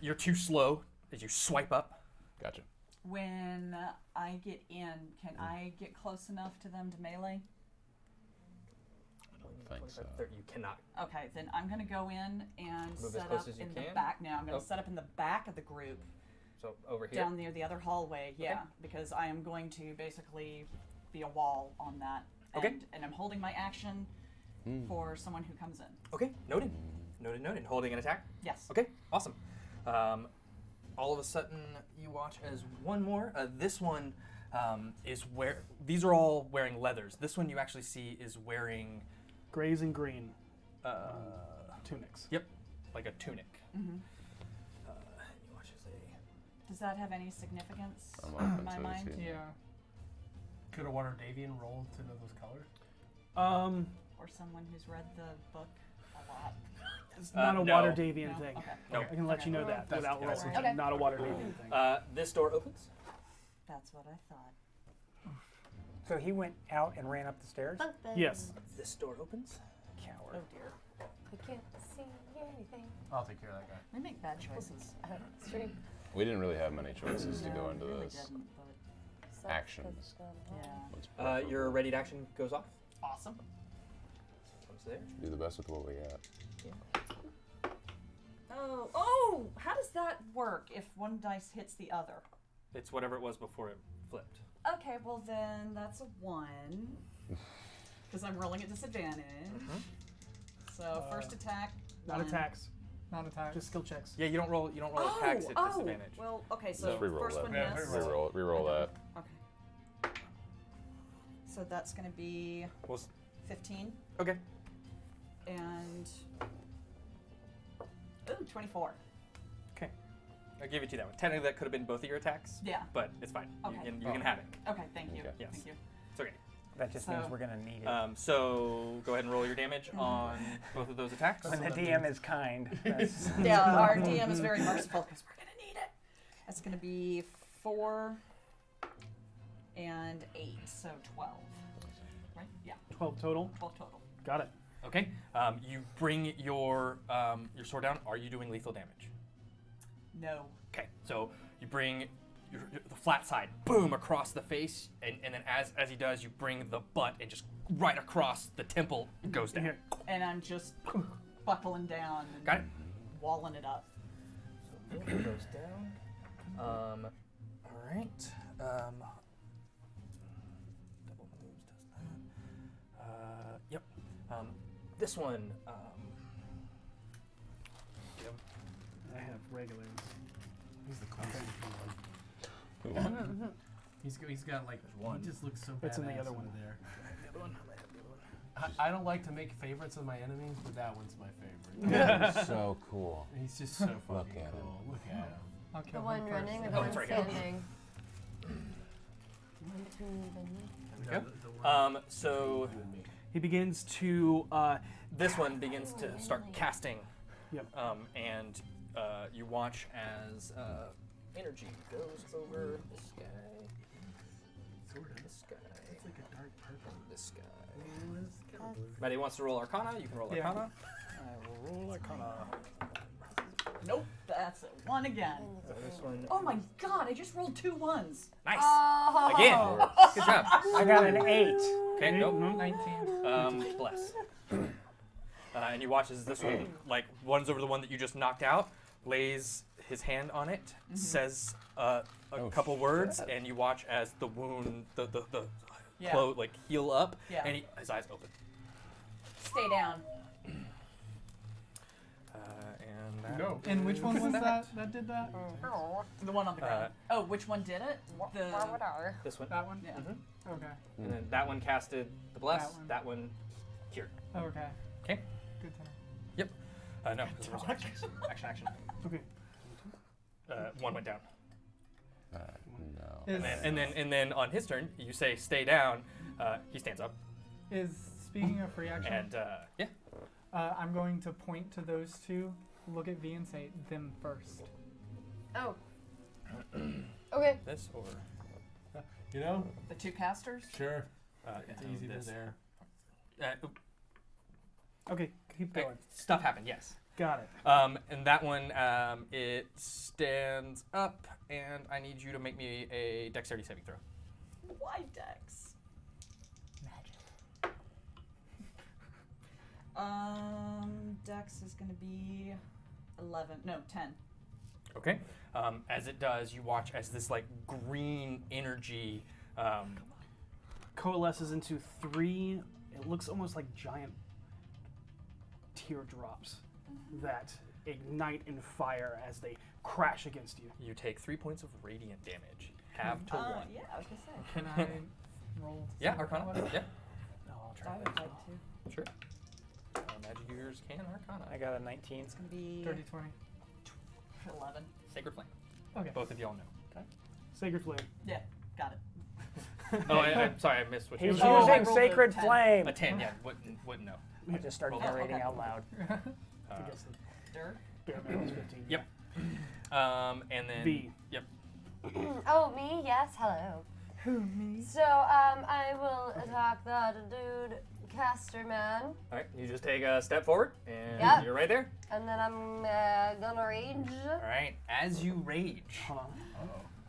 You're too slow as you swipe up. Gotcha. When I get in, can I get close enough to them to melee? I think so. You cannot. Okay, then I'm gonna go in and Move as set close up as you in the can? back. Now I'm gonna Oh. set up in the back of the group, So over here. down near the other hallway. Yeah, because I am going to basically be a wall on that. Okay. And I'm holding my action for someone who comes in. Okay. Noted. Noted. Holding an attack. Yes. Okay, awesome. All of a sudden, you watch as one more. This one is where these are all wearing leathers. This one you actually see is wearing grays and green tunics. Yep, like a tunic. Mm-hmm. You watch as they. Does that have any significance I'm not in my so mind? scared. Yeah. Could a Waterdeep roll to know those colors? Um, Or someone who's read the book? It's not a no. water Davian No? thing. Okay. No. I can let you know that That's without rolling. awesome. Okay. Not a water Davian thing. This door opens. That's what I thought. So he went out and ran up the stairs? Yes. This door opens. Coward. Oh dear. I can't see anything. I'll take care of that guy. We make bad choices. Stream. We didn't really have many choices to No, go we into really this. didn't, but Actions. yeah. Your readied action goes off. Awesome. Comes there. Do the best with what we got. Oh, how does that work if one dice hits the other? It's whatever it was before it flipped. Okay, well then that's a 1. Because I'm rolling at disadvantage. So first attack. Not 1. attacks. Not attack. Just skill checks. Yeah, you don't roll attacks at disadvantage. Well, okay, so Just reroll first that. one Yeah, missed. Reroll that. Okay. So that's going to be Well, 15 okay. and 24. Okay. I'll give it to you that one. Technically, that could have been both of your attacks. Yeah. But it's fine. Okay. You can have it. Okay, thank you. Okay. Yes. Thank you. It's okay. That just means So- we're going to need it. So go ahead and roll your damage on both of those attacks. When the DM is kind. That's Yeah, our DM is very merciful because we're going to need it. That's going to be 4 and 8, so 12. Right? Yeah, 12 total. 12 total. Got it. Okay. You bring your sword down. Are you doing lethal damage? No. Okay. So you bring the flat side, boom, across the face, and then as he does, you bring the butt and just right across the temple goes down. Here. And I'm just buckling down and Got it. walling it up. So boom, goes down. All right. Double moves does that. Yep. This one. I have regulars. He's the closest one. He's got like one. He just looks so badass It's in the other one. over there. The other one. I don't like to make favorites of my enemies, but that one's my favorite. So cool. He's just so fucking Look at cool. him. Look at him. I'll The kill one him running or first. the one it's right here. standing? One between them. There we go. So You and me. He begins to. this one begins to start casting. Yep. And you watch as energy goes over this guy, Sort of. this guy, It's like a dark purple. this guy. It's kind of blue. Maddie wants to roll Arcana. You can roll Yeah. Arcana. I will roll Arcana. Nope, that's it. 1 again. This one. Oh my god, I just rolled 2 1s. Nice. Oh. Again. Good job. I got an 8. Okay. Nope. 19. Bless. And you watch as this one like runs over the one that you just knocked out, lays his hand on it, says a couple words, and you watch as the wound, the Yeah. close, like heal up, Yeah. and his eyes open. Stay down. And that No. And which one was that did that? The one on the ground. Oh, which one did it? The This one. That one? yeah. Okay. And then that one casted the bless. That one. That one cured. Okay. Okay. Good to know. No, because there was action. Okay. One went down. No. Is, And then on his turn, you say stay down. He stands up, is speaking of free action, and yeah. I'm going to point to those two, look at V and say them first. Oh. Okay. This or You know? The 2 casters? Sure. It's easy this. to there. Okay, keep going. Stuff happened. Yes. Got it. And that one, it stands up, and I need you to make me a dexterity saving throw. Why Dex? Dex is gonna be 10. Okay. As it does, you watch as this like green energy. Coalesces into 3. It looks almost like giant teardrops that ignite in fire as they crash against you. You take 3 points of radiant damage. Half to 1. Yeah, I was gonna say. Can I roll? Yeah, Arcana. Yeah, Oh, I'll I try would that. like to. sure. Magic users can Arcana. I got a 19. It's gonna be 30, 20. 11. Sacred Flame. Okay. Both of y'all know. Sacred Flame. Yeah, got it. Oh, I'm sorry, I missed what you He's were Oh, I using rolled a Sacred 10. Flame. A 10, yeah, wouldn't know. I just started Roll. narrating Okay. out loud. I guess the Dirt. bare minimum is 15. Yep. And then V. Yep. Oh, me? Yes, hello. Who, me? So, I will attack the dude caster man, All right. You just take a step forward, and Yep. you're right there. and then I'm gonna rage. All right. As you rage, Huh.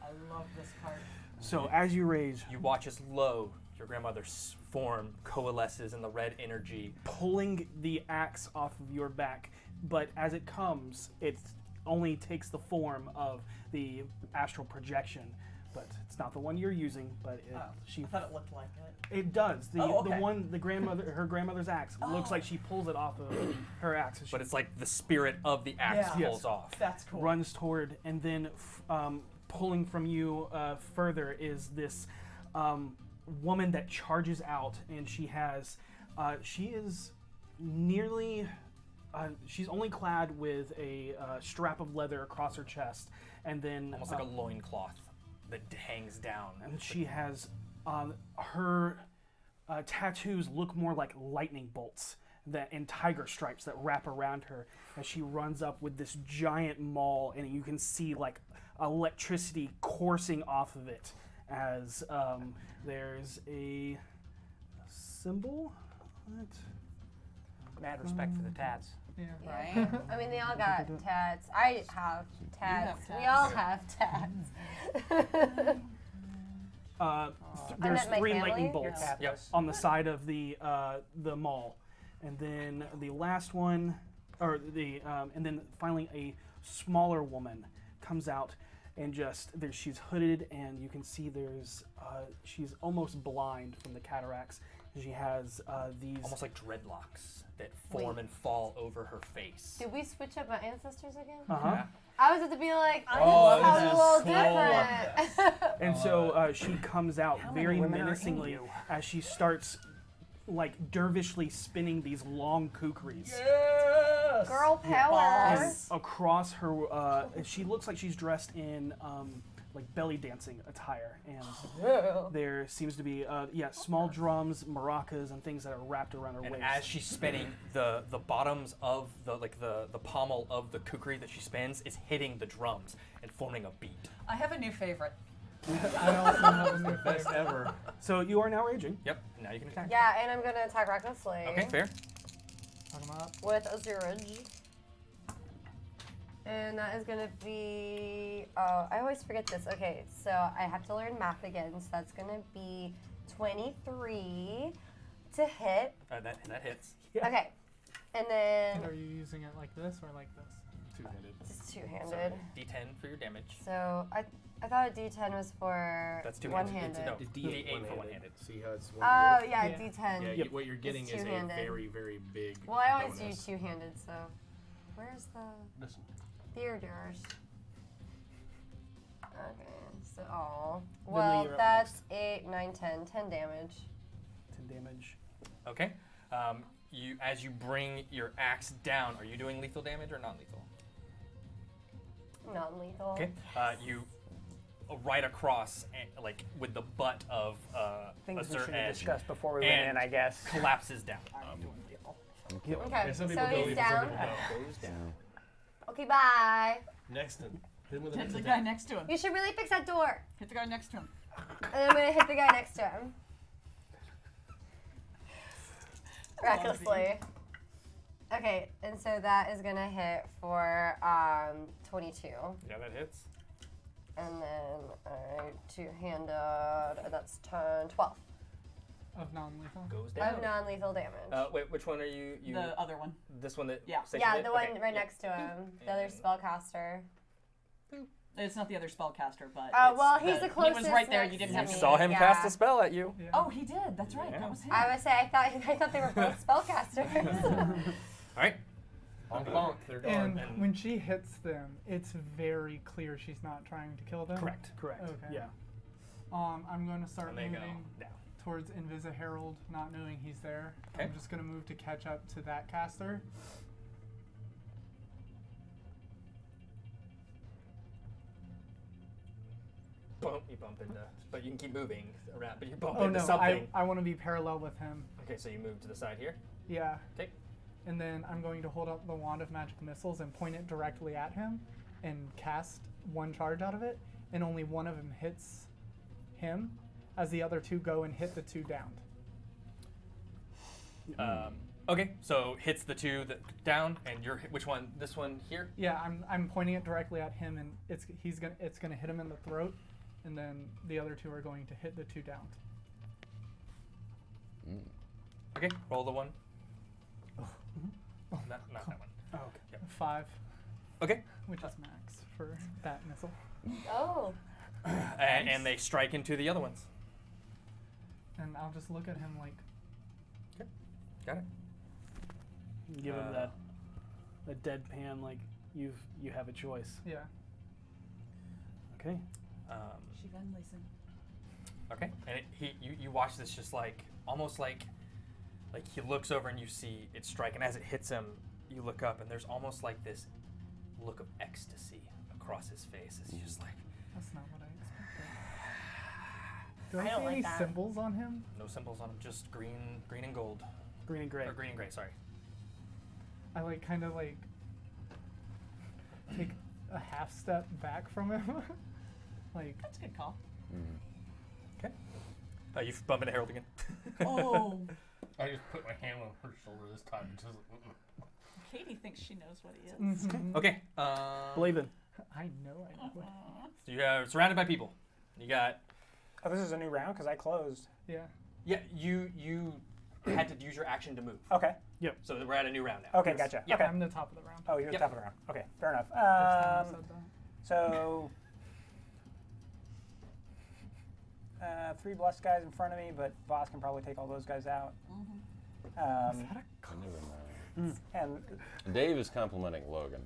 I love this part. So as you rage, you watch as Lo, your grandmother's form, coalesces in the red energy. pulling the axe off of your back, but as it comes, it only takes the form of the astral projection. But it's not the one you're using. But it, she I thought it looked like it. it does. The Oh, the okay. one her grandmother's axe looks like she pulls it off of her axe. As she But it's like the spirit of the axe Yeah. pulls off. That's cool. runs toward, and then pulling from you further is this woman that charges out, and she is nearly she's only clad with a strap of leather across her chest, and then Almost like a loincloth that hangs down. and she has her tattoos look more like lightning bolts and tiger stripes that wrap around her as she runs up with this giant maul, and you can see like electricity coursing off of it as there's a symbol. Mad respect for the tats. Yeah. Right? I mean, they all got tats. I have tats. have We all tats. have tats. There's meant my 3 family? lightning bolts Yep. on the side of the mall, and then the last one, or and then finally a smaller woman comes out, and she's hooded, and you can see she's almost blind from the cataracts. She has these Almost like dreadlocks that form and fall over her face. Did we switch up my ancestors again? uh-huh. I was about to be like, I Oh, this sounds this a is little different. And so she comes out How many very women are in menacingly you? as she starts like dervishly spinning these long kukris. Girl power. And across her, she looks like she's dressed in like belly dancing attire, and there seems to be small drums, maracas, and things that are wrapped around her And waist. as she's spinning, the bottoms of the pommel of the kukri that she spins is hitting the drums and forming a beat. I have a new favorite. I also have a new Best favorite. ever. So you are now raging. Yep. Now you can attack. Yeah, and I'm gonna attack recklessly. Okay. Fair. Talk 'em up. With a zerage. And that is gonna be, oh, I always forget this. Okay, so I have to learn math again. So that's gonna be 23 to hit. That hits. Okay, and then And are you using it like this or like this? Two-handed. just two-handed. D10 for your damage. So I thought a D10 was for That's two-handed. one-handed. No, It's D8 for one-handed. See how it's Oh one yeah, Yeah. D10. Yeah, what you're getting is a two-handed. very, very big Well, I always bonus. do two-handed. So where's the Listen. Theodore's? Okay, so oh, Then well you're up that's 8, 9, 10, 10 damage. 10 damage. Okay. As you bring your axe down, are you doing lethal damage or non-lethal? Non-lethal. Okay. You right across, like with the butt of a Things we zert should have edge, discussed before we went and in, I guess. collapses down. Okay, Some so people go he's lethal, some down. people don't. Goes down. Okay, bye. Next to him. Hit him with Hit an the attack. guy next to him. You should really fix that door. Hit the guy next to him. And then I'm gonna hit the guy next to him. Recklessly. Okay, and so that is gonna hit for 22. Yeah, that hits. And then two-handed, that's 10, 12 Of non-lethal? Goes down. of non-lethal damage. Wait, which one are you? The other one. This one that? Yeah. station Yeah, hit? the one Okay, right yeah. next to him. The other And- spellcaster. It's not the other spellcaster, but. Oh, it's well, he's the He closest was right there. next You didn't to have me. to. Saw him Yeah. cast a spell at you. Yeah. Oh, he did. That's right. Yeah. That was him. I would say I thought they were both spellcasters. All right. Honk, honk. They're gone. And when she hits them, it's very clear she's not trying to kill them. Correct. Correct. Okay. Yeah. I'm going to start And they go moving down. towards Invisa Herald, not knowing he's there. Okay. I'm just going to move to catch up to that caster. Boom, you bump into, but you can keep moving around, but you bump Oh into no, something. I want to be parallel with him. Okay, so you move to the side here. Yeah. Okay. And then I'm going to hold up the Wand of Magic Missiles and point it directly at him and cast one charge out of it, and only one of them hits him as the other two go and hit the two downed. Okay, so hits the two that down, and you're which one? This one here? Yeah, I'm pointing it directly at him, and it's gonna hit him in the throat, and then the other two are going to hit the two downed. Okay, roll the one. Not that one. Oh, okay. Yep. 5, Okay, which is max for that missile. Oh. and they strike into the other ones. And I'll just look at him like, Got it. Give him that deadpan, like you have a choice. yeah. Okay. She Van listen. Okay, and you watch this just like almost like he looks over and you see it strike, and as it hits him, you look up and there's almost like this look of ecstasy across his face. It's just like That's not what I expected. Do I, I don't see like any that. symbols on him? no symbols on him, just green and gold, Green and gray. or green and gray. Sorry. I like kind of like take a half step back from him. Like, That's a good call. Okay. You bump into Harold again. Oh. I just put my hand on her shoulder this time. Just, Katie thinks she knows what he is. Okay. Blaven. I know what So you're surrounded by people. You got. Oh, this is a new round because I closed. Yeah. Yeah. You had to use your action to move. Okay. So we're at a new round now. Okay, gotcha. Yeah, Okay. I'm the top of the round. Oh, you're the Yep. top of the round. Okay, fair enough. First time I said that. So, 3 blessed guys in front of me, but Voss can probably take all those guys out. Is that a I never know. And Dave is complimenting Logan.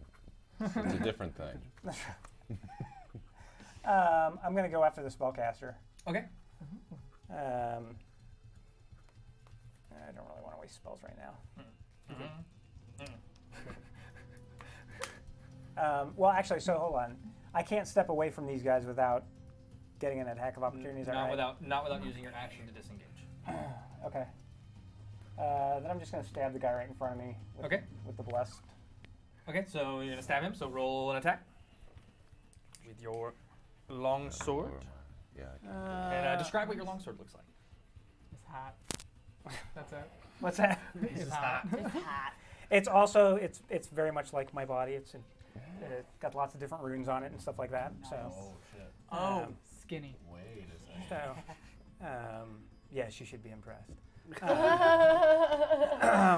It's a different thing. I'm going to go after the spellcaster. Okay. I don't really want to waste spells right now. Well, actually, so hold on. I can't step away from these guys without getting an attack of opportunity. Is that right? Not without using your action to disengage. Okay. Then I'm just going to stab the guy right in front of me with, Okay. with the blessed. Okay, so you're gonna stab him. So roll an attack with your long sword. Yeah. And describe what your long sword looks like. His hat. That's it. What's that? His hat. His hat. It's also it's very much like my body. It's got lots of different runes on it and stuff like that. So oh shit! Oh, skinny. Wait a second. yes, you should be impressed.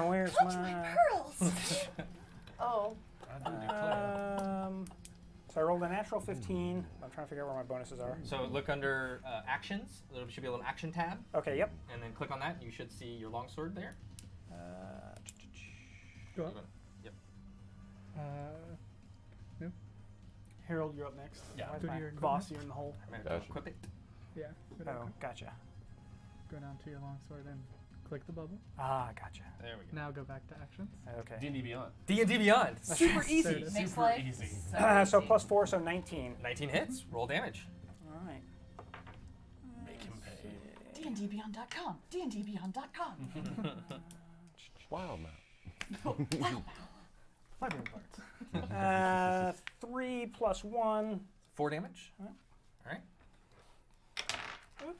Where's my? Pearls. Oh. I do declare. So I rolled a natural 15. I'm trying to figure out where my bonuses are. So look under actions. There should be a little action tab, Okay, yep. and then click on that. And you should see your long sword there. Go up. Yep. Harold, you're up next. Yeah. Where's Go to my- your Voss, you're in the hole. I'm gonna Gotcha. equip it. Yeah. Oh, gotcha. Go down to your longsword and click the bubble. Ah, gotcha. There we go. Now go back to actions. Okay. D&D Beyond. D&D Beyond. Super There easy. it is. Makes Super life easy. So plus 4, so 19. 19 hits. Roll damage. All right. Make him pay. dndbeyond.com. dndbeyond.com. Wow, man. Library parts. 3 plus 1. 4 damage. Yeah. All right.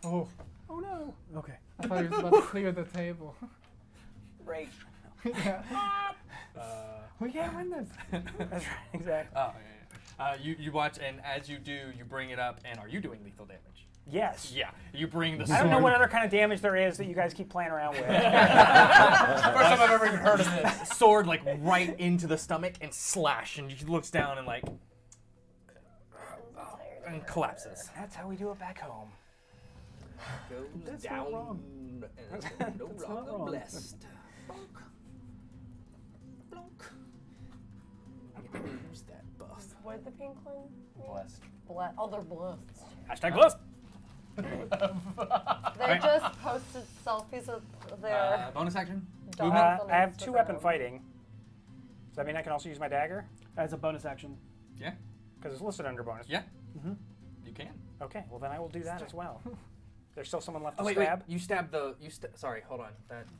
Oh, Oh no. Okay. I thought he was about to clear the table. Great. Yeah. We can't win this. That's right. Exactly. Oh, yeah. You watch, and as you do, you bring it up, and are you doing lethal damage? Yes. Yeah. You bring the I sword. don't know what other kind of damage there is that you guys keep playing around with. First time I've ever even heard of this. Sword like right into the stomach and slash, and he looks down and like and collapses. That's how we do it back home. Goes That's down. not wrong. And no That's not longer wrong. blessed. Blunk. Blunk. Where's that buff? What the pink one? Blessed. Oh, they're blessed. Hashtag blessed. They just posted selfies of their Bonus action. dogs on I have 2 weapon Instagram. fighting. Does that mean I can also use my dagger? As a bonus action. Yeah. Because it's listed under bonus. Yeah. You can. Okay, well then I will do that as well. There's still someone left to Wait, stab? you stabbed the. Sorry, hold on.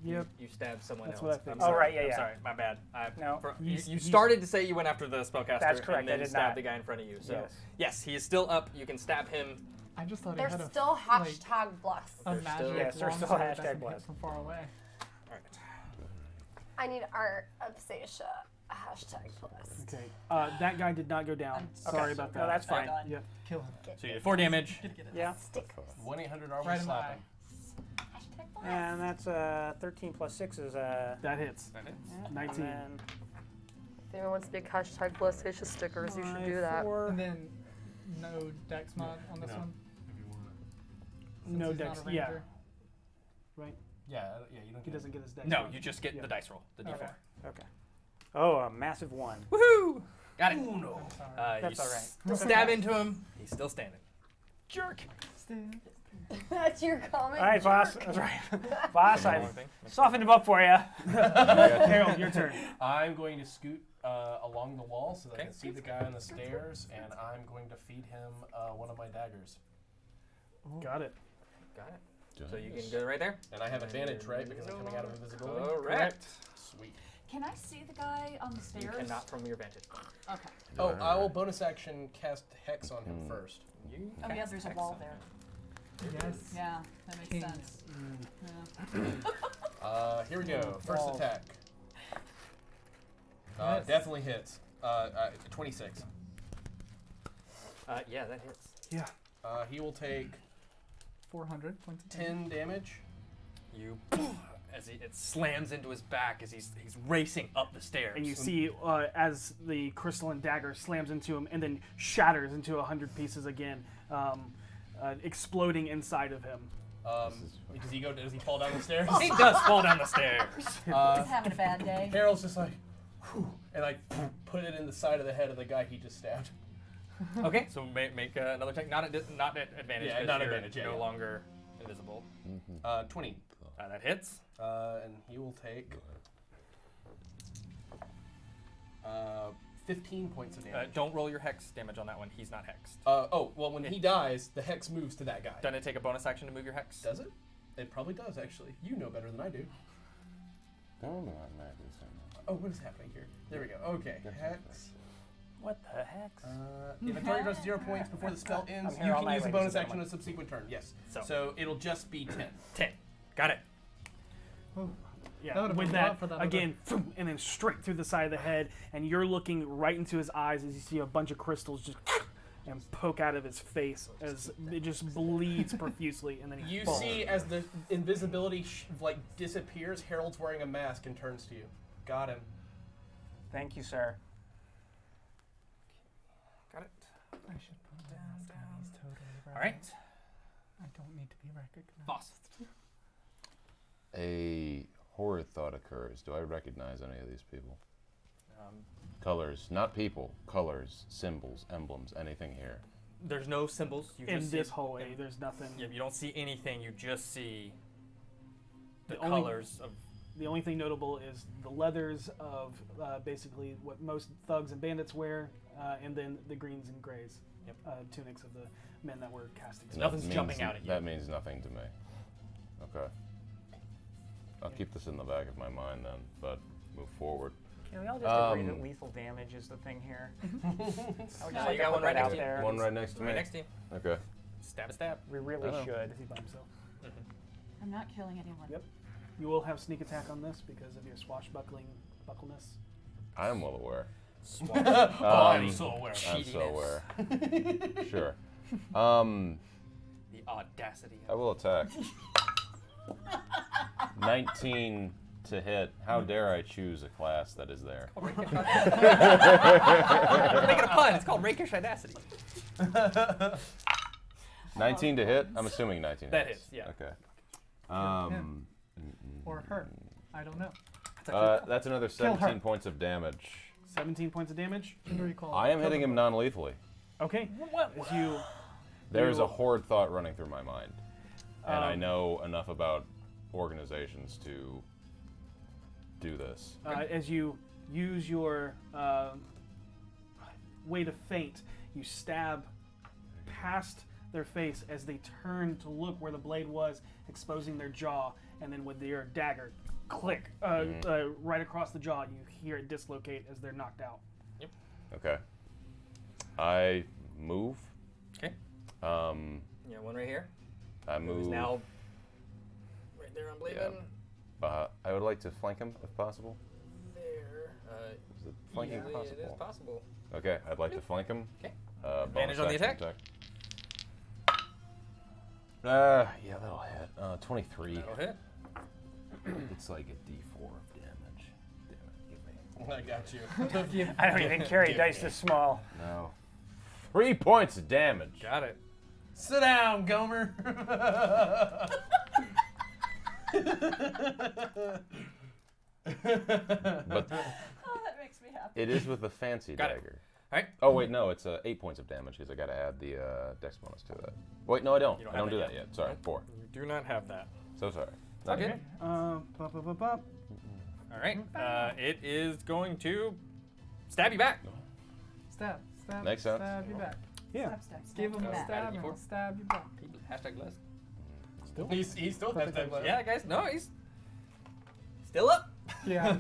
Yep. You stabbed someone That's else. what I think. I'm Oh, sorry. right, yeah, I'm yeah. sorry, my bad. No. You started to say you went after the spellcaster. That's correct, And then I did stabbed not. the guy in front of you. So Yes. yes, he is still up. You can stab him. I just thought There's he had still like, hashtag bless. a There's magic still- Yes, there's still longsword that hashtag can hit bless. from far away. All right. I need art of Seisha. Hashtag bless. Okay. That guy did not go down. Sorry about that. No, that's fine. Yep. Kill him. So you did 4 damage. Yeah. Stick. 1-800 Right always in the eye. slapping. Hashtag bless. And that's 13 plus 6 is That hits. That hits. 19. And If anyone wants to make hashtag bless Seisha stickers, you should do that. four. And then no dex mod on this No. one. No Since he's not dex. a Yeah. ranger. Right. Yeah, you don't He get doesn't get his dex. No, on. you just get Yeah. the dice roll, the d4. Okay. Okay. Oh, a massive 1. Woohoo! Got it. I'm sorry. That's you all right. Stab into him. He's still standing. Jerk. That's your comment. All right, boss. jerk. That's right. Boss, One I more thing. softened him up for you. Harold, your turn. I'm going to scoot along the wall so that I Okay. can see the guy on the stairs, and I'm going to feed him one of my daggers. Got it. Got it. So you can go right there. And I have advantage, right? Because I'm coming out of invisibility. Correct. Sweet. Can I see the guy on the You stairs? cannot from your vantage. Okay. Oh, I will bonus action cast Hex on him first. You Oh yeah, cast there's a Hex wall on there. Yes. Yeah, that makes King. sense. Here we go. First Balls. attack. Yes. Definitely hits. 26. Yeah, that hits. Yeah. He will take 400 points of damage. 10 damage. You, as it slams into his back as he's racing up the stairs. And you see as the crystalline dagger slams into him and then shatters into 100 pieces again, exploding inside of him. Does he fall down the stairs? He does fall down the stairs. He's having a bad day. Harold's just like, whew, and like put it in the side of the head of the guy he just stabbed. Okay, so make another check. Not at advantage. Yeah, 'cause not you're advantage, yeah, no yeah. longer invisible. 20. That hits. And he will take 15 points of damage. Don't roll your hex damage on that one. He's not hexed. When he dies, the hex moves to that guy. Doesn't it take a bonus action to move your hex? Does it? It probably does, actually. You know better than I do. Don't know I'm mad at this. Oh, what is happening here? There we go. Okay, hex. What the heck? If a target draws 0 points before the spell ends, I'm here you all can night, use a ladies bonus and action on a subsequent turn. Yes. So- So it'll just be 10. 10. Got it. Oh, Yeah, That would've with been a that, lot for that again, and then straight through the side of the head, and you're looking right into his eyes as you see a bunch of crystals just and poke out of his face as it just bleeds profusely, and then he You falls. see as the invisibility disappears, Harold's wearing a mask and turns to you. Got him. Thank you, sir. Got it. I should put him down. He's totally right. All right. I don't need to be recognized. Boss. A horrid thought occurs. Do I recognize any of these people? Um, Colors, not people. Colors, symbols, emblems, anything here. there's no symbols. You in just this see, hallway. There's nothing. Yeah, you don't see anything. You just see the The only- colors of. The only thing notable is the leathers of basically what most thugs and bandits wear, and then the greens and grays tunics of the men that were casting. That Nothing's means- jumping out at you. That means nothing to me. Okay. I'll keep this in the back of my mind then, but move forward. Can we all just agree that lethal damage is the thing here? I would just No, like you to got put one right that out next to you. there. One right next to me. Right next to you. Okay. Stab a stab. We really Oh. should. Is he by himself? I'm not killing anyone. Yep. You will have sneak attack on this because of your swashbuckling buckleness. I am well aware. I'm so aware. I'm so aware. Sure. The audacity. I will attack. 19 to hit. How dare I choose a class that is there? We're making a pun. It's called rakish audacity. 19 to hit? I'm assuming 19 That hits. hits, yeah. Okay. Him. Or her. I don't know. That's another Kill her. 17 points of damage. 17 points of damage. Recall. I am hitting him non-lethally. Okay. As you, There's a You- horrid thought running through my mind. And I Um, know enough about organizations to do this. as you use your way to feint, you stab past their face as they turn to look where the blade was, exposing their jaw, and then with your dagger, click, right across the jaw, you hear it dislocate as they're knocked out. Yep. Okay. I move. Okay. Yeah, one right here. I Who's move. now right there on Blaven. I would like to flank him if possible. There. Is it flanking Usually possible? It is possible. Okay, I'd like to flank him. Okay. Bonus Advantage on the action attack? Yeah, that'll hit. 23. That'll hit. It's like a D4 of damage. Damn it, give me. I got you. I don't even carry dice this small. No. 3 points of damage. Got it. Sit down, Gomer. But Oh, that makes me happy. it is with a fancy Got it. dagger. All right. Oh wait, no, it's 8 points of damage because I got to add the dex bonus to that. Wait, no, I don't. You don't I have don't do that that yet. Sorry, 4. You do not have that. So sorry. Okay. Okay. Bop, bop, bop, bop. All right. It is going to stab you back. Stab. Makes sense. Stab you back. Yeah. Stab, Give him a back. stab and he'll stab you back. Hashtag blessed. He's still has that left. Yeah, guys. No, he's still up. Yeah.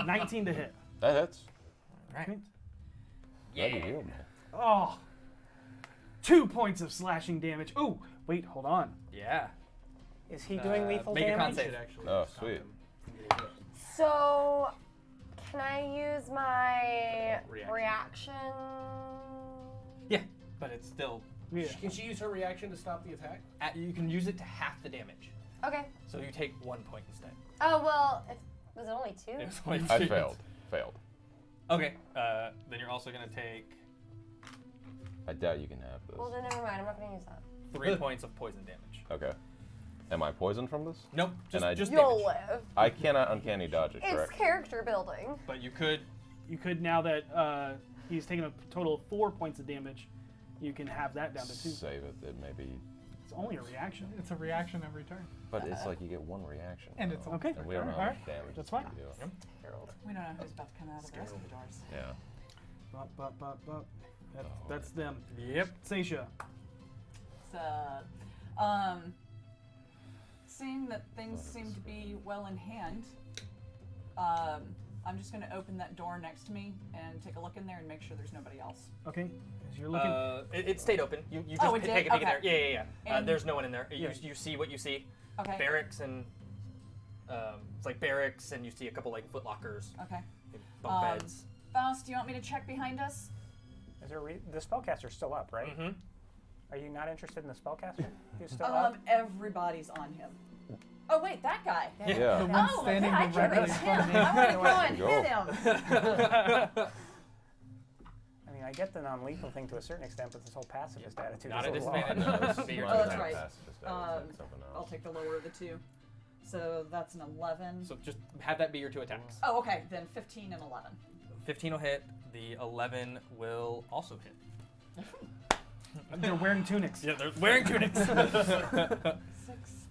19 to hit. That hits. All right. Glad you healed me. Oh. 2 points of slashing damage. Ooh, wait, hold on. Yeah. Is he doing lethal make a con damage? save. Oh, sweet. So, can I use my Reaction. reaction? Yeah, but it's still. Yeah. Can she use her reaction to stop the attack? You can use it to half the damage, Okay. so you take 1 point instead. Oh, well, was it only 2? It's only I two. failed. Okay. Then you're also gonna take I doubt you can have this. Well, then never mind. I'm not going to use that. 3 points of poison damage. Okay. Am I poisoned from this? Nope. Just I- just You'll damage. live. I cannot uncanny dodge it, It's correct? character building. But you could. You could, now that he's taken a total of 4 points of damage, you can have that down to 2. Save it. It may be. It's only a reaction. It's a reaction every turn. But it's like you get 1 reaction. And it's though. Okay. And we don't know how Alright. much damage That's it's fine. gonna do. We don't know who's about to come out of the rest of the doors. Yeah. Bop, bop, bop, bop. That's them. Yep. Seisha. So, seeing that things seem to be well in hand, I'm just going to open that door next to me and take a look in there and make sure there's nobody else. Okay. As you're looking. It stayed open. You just Oh, it take did? a peek in Okay. there. Yeah. And- There's no one in there. Yeah. You see what you see. Okay. Barracks and it's like barracks, and you see a couple like foot lockers, Okay. bunk beds. Faust, do you want me to check behind us? Is there the spellcaster's still up, right? Mm-hmm. Are you not interested in the spellcaster? Who's still up? Everybody's on him. Oh, wait, that guy. Yeah. The one Oh, standing yeah, I can't directly reach in front of him. me. I want to go and Go. hit him. I mean, I get the non-lethal thing to a certain extent, but this whole pacifist attitude Not is a a little off. disadvantage. No, this is Be your mine. Oh, that's turn. right. Just something else. I'll take the lower of the 2. So that's an 11. So just have that be your 2 attacks. Oh, okay. Then 15 and 11. 15 will hit. The 11 will also hit. They're wearing tunics. Yeah, they're wearing tunics. 6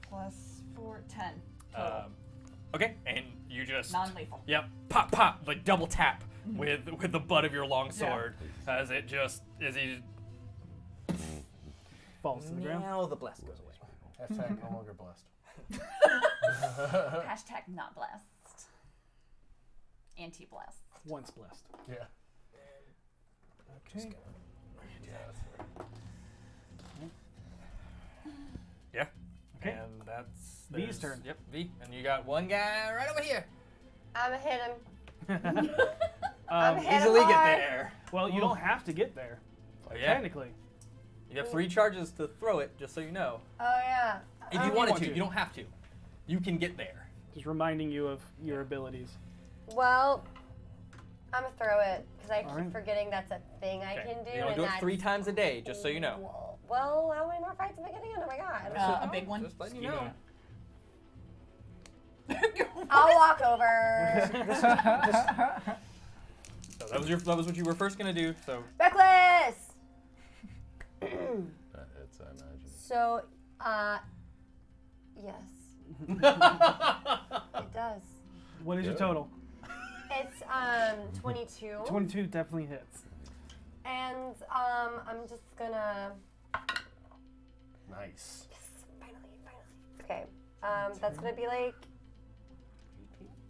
plus 4, 10. Total. Okay, and you just Non-lethal. Yep, pop, like double tap with the butt of your long sword as he Falls to the ground. now the bless goes away. Hashtag no longer blessed. Hashtag not blessed. Anti-blessed. Once blessed. Yeah. Okay. Yeah. Okay. And that's V's there's- turn. Yep, V. And you got one guy right over here. I'm going to hit him. Um, hit him Easily get hard. there. well, you don't have to get there. Oh, yeah. Technically. You have 3 charges to throw it, just so you know. Oh, yeah. If you want wanted to, to. you don't have to. You can get there. Just reminding you of your abilities. Well, I'm going to throw it because I keep Alright. forgetting that's a thing I can do. You don't and do it that's 3 times a day, just so you know. Well, how many more fights am I getting in? Oh my god. A big one. Just letting you know. I'll walk over. So that was what you were first gonna do. So Reckless! That hits, I imagine. So, yes. It does. What is your Good. total? It's, 22. 22 definitely hits. And I'm just gonna. Nice. Yes, finally. Okay. That's gonna be like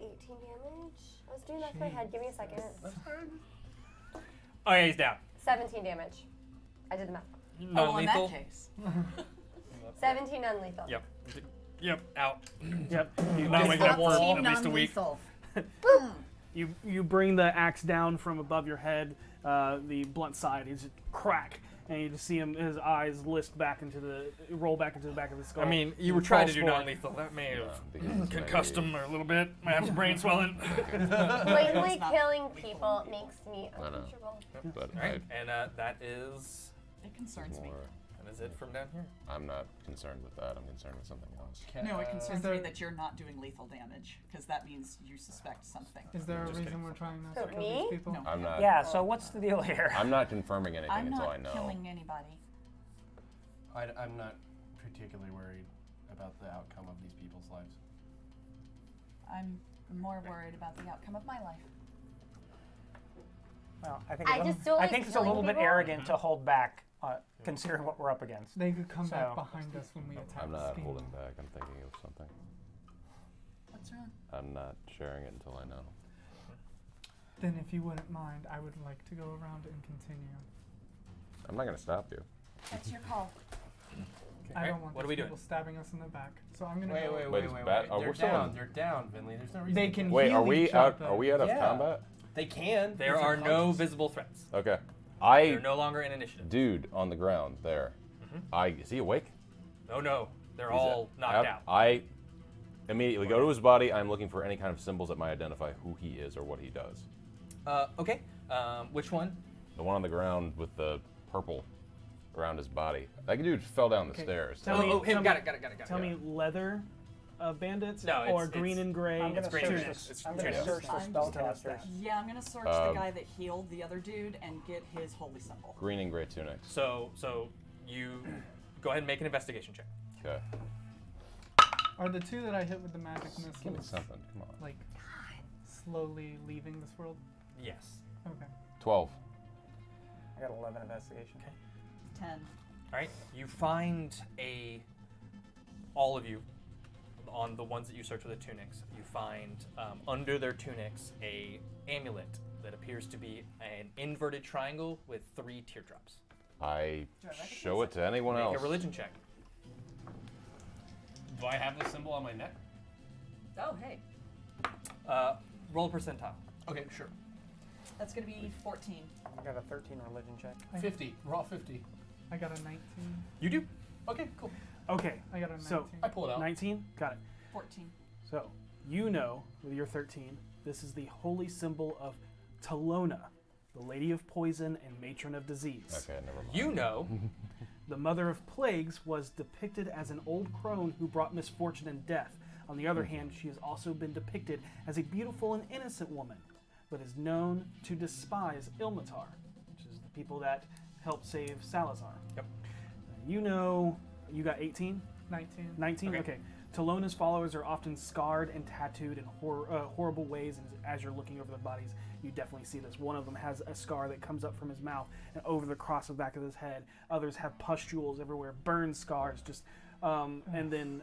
18 damage. I was doing that in my head. Give me a second. Oh yeah, he's down. 17 damage. I did the math. Non-lethal. In that case. 17 non-lethal. Yep. Out. Yep. You Not just waking up for Team at least a week. non-lethal. You bring the axe down from above your head, the blunt side. He's just crack, and you just see him. His eyes roll back into the back of his skull. I mean, you were He trying to falls do forward. non-lethal. That may have because concussed maybe- him a little bit. Might have some brain swelling. Blatantly It's not killing people makes me I know. uncomfortable. But All right, and that is It concerns me. it from down here. I'm not concerned with that. I'm concerned with something else. No, it concerns Is there- me that you're not doing lethal damage, because that means you suspect something. Is there a reason we're trying not to Who, kill me? these people? No. I'm not. Yeah, so what's the deal here? I'm not confirming anything I'm until not I know. killing anybody. I'm not particularly worried about the outcome of these people's lives. I'm more worried about the outcome of my life. Well, I think I it's just a don't like little bit killing people. arrogant to hold back, considering what we're up against. They could come back So- behind us when we attack I'm not Skeemo. holding back. I'm thinking of something. What's wrong? I'm not sharing it until I know. Then if you wouldn't mind, I would like to go around and continue. I'm not going to stop you. That's your call. I don't want what are these we people doing? stabbing us in the back. So I'm gonna Wait, go. wait, Wait, wait, is wait, bat- wait. oh, They're we're still in- down. They're down, Finley. There's no reason. They to can kill Wait, heal are we each out? other. Are we out of Yeah. combat? They can. There if are you're no conscious. visible threats. Okay. They're no longer in initiative. Dude on the ground there. Is he awake? No, they're He's all knocked out. I immediately go to his body. I'm looking for any kind of symbols that might identify who he is or what he does. Okay. Which one? The one on the ground with the purple around his body. That dude fell down the Okay. stairs. Tell me- him. tell Got me- it. Tell me leather bandits No, or it's- green it's- and gray I'm gonna It's search tunics. this. It's I'm gonna tunics. search the I'm just telling us spellcasters. Yeah, I'm gonna search the guy that healed the other dude and get his holy symbol. Green and gray tunics. So you go ahead and make an investigation check. Okay. Are the two that I hit with the magic Give me missiles something. Come on. like slowly leaving this world? Yes. Okay. 12. I got 11 investigation. Okay. 10. All right. You find all of you, on the ones that you search with the tunics, you find under their tunics a amulet that appears to be an inverted triangle with 3 teardrops. I Do I recognize show it to anyone Make else. a religion check. Do I have the symbol on my neck? Oh, hey. Roll a percentile. Okay, sure. That's gonna be 14. I got a 13 religion check. 50. Raw 50. I got a 19. You do. Okay, cool. Okay, I got a 19. So- I pull it out. 19. Got it. 14. So you know with your 13, this is the holy symbol of Talona, the Lady of Poison and Matron of Disease. Okay, never mind. You know. The Mother of Plagues was depicted as an old crone who brought misfortune and death. On the other hand, she has also been depicted as a beautiful and innocent woman, but is known to despise Ilmatar, which is the people that helped save Salazar. Yep. You know, you got 18? 19. 19? Okay. Okay. Talona's followers are often scarred and tattooed in horrible ways, and as you're looking over their bodies, you definitely see this. One of them has a scar that comes up from his mouth and over the cross of the back of his head. Others have pustules everywhere, burn scars, just and then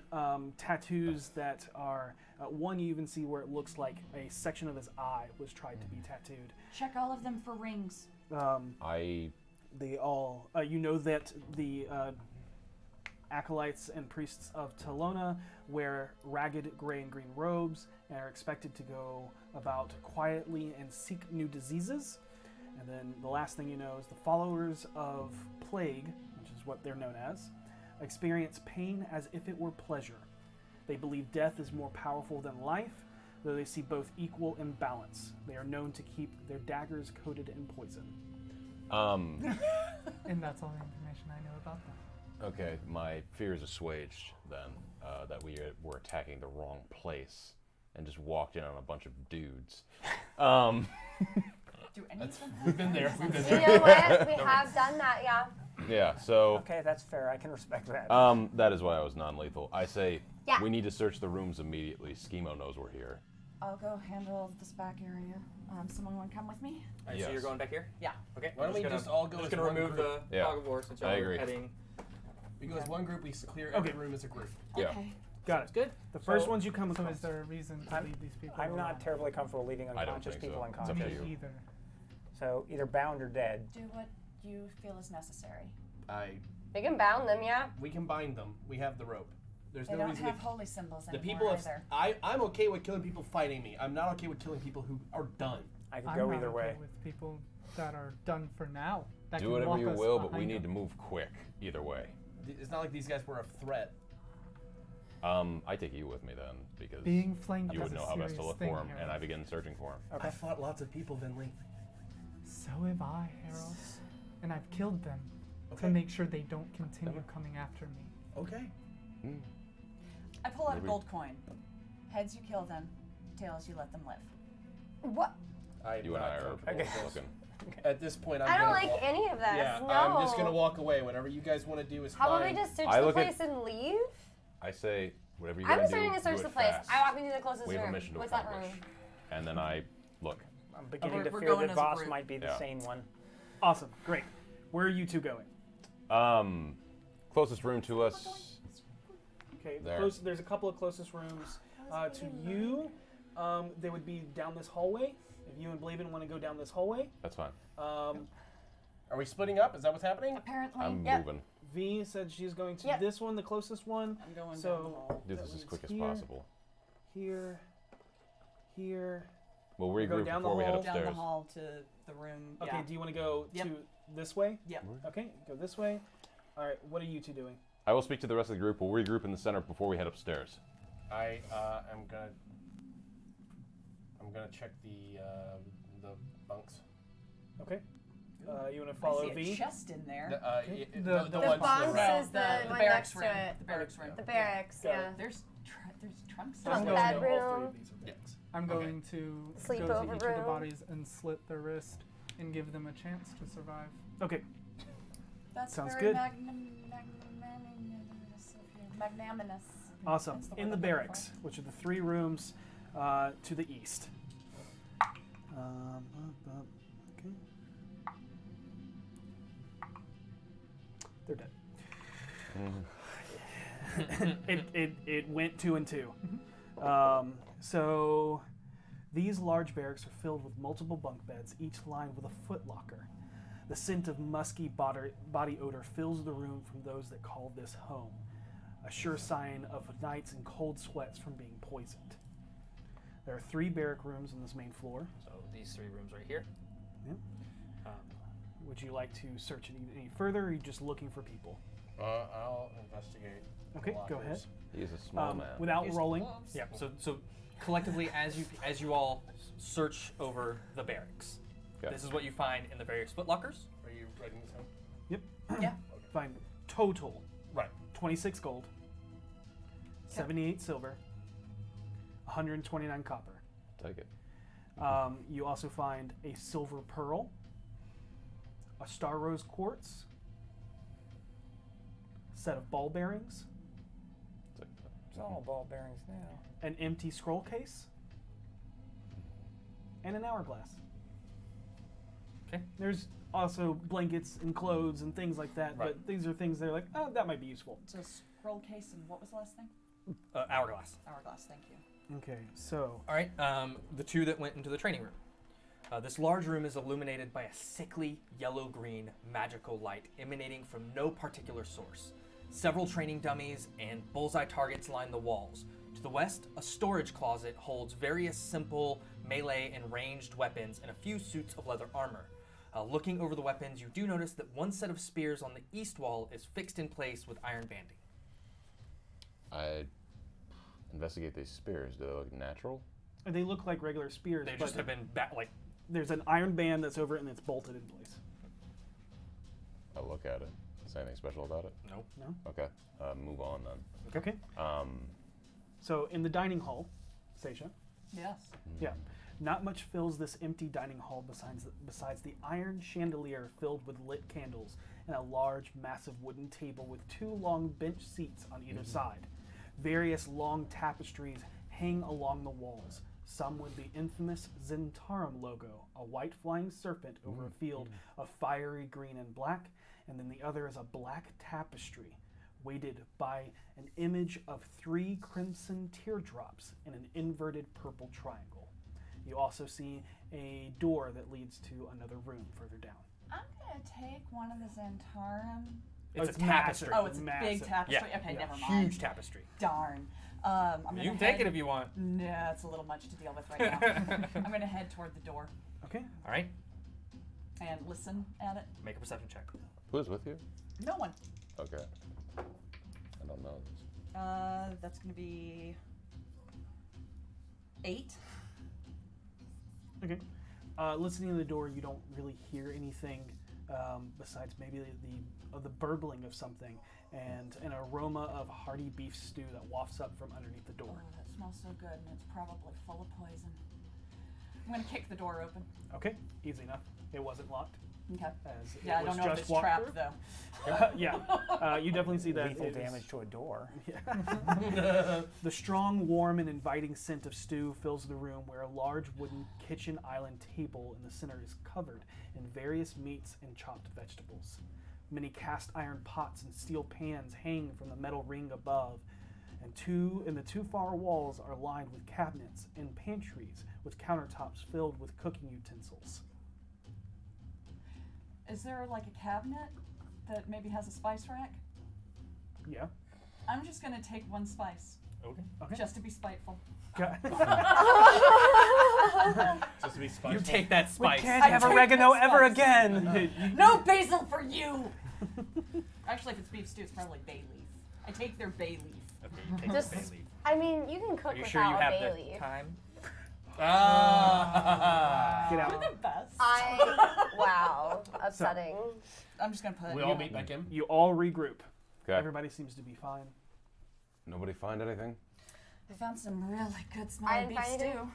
tattoos that are one you even see where it looks like a section of his eye was tried to be tattooed. Check all of them for rings. They all you know that the acolytes and priests of Talona wear ragged gray and green robes and are expected to go about quietly and seek new diseases. And then the last thing you know is the followers of Plague, which is what they're known as, experience pain as if it were pleasure. They believe death is more powerful than life, though they see both equal in balance. They are known to keep their daggers coated in poison. And that's all the information I know about them. Okay, my fears assuaged then that we were attacking the wrong place and just walked in on a bunch of dudes. Do any of them? We've been there. We've been You there. know what? We have done that, yeah. Yeah, so Okay, that's fair. I can respect that. that is why I was non-lethal. I say Yeah. we need to search the rooms immediately. Skeemo knows we're here. I'll go handle this back area. Someone want to come with me? All right, so you're going back here? Yeah. Okay. Why don't we just all go I'm as just gonna one remove group? the fog of war since y'all I are agree. heading. We go as one group. We clear every room as a group. Yeah. Okay. Got it. Good. The first So- ones you come So across. is there a reason to leave these people I'm not alone? terribly comfortable leaving I don't unconscious think people so. It's up unconscious. to Me you. either. So either bound or dead. Do what you feel is necessary. We can bound them, yeah. We can bind them. We have the rope. There's They no don't reason have to. holy symbols The anymore people of either. I'm okay with killing people fighting me. I'm not okay with killing people who are done. I could I'm go not either okay way. with people that are done for now. That Do can whatever walk you us will, but we behind need to them. move quick either way. It's not like these guys were a threat. I take you with me then, because Being flanked you is would a know how best to serious look thing, for him, and Harold. I begin searching for him. Okay. I fought lots of people, Vinley. So have I, Harold. And I've killed them Okay. to make sure they don't continue coming after me. Okay. I pull out a Maybe. gold coin. Heads, you kill them. Tails, you let them live. What? You and I are looking. At this point, I'm I don't gonna like walk. any of this. Yeah, No. I'm just gonna walk away. Whatever you guys want to do is How about fine. we just search I the look at- place and leave? I say, whatever you're I'm gonna do, starting to search do the it place. fast. I walk into the closest We have a room. mission to What's that accomplish. room? And then I look. I'm beginning we're- to we're fear going that as a Voss group. might be the Yeah. sane one. Awesome. Great. Where are you two going? Closest room to us. Okay. There. There's a couple of closest rooms to you. They would be down this hallway. If you and Blaven want to go down this hallway. That's fine. Are we splitting up? Is that what's happening? Apparently. I'm Yep. moving. V said she's going to Yep. this one, the closest one. I'm going down the So hall. Do that this as leads quick as here, possible. Here. Here. We'll We go regroup down the before we head hall. Down the upstairs. hall to the room. Okay. Yeah. Do you want to go Yep. to this way? Yep. Okay. Go this way. All right. What are you two doing? I will speak to the rest of the group. We'll regroup in the center before we head upstairs. I am gonna. I'm gonna check the bunks. Okay. You want to I follow see a V? chest in there. The The ones The to bunks right. is the the one barracks next to room. it. The barracks room. The barracks, Got it. yeah. There's trunks. Not I'm the going to bedroom. all three of these are barracks. I'm Okay. going to Sleepover go to each of the room. bodies and slit their wrist and give them a chance to survive. Okay. That's Sounds very good. magnanimous. Awesome. That's the In word the I'm looking barracks, which are the three rooms to the east. Okay. They're dead. it went 2 and 2. So these large barracks are filled with multiple bunk beds, each lined with a footlocker. The scent of musky body odor fills the room from those that call this home, a sure sign of nights and cold sweats from being poisoned. There are 3 barrack rooms on this main floor. So these 3 rooms right here. Would you like to search any further, or are you just looking for people? I'll investigate. Okay, the go ahead. lockers. He is a small man. Without Use rolling. gloves. Yeah. So collectively, as you all search over the barracks, Okay. this is what you find in the various footlockers. Are you writing this down? Yep. Yeah. Fine. Total Right. 26 gold, 78 silver, 129 copper. Take it. You also find a silver pearl, a star rose quartz, set of ball bearings, Take that. It's all ball bearings now. an empty scroll case, and an hourglass. Okay. There's also blankets and clothes and things like that, Right. but these are things they're like, oh, that might be useful. So scroll case and what was the last thing? Hourglass. Hourglass. Thank you. Okay, so All right. The 2 that went into the training room. This large room is illuminated by a sickly yellow-green magical light emanating from no particular source. Several training dummies and bullseye targets line the walls. To the west, a storage closet holds various simple melee and ranged weapons and a few suits of leather armor. Looking over the weapons, you do notice that one set of spears on the east wall is fixed in place with iron banding. I investigate these spears. Do they look natural? they look like regular spears, They but just have been there's an iron band that's over it and it's bolted in place. I'll look at it. Is there anything special about it? No. No? Okay. Move on then. Okay. So in the dining hall, Seisha, Yes. yeah, not much fills this empty dining hall besides the iron chandelier filled with lit candles and a large, massive wooden table with 2 long bench seats on either side. Various long tapestries hang along the walls. some with the infamous Zentarum logo, a white flying serpent over a field of fiery green and black, and then the other is a black tapestry weighted by an image of 3 crimson teardrops in an inverted purple triangle. You also see a door that leads to another room further down. I'm gonna take one of the Zentarum. It's a massive. tapestry. Oh, it's a massive. big tapestry. Yeah. Okay, Yeah. never mind. Huge tapestry. Darn. You can take it if you want. Nah, it's a little much to deal with right now. I'm gonna head toward the door Okay. All right. and listen at it. Make a perception check. Who's with you? No one. Okay. I don't know this. That's gonna be 8. Okay. Listening to the door, you don't really hear anything besides maybe the burbling of something and an aroma of hearty beef stew that wafts up from underneath the door. Oh, that smells so good, and it's probably full of poison. I'm gonna kick the door open. Okay, easy enough. It wasn't locked. Okay. As it Yeah, I was don't know if just it's walked trapped through. though. Yeah, you definitely see that. Lethal it is- damage to a door. The strong, warm, and inviting scent of stew fills the room, where a large wooden kitchen island table in the center is covered in various meats and chopped vegetables. Many cast iron pots and steel pans hang from the metal ring above, and the two far walls are lined with cabinets and pantries with countertops filled with cooking utensils. Is there like a cabinet that maybe has a spice rack? Yeah. I'm just gonna take one spice. Okay. Just to be spiteful. Okay. Just to be You spiteful. take that spice. Can't I have take oregano that ever spice. again. No basil for you! Actually, if it's beef stew, it's probably bay leaf. I take their bay leaf. Okay, you take Just- the bay leaf. I mean, you can cook Are you without sure you a have bay the leaf. time? Get out. You're the best. Wow, upsetting. I'm just gonna put. We all meet back in. You all regroup. Okay. Everybody seems to be fine. Nobody find anything? I found some really good I smelling didn't beef find stew. anything.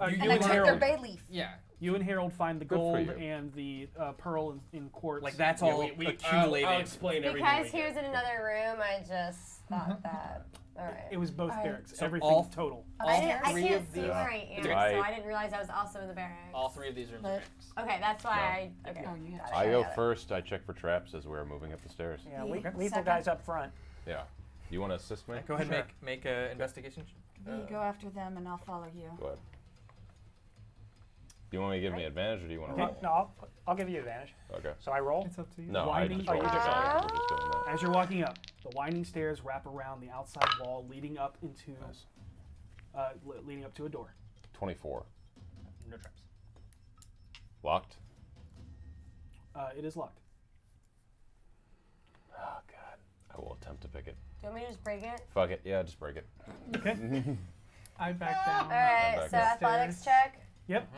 You And I and took their Harold, bay leaf. Yeah. you and Harold find the Good for gold you. and the pearl in quartz. Like that's Yeah, all we accumulated. I'll explain everything. Because we he get. was in another room, I just thought that. All right. It was both Alright. barracks. So Everything all- total. I three can't of see the- where I am, okay. so I didn't realize I was also in the barracks. All 3 of these rooms are But- barracks. Okay, that's why I. Okay. Oh, you got got it, I got go it. first. I check for traps as we're moving up the stairs. Yeah, Me lethal second. guys up front. Yeah. You want to assist me? Go ahead Sure. and make a investigation. You go after them, and I'll follow you. Go ahead. Do you want me to give me advantage, or do you want to Okay. roll? No, I'll give you advantage. Okay. So I roll. It's up to you. No, I Winding- just rolled. oh, you just- We're just doing that. As you're walking up, the winding stairs wrap around the outside wall, leading up into, Nice. leading up to a door. 24. No traps. Locked? It is locked. Oh, God. I will attempt to pick it. Do you want me to just break it? Fuck it. Yeah, just break it. Okay. I back down. All right. back So up. athletics check. Yep.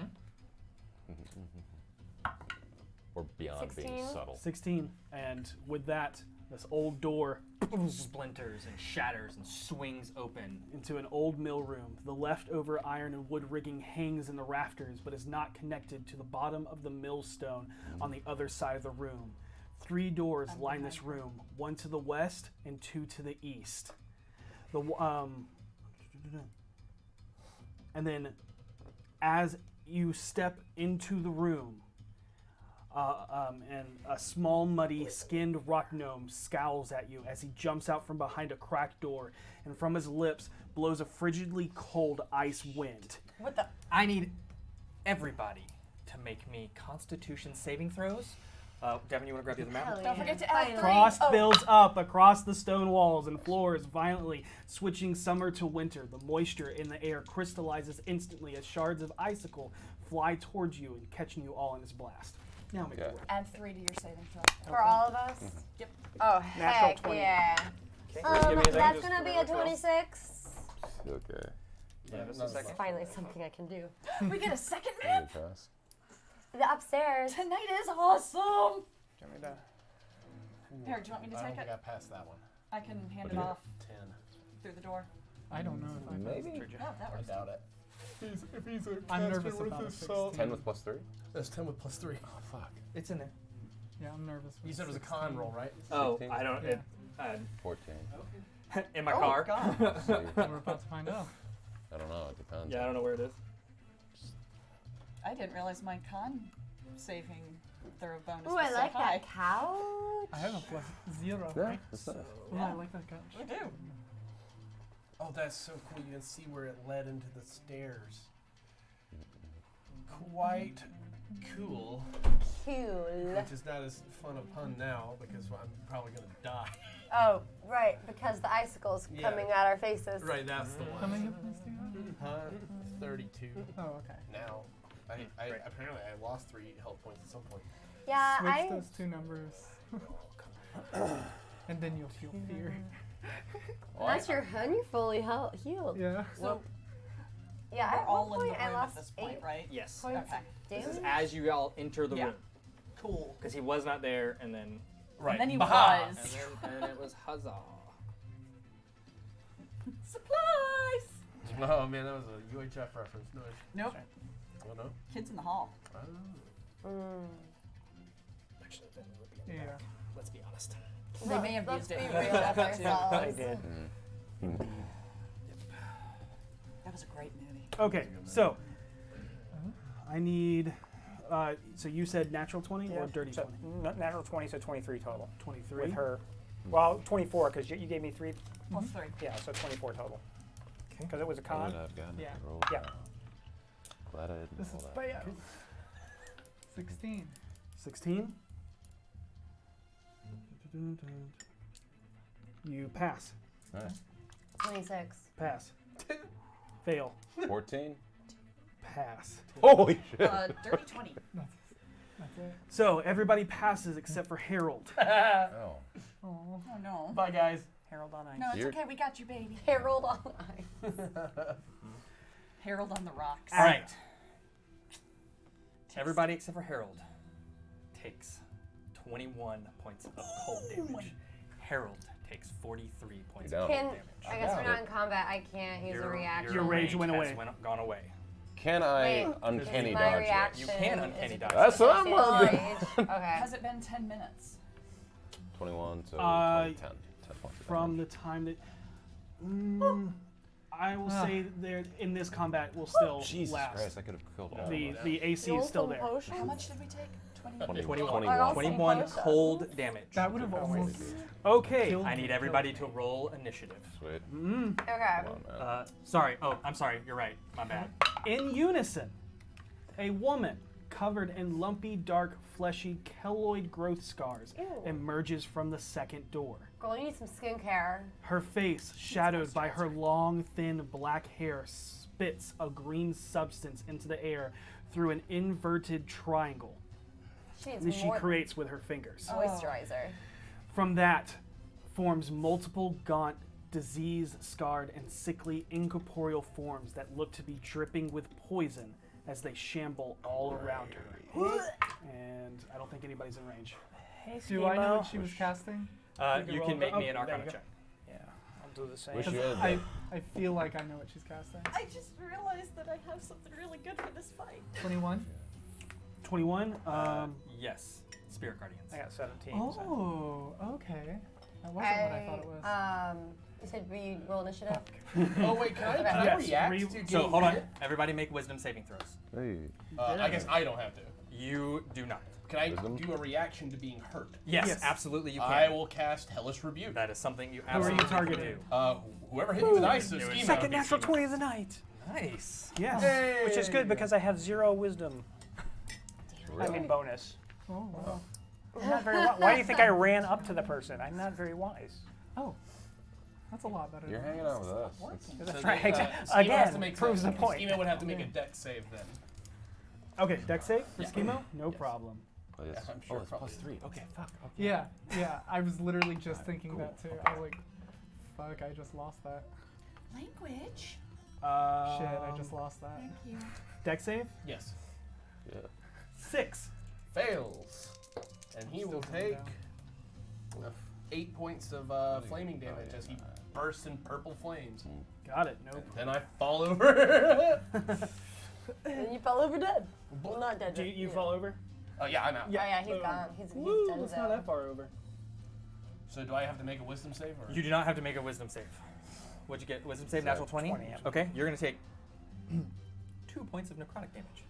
We're beyond being 16. subtle. 16. And with that, this old door Splinters and shatters and swings open. into an old mill room. The leftover iron and wood rigging hangs in the rafters, but is not connected to the bottom of the millstone on the other side of the room. 3 doors line this room, 1 to the west and 2 to the east. And then, as you step into the room, and a small, muddy, skinned rock gnome scowls at you as he jumps out from behind a cracked door, and from his lips blows a frigidly cold ice wind. What the? I need everybody to make me Constitution saving throws. Devin, you want to grab the other map? Hell Don't yeah. forget to add Finally. 3. Frost Oh. builds up across the stone walls and floors violently, switching summer to winter. The moisture in the air crystallizes instantly as shards of icicle fly towards you and catching you all in its blast. Now make it Okay. work. Add 3 to your saving throw. For all of us? Yep. Oh, Natural heck 20. yeah. Okay. Give me a second, That's just gonna be a remember to roll. 26. Okay. Yeah, just a It's second. finally something I can do. We get a second Really map. fast. The upstairs. Tonight is awesome. Do you want me to- Here, do you want me to I don't take think it? I passed that one. I can hand What it do you off 10. through the door. I don't know if I Maybe. Oh, that I works. doubt it. If he's a I'm nervous about a 16. 10 with +3? That's 10 with +3. Oh, fuck. It's in there. Yeah, I'm nervous. You with said it was a 16. con roll, right? Oh, 16? I don't. Yeah. 14. In my Oh, car. God. So We're about to find out. I don't know. It depends. Yeah, I don't know where it is. I didn't realize my con saving throw bonus Ooh, was I so like high. that couch. I have a plus 0. Yeah, that's nice. Yeah, I like that couch. I do. Oh, that's so cool. You can see where it led into the stairs. Quite cool. Cool. Which is not as fun a pun now because I'm probably going to die. Oh, right, because the icicles Yeah. coming at our faces. Right, that's the How one. many hit points do you have? 32 Oh, okay. now. Apparently I lost 3 health points at some point. Yeah, Switch those two numbers. And then you'll feel fear. That's your hun. You're fully healed. Yeah. So Yeah, we're at all one in point the I room lost at this point, 8 right? Yes. points Okay. This is damage. as you all enter the Yeah. room. Cool. Because he was not there, and then Right. And then he Baha! was. and it was huzzah. Supplies! Oh man, that was a UHF reference. No. Nope. Oh no. Kids in the hall. Actually, Yeah. let's be honest. They may have Let's used it. be real with I ourselves. did. That was a great movie. Okay, so I need. So you said natural 20 or dirty so, 20? Natural 20, so 23 total. 23. With her. Well, 24, because you gave me 3. Plus 3. Yeah, so 24 total. Okay. Because it was a I con. would have gotten Yeah. a roll. Yeah. Glad I didn't This roll is that. bad. 16. 16. You pass. Nice. 26. Pass. Fail. 14. Pass. Holy shit. Dirty 20. That's it. So everybody passes except for Harold. Oh. Oh. Oh no. Bye, guys. Harold on ice. No, it's You're- okay. We got you, baby. Harold on ice. Harold on the rocks. All right. Everybody except for Harold takes 21 points of cold damage. Harold takes 43 points You're of down. cold Can, damage. I guess we're not in combat. I can't use a reaction. Your rage went has away. gone away. Can I Wait, uncanny my dodge this? reaction You can is uncanny it dodge. That's what I'm feel gonna do. rage? Okay. Has it been 10 minutes? 21, so 10. 10 points. of From damage. the time that. I will say there in this combat will still Jesus last. Christ, I could have killed all The of them. the AC is still there. How much did we take? 20. 21. I also 21 potions. cold damage. That would have almost. Okay. killed I me. need everybody to roll initiative. Sweet. Okay. Come on, man. Sorry. Oh, I'm sorry. You're right. My bad. In unison, a woman covered in lumpy, dark, fleshy, keloid growth scars Ew. emerges from the second door. Girl, you need some skincare. Her face, shadowed by her long, thin black hair, spits a green substance into the air through an inverted triangle She needs that she more creates with her fingers. moisturizer. From that forms multiple gaunt, disease-scarred, and sickly incorporeal forms that look to be dripping with poison as they shamble all around her. And I don't think anybody's in range. Hey, Do I know what Skeemo. she was casting? You can make me an there you Arcana go. check. Yeah, I'll do the same. Wish you 'Cause had I feel like I know what she's casting. I just realized that I have something really good for this fight. 21. 21. Yes. Spirit Guardians. I got 17. so. Oh, okay. That wasn't what I thought it was. You said we roll initiative? Oh wait, can I Yes, react re- to So getting hold on. hit? Everybody make wisdom saving throws. Hey. I guess I don't have to. You do not. Can I Wisdom? do a reaction to being hurt? Yes, Yes. absolutely you can. I will cast Hellish Rebuke. That is something you Who are you absolutely targeting? can Whoever hit me with ice, so It was Skeemo. Second natural 20 of the night. do. Nice. Yes. Which is good because I have 0 wisdom. I mean bonus. Oh, wow. I'm not very why do you think I ran up to the person? I'm not very wise. Oh. That's a lot better. You're than hanging out with us. It's- That's So right. then, Skeemo has to Again, make proves the Skeemo point. would have to make a deck save then. Okay, deck save for Yeah. Skeemo? No problem. Oh, yes. Yeah, I'm sure Oh, it's probably. +3. Okay, fuck. Okay. Yeah, yeah. I was literally just thinking that too. I was like, fuck, I just lost that. Language. Shit, I just lost that. Thank you. Deck save? Yes. Yeah. 6. Fails. And he will Still coming take 8 points of flaming damage as he bursts in purple flames. Got it. No. Then I fall over. And you fell over dead. Well, not dead. Do dead, you fall over? Yeah, I'm out. Oh, yeah, he's gone. He's Woo, done it's not that far over. So do I have to make a wisdom save? Or? You do not have to make a wisdom save. What'd you get? Wisdom save, natural 20? 20, yeah. Okay, you're going to take 2 points of necrotic damage.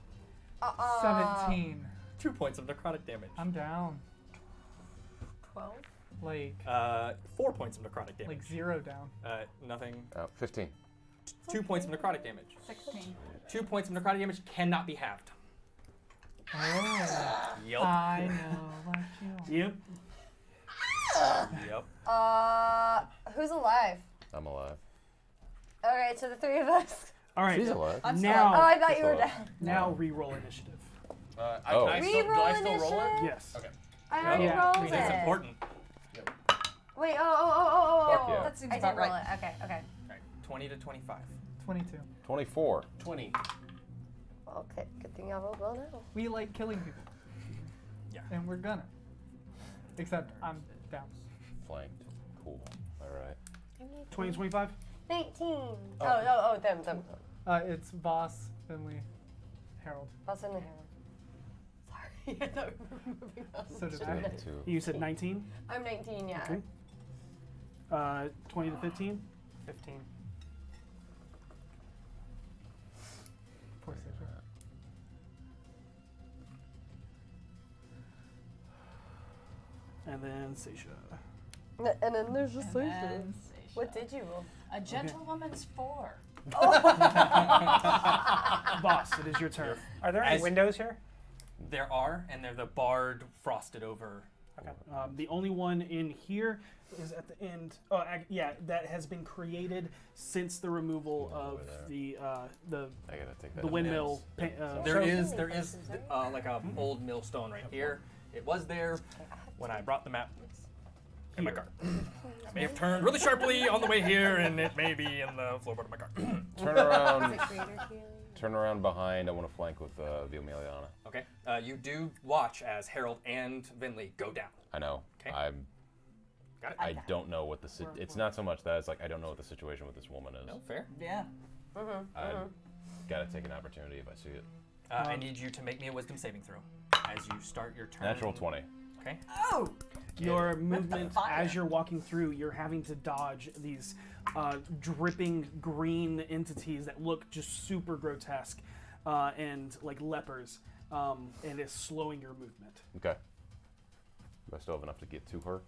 17. 2 points of necrotic damage. I'm down. 12. Like 4 points of necrotic damage. like 0 down. Nothing. 15. 2 points of necrotic damage. 16. 2 points of necrotic damage cannot be halved. Oh. Yep. I know what you want. Yep. Yep. Who's alive? I'm alive. Alright, so the three of us. All right. She's alive. I'm still Now, Oh, I thought you were Cool. dead. now re-roll initiative. Can I Oh. still, do I still Reroll roll it? initiative? Yes. Okay. I already Yeah, rolled we it. did. That's important. Wait, oh. Fuck yeah. That seems I about did roll right. it. Okay. 20 to 25. 22. 24. 20. Okay, good thing I rolled well now. We like killing people. Yeah. And we're gonna. Except I'm down. Flanked. Cool. All right. 20 25? 19. Oh, them. It's Voss, Finley, Harold. That's in the hair. Sorry, I thought we were moving on. So did I. 2. You said 19? I'm 19, yeah. Okay. 20 to 15? 15. Poor Citrus. And then Seisha. And then there's just And then What did you roll? A gentlewoman's 4. Boss, it is your turn. Are there any As- windows here? There are, and they're the barred, frosted over. Okay. The only one in here is at the end. Oh, yeah, that has been created since the removal of the I gotta take that. the windmill. There is like a old millstone right here. It was there when I brought the map in my car. I may have turned really sharply on the way here, and it may be in the floorboard of my car. Turn around behind. I want to flank with Vilmeliana. Okay. You do watch as Harold and Vinley go down. I know. Okay. Got it. I don't know what the it's not so much that it's like I don't know what the situation with this woman is. No, fair. Yeah. I gotta take an opportunity if I see it. I need you to make me a wisdom saving throw as you start your turn. Natural 20. Okay. Oh! Your movement fire. as you're walking through, you're having to dodge these dripping green entities that look just super grotesque and like lepers, and it's slowing your movement. Okay. Do I still have enough to get to her?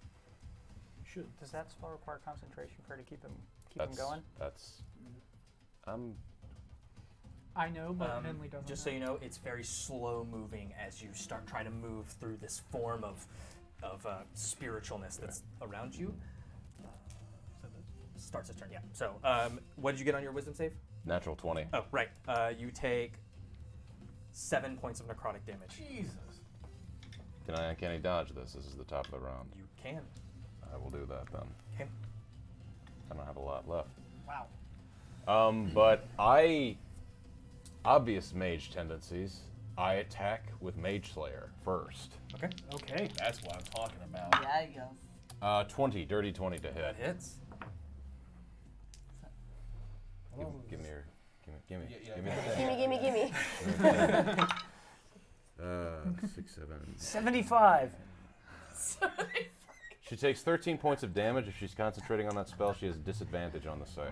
You should. Does that spell require concentration for her to keep him going? That's. I know, but Finley doesn't. Just know. so you know, it's very slow moving as you start trying to move through this form of spiritualness that's around you. Starts his turn, yeah. So, what did you get on your wisdom save? Natural 20. Oh, right. You take 7 points of necrotic damage. Jesus. Can I uncanny dodge this? This is the top of the round. You can. I will do that then. Okay. I don't have a lot left. Wow. But obvious mage tendencies. I attack with Mage Slayer first. Okay. Okay. That's what I'm talking about. Yeah, you go. 20, dirty 20 to hit. That hits. Give me your, give me Gimme. 6, 7. 75. She takes 13 points of damage. If she's concentrating on that spell, she has disadvantage on the save.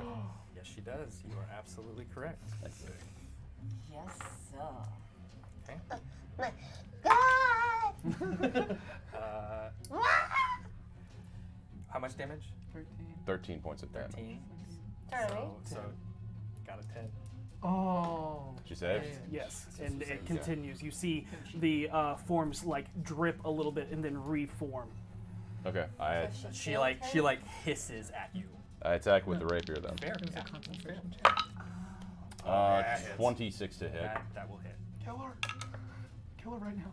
Yes, she does. You are absolutely correct. Yes, sir. Okay. How much damage? 13 points of damage. 13. Turn to me. So got a 10. Oh. She saved? Yes, and it continues. You see the forms like drip a little bit and then reform. Okay. She like hisses at you. I attack with the rapier then. Fair. It was Yeah. a concentration. 26 to hit. That will hit. Kill her. Kill her right now.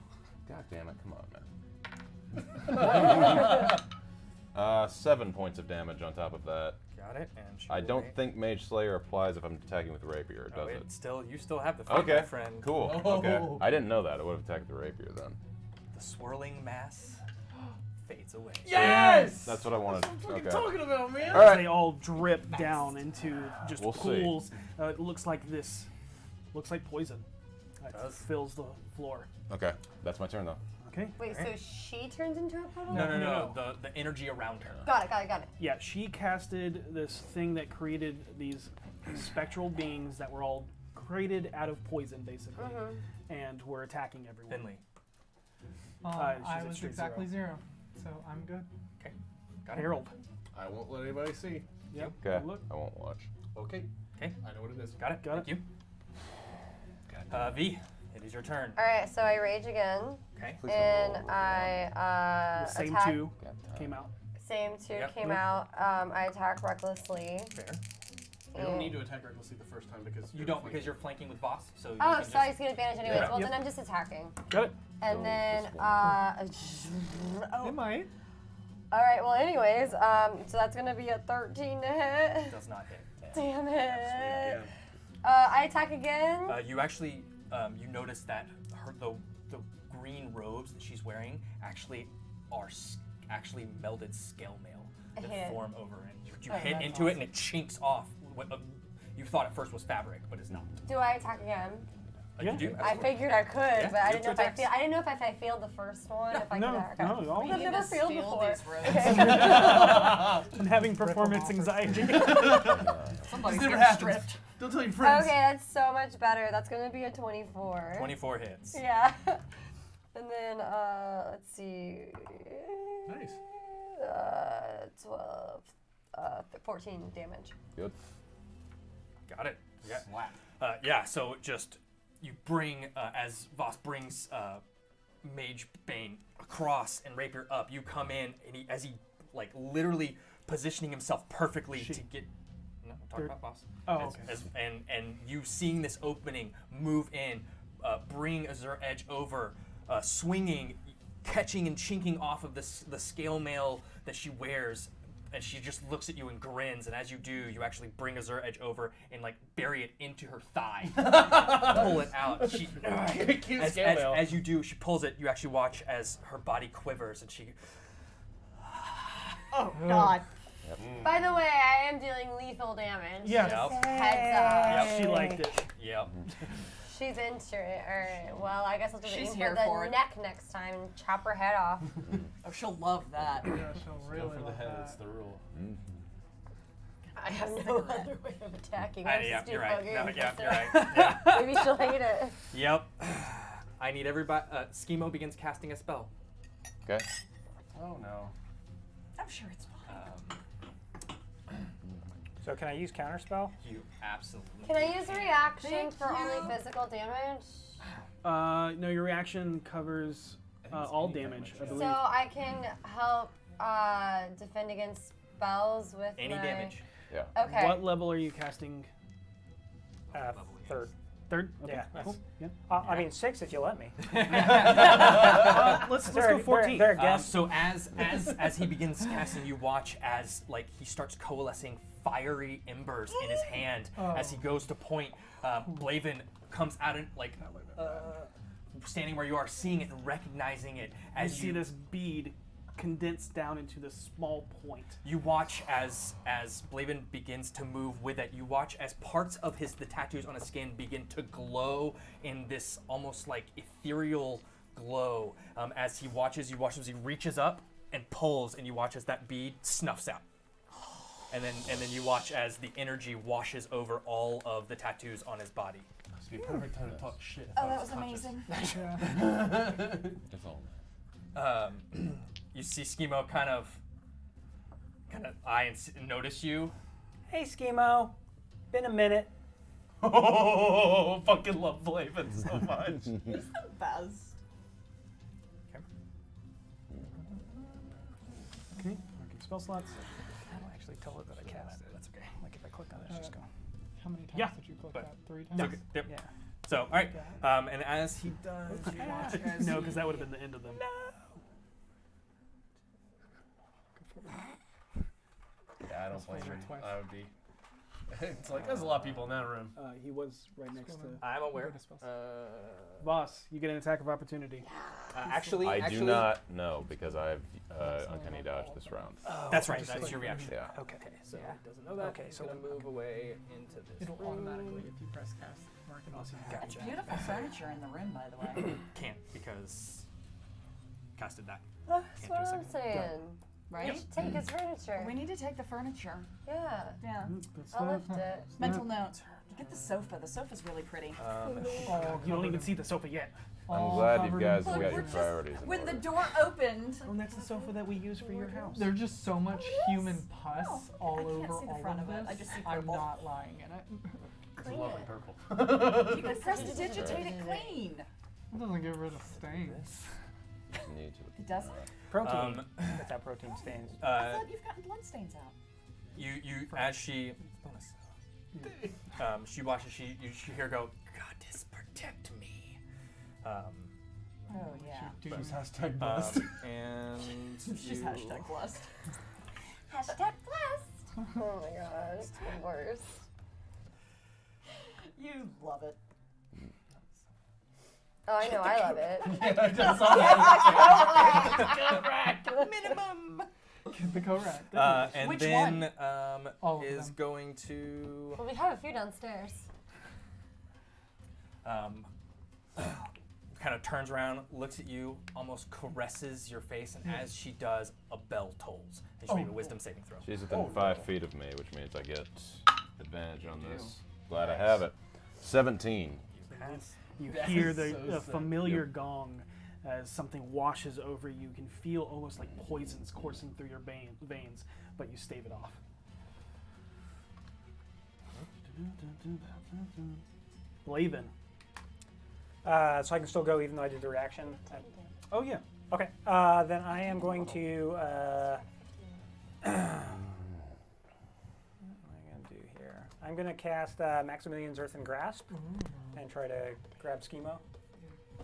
God damn it, come on, man. 7 points of damage on top of that. Got it. And she I will don't make- think Mage Slayer applies if I'm attacking with the rapier, Oh, does it? you still have the fight, Okay, my friend. cool. Okay. I didn't know that. I would have attacked the rapier then. The swirling mass fades away. Yes! That's what I wanted. Okay. Talking about, man. All right. They all drip down into just We'll see. pools. It looks like this. Looks like poison. It does. fills the floor. Okay. That's my turn though. Okay. Wait, so she turns into a puddle? No. The energy around her. Got it. Yeah, she casted this thing that created these spectral beings that were all created out of poison, basically, and were attacking everyone. Finley. I she's was straight exactly 0, so I'm good. Okay. Got it. Harold. I won't let anybody see. Yep. Okay. Look. I won't watch. Okay. Okay. I know what it is. Got it. Got Thank you. V, it is your turn. All right, so I rage again, Okay. and I The same attack. 2 came out. Same 2 Yep. came out. I attack recklessly. Fair. You don't need to attack recklessly the first time because You don't because you're flanking with Voss. So you Oh, can so I just, get advantage anyways. Yeah. Well, Yep. then I'm just attacking. Got it. And then, It might. all right. Well, anyways, so that's gonna be a 13 to hit. does not hit. Damn it. Yeah. I attack again. You actually you notice that the green robes that she's wearing actually are actually melded scale mail I that hate it. form over it. You Oh, hit that's into it and it chinks off. What you thought at first was fabric, but it's not. Do I attack again? You do. I absolutely. figured I could, but I you didn't know have if I two failed. I didn't know if I failed the first one. If I No, could attack. no, no. I've never failed before. I'm having performance anxiety. Somebody's never getting happens. stripped. Don't tell your friends. Okay, that's so much better. That's gonna be a 24. 24 hits. Yeah. And then let's see. Nice. 12, 14 damage. Good. Got it. Yeah. So just you bring as Voss brings Mage Bane across and Rapier up. You come in and as he like literally positioning himself perfectly to get. No, I'm talking about Voss. Oh, okay. And you seeing this opening, move in, bring Azure Edge over, swinging, catching and chinking off of the scale mail that she wears. And she just looks at you and grins, and as you do, you actually bring Azure Edge over and like bury it into her thigh, pull it out. She, as you do, she pulls it. You actually watch as her body quivers, and she. Oh God. By the way, I am dealing lethal damage. Yeah. Just heads up. She liked it. Yep. She's into it. All right. Well, I guess I'll do She's the here for the for it. neck next time and chop her head off. Oh, she'll love that. Yeah, she'll really Go for the love head. that. It's the rule. I have no other way of attacking. I'm Yeah, just you're right. No, debugging. yeah, you're right. Yeah. Maybe she'll hate it. Yep. I need everybody. Skeemo begins casting a spell. Okay. Oh no. I'm sure it's fine. So can I use counterspell? You absolutely. Can I use a reaction Thank for you. only physical damage? No, your reaction covers all damage, I believe. So I can help defend against spells with Any my... damage. Yeah. Okay. What level are you casting? Third. Third? Okay. Yeah. Cool. Yeah. I mean 6 if you let me. Let's go 14. They're against. So as he begins casting, you watch as like he starts coalescing fiery embers in his hand as he goes to point. Blaven comes out and like standing where you are, seeing it and recognizing it You as see this bead condensed down into this small point. You watch as Blaven begins to move with it. You watch as parts of the tattoos on his skin begin to glow in this almost like ethereal glow. As he watches, you watch as he reaches up and pulls, and you watch as that bead snuffs out. And then you watch as the energy washes over all of the tattoos on his body. Must be a perfect time to talk shit. Oh, that was amazing. It's all You see Skeemo kind of eye and notice you. Hey, Skeemo. Been a minute. Oh, fucking love Blaven so much. He's the best. Okay. Marking spell slots. I don't actually tell her that I cast it. That's okay. Like if I click on it, it's just going. How many times Yeah. did you click But- that? 3 times? So, yep. Yeah. So, all right. And as he does, you watch as No, because that would have been the end of them. Yeah, I don't blame Twice. him. I would be. It's like there's a lot of people in that room. He was right next to I'm aware. Go to spells. Boss. You get an attack of opportunity. Actually, I do not know because I have uncanny dodge this round. That's right. That's your reaction. Yeah. Okay. So he doesn't know that. Okay, He's so gonna move away into this. It'll room. automatically, if you press cast, mark it. Awesome. It's beautiful furniture in the room, by the way. Can't because casted that. That's what I'm saying. Right? We should take his furniture. We need to take the furniture. Yeah. Yeah. I'll lift it. Mental note. Get the sofa. The sofa's really pretty. You don't even see the sofa yet. I'm glad you covered guys in have got your Look, priorities in When order. the door opened. Well, that's the sofa that we use for your house. There's just so much human pus all I can't over see the all front of of it. this. I just see I'm purple. not lying in it. It's lovely purple. You can prestidigitate it clean. It doesn't get rid of stains. Need to. It doesn't. Protein. That's how protein stains. I thought you've gotten blood stains out. You as she she watches, you hear her go, "Goddess, protect me." Oh yeah. She's hashtag blessed. And She's hashtag blessed. Hashtag blessed. Oh my god, it's the worst. You love it. Oh, I know, I love it. I just saw Correct. Minimum. Get the correct. and Which then All of is them. going to Well, we have a few downstairs. kind of turns around, looks at you, almost caresses your face, and as she does, a bell tolls. And she made a wisdom saving throw. She's within 5 feet of me, which means I get advantage on this. Glad I have it. 17. You That hear is the so sick. familiar gong as something washes over you. You can feel almost like poisons coursing through your veins, but you stave it off. Blaven. So I can still go even though I did the reaction. Oh yeah. Okay. Then I am going to. What am I going to do here? I'm going to cast Maximilian's Earthen Grasp and try to grab Skeemo.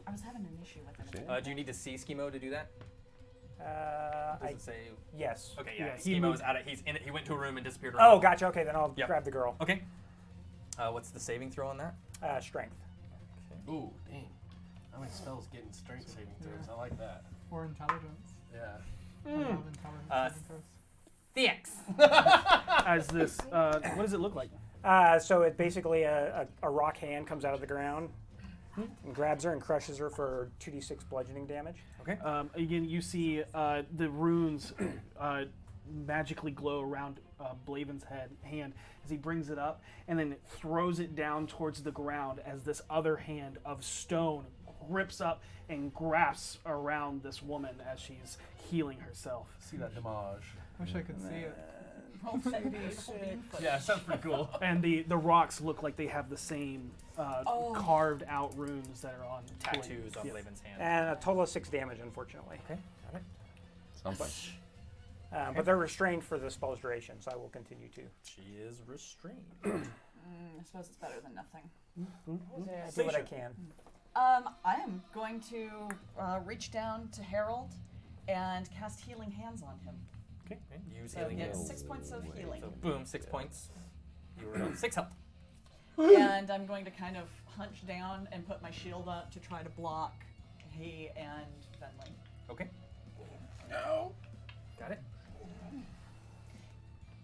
I was having an issue with it. Do you need to see Skeemo to do that? Does I it say? yes. Okay, Yeah, yeah. he Skeemo's moved- out of. He's in it. He went to a room and disappeared. Oh, gotcha. Okay, then I'll Yep. grab the girl. Okay. What's the saving throw on that? Strength. Ooh, dang. How many spells getting strength saving throws? I like that. Or intelligence. Yeah. I love intelligence saving throws. Thex. As this, what does it look like? So it basically a rock hand comes out of the ground and grabs her and crushes her for 2d6 bludgeoning damage. Okay. Again, you see the runes magically glow around Blaven's hand as he brings it up, and then it throws it down towards the ground as this other hand of stone grips up and grasps around this woman as she's healing herself. See that damage. Wish I could see it. Yeah, sounds pretty cool. And the rocks look like they have the same carved out runes that are on Tattoos on Yeah. Blaven's hand. And a total of 6 damage, unfortunately. Okay. Got it. Something. But they're restrained for the spell's duration, so I will continue to. She is restrained. I suppose it's better than nothing. Do what I can. I am going to reach down to Harold and cast Healing Hands on him. Okay. Use So healing get hands. 6 points of healing. So boom, 6 points. You were on 6 health. And I'm going to kind of hunch down and put my shield up to try to block he and Venley. Okay. No. Got it.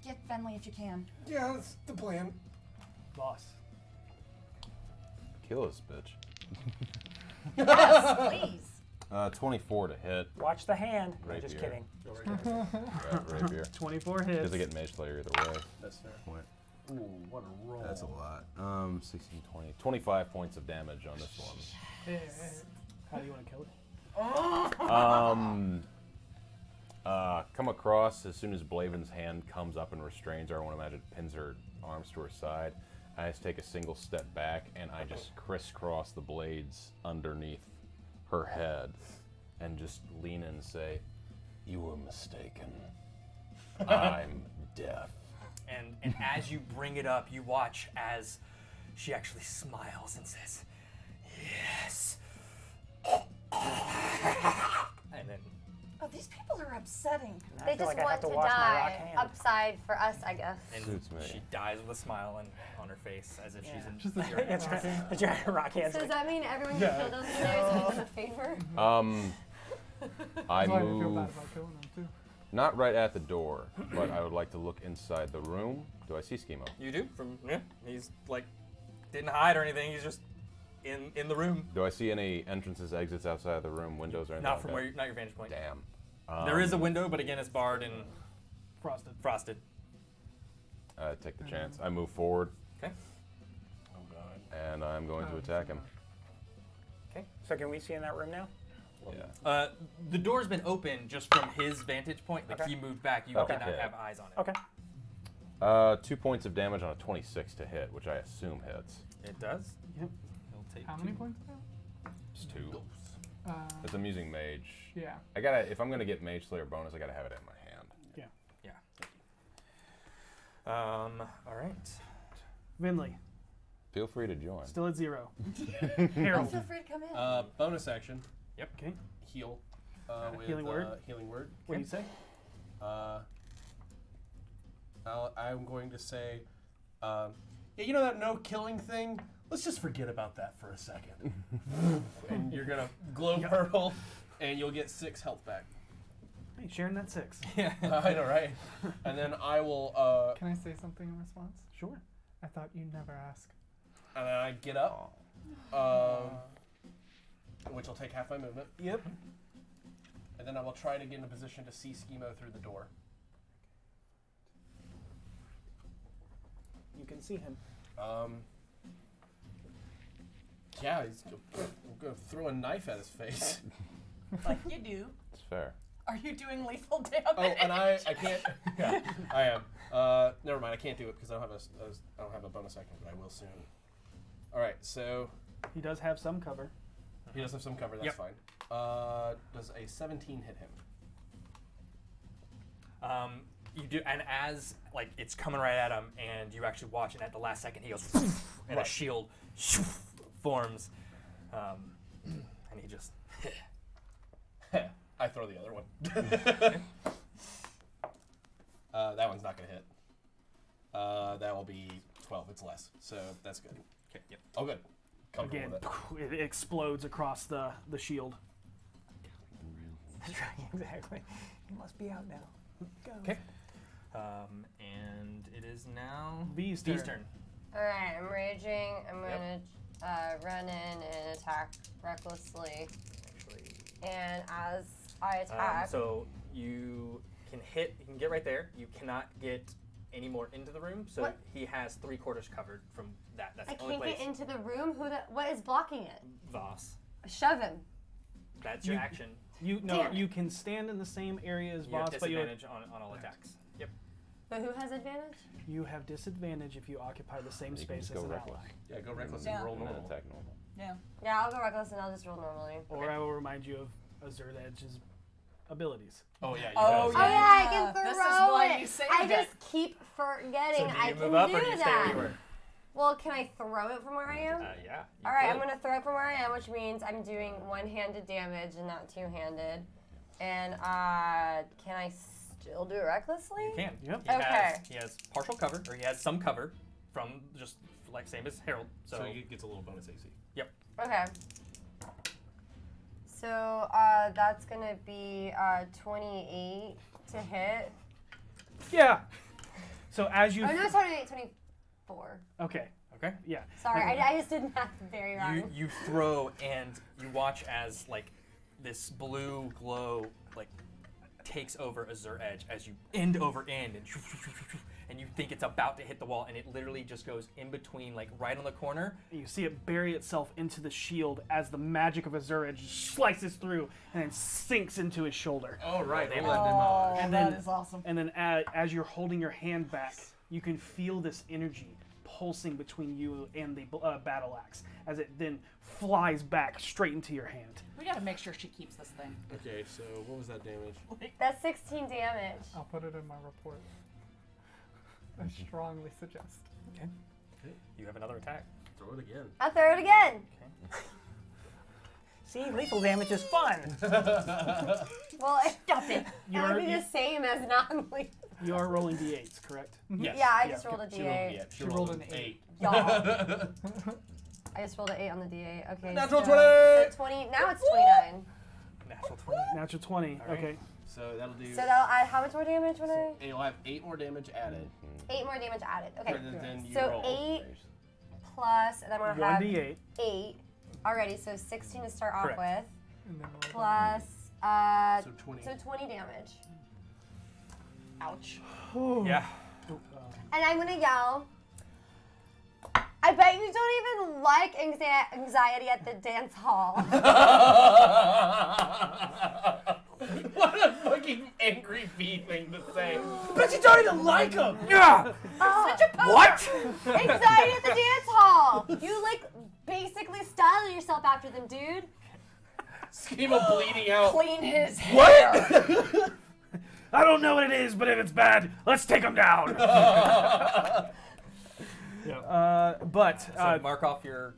Get Venley if you can. Yeah, that's the plan. Boss. Kill this bitch. Yes, please. 24 to hit. Watch the hand. I'm Rapier. just kidding. Rapier. 24 hits. Because I get Mage Slayer either way. That's fair. Point. Ooh, what a roll. That's a lot. 16, 20. 25 points of damage on this one. How do you want to kill it? Come across as soon as Blaven's hand comes up and restrains her. I want to imagine pins her arms to her side. I just take a single step back and I just crisscross the blades underneath her head and just lean in and say, "You were mistaken. I'm death." And as you bring it up, you watch as she actually smiles and says, "Yes." And then Oh, these people are upsetting. They feel just like I have want to to wash my rock die hand. upside for us, I guess. and Suits me. she dies with a smile on her face as if she's in Just the your giant hands. rock The giant rock hands. So does that mean everyone who killed us today is doing us a favor? I That's why I feel bad move about killing them too. not right at the door, but I would like to look inside the room. Do I see Skeemo? You do? From yeah. He's like didn't hide or anything. He's just in the room. Do I see any entrances, exits outside of the room, windows, or anything? Not from where, not your vantage point. Damn. There is a window, but again, it's barred and frosted. Take the chance. I move forward. Okay. Oh god. And I'm going to attack him. Okay. So can we see in that room now? Yeah. The door's been open just from his vantage point. Like Okay. he moved back. You Okay. did not Yeah. have eyes on it. Okay. 2 points of damage on a 26 to hit, which I assume hits. It does. Yep. He'll take How 2. many points now? It's 2. Uh, Because I'm using mage. yeah. I gotta. If I'm gonna get Mage Slayer bonus, I gotta have it in my hand. Yeah. All right. Vinley, Feel free to join. still at 0. Oh, Harold. feel free to come in. Bonus action. Yep. Okay. Heal. With, healing word? Healing word. What do you say? I'm going to say, yeah, you know that no killing thing? Let's just forget about that for a second. And you're gonna glow purple, and you'll get 6 health back. Hey, sharing that 6. Yeah. I know, right? And then I will, Can I say something in response? Sure. I thought you'd never ask. and then I get up, which will take half my movement. Yep. And then I will try to get in a position to see Skeemo through the door. You can see him. Yeah, he's going to throw a knife at his face. Like you do. It's fair. Are you doing lethal damage? Oh, and I can't. Yeah, I am. Never mind. I can't do it because I don't have a bonus action, but I will soon. All right. So He does have some cover. he does have some cover. That's Yep. fine. Does a 17 hit him? You do, and as like it's coming right at him, and you actually watch, and at the last second he goes, and a shield forms, and he just. I throw the other one. That one's not gonna hit. That will be 12. It's less, so that's good. Okay. Yep. Oh, good. Comfortable Again, with it explodes across the shield. That's right, exactly. He must be out now. Go. Okay. And it is now V's V's turn. turn. Alright, I'm raging. I'm gonna run in and attack recklessly. And as I attack, So you can hit. You can get right there. You cannot get any more into the room. So What? he has 3/4 covered from that. That's I the only can't place. get into the room. What is blocking it? Voss. Shove him. That's your You- action. Damn it. You can stand in the same area as You have boss, but you disadvantage on all attacks. Yep. But who has advantage? have disadvantage if you occupy the same You can space just as go an reckless. ally. Yeah, go reckless Yeah. and roll And then normal. attack normal. Yeah. Yeah, I'll go reckless and I'll just roll normally. Or I will remind you of Azure Edge's abilities. Oh yeah. You Oh, guys- Oh yeah, I can Yeah, throw this is why it. you saved I it. just keep forgetting So do I you can move up do or do you stay that. where you were? Well, can I throw it from where I am? Yeah. All right, I'm gonna throw it from where I am, which means I'm doing one-handed damage and not two-handed. And can I still do it recklessly? You can. Yep. He has partial cover, or he has some cover from just like same as Harold. So, So he gets a little bonus AC. Okay. So that's gonna be 28 to hit. Yeah. So as you Oh no, 28, 24. okay, okay. yeah. Sorry, I just did math very wrong. You throw and you watch as like this blue glow like takes over Azure Edge as you end over end and you think it's about to hit the wall, and it literally just goes in between, like right on the corner. You see it bury itself into the shield as the magic of Azure Edge slices through and then sinks into his shoulder. Oh right. Damn. Oh, And that then- is awesome. And then as you're holding your hand back, you can feel this energy pulsing between you and the battle axe as it then flies back straight into your hand. We gotta make sure she keeps this thing. Okay. So what was that damage? That's 16 damage. I'll put it in my report. I strongly suggest. Okay. You have another attack. Throw it again. I'll throw it again. See, lethal damage is fun. Well, stop it. You're- That would be the same as non-lethal. You are rolling d8s, correct? Yes. Yeah, I Yeah, just rolled a She rolled, d8. yeah, She rolled an 8. Y'all. I just rolled an 8 on the d8. Okay. Natural so, 20! So 20. Now it's 29. Natural 20. Natural 20. All right. Okay. So that'll do. So that'll add how much more damage when and you'll have 8 more damage added. 8 more damage added. Okay. Rather than you So roll. 8 plus, and I'm gonna have 1d8. 8 Alrighty, so 16 to start off Correct. with, And then roll plus So 20. so 20 damage. Ouch. Yeah. And I'm gonna yell, I bet you don't even like anxiety at the dance hall. What a fucking angry bee thing to say. But you don't even like him! Yeah. Such a poser. What? Anxiety at the dance hall. You like basically style yourself after them, dude. Skeemo bleeding out. Clean his hair. What? I don't know what it is, but if it's bad, let's take him down. So mark off your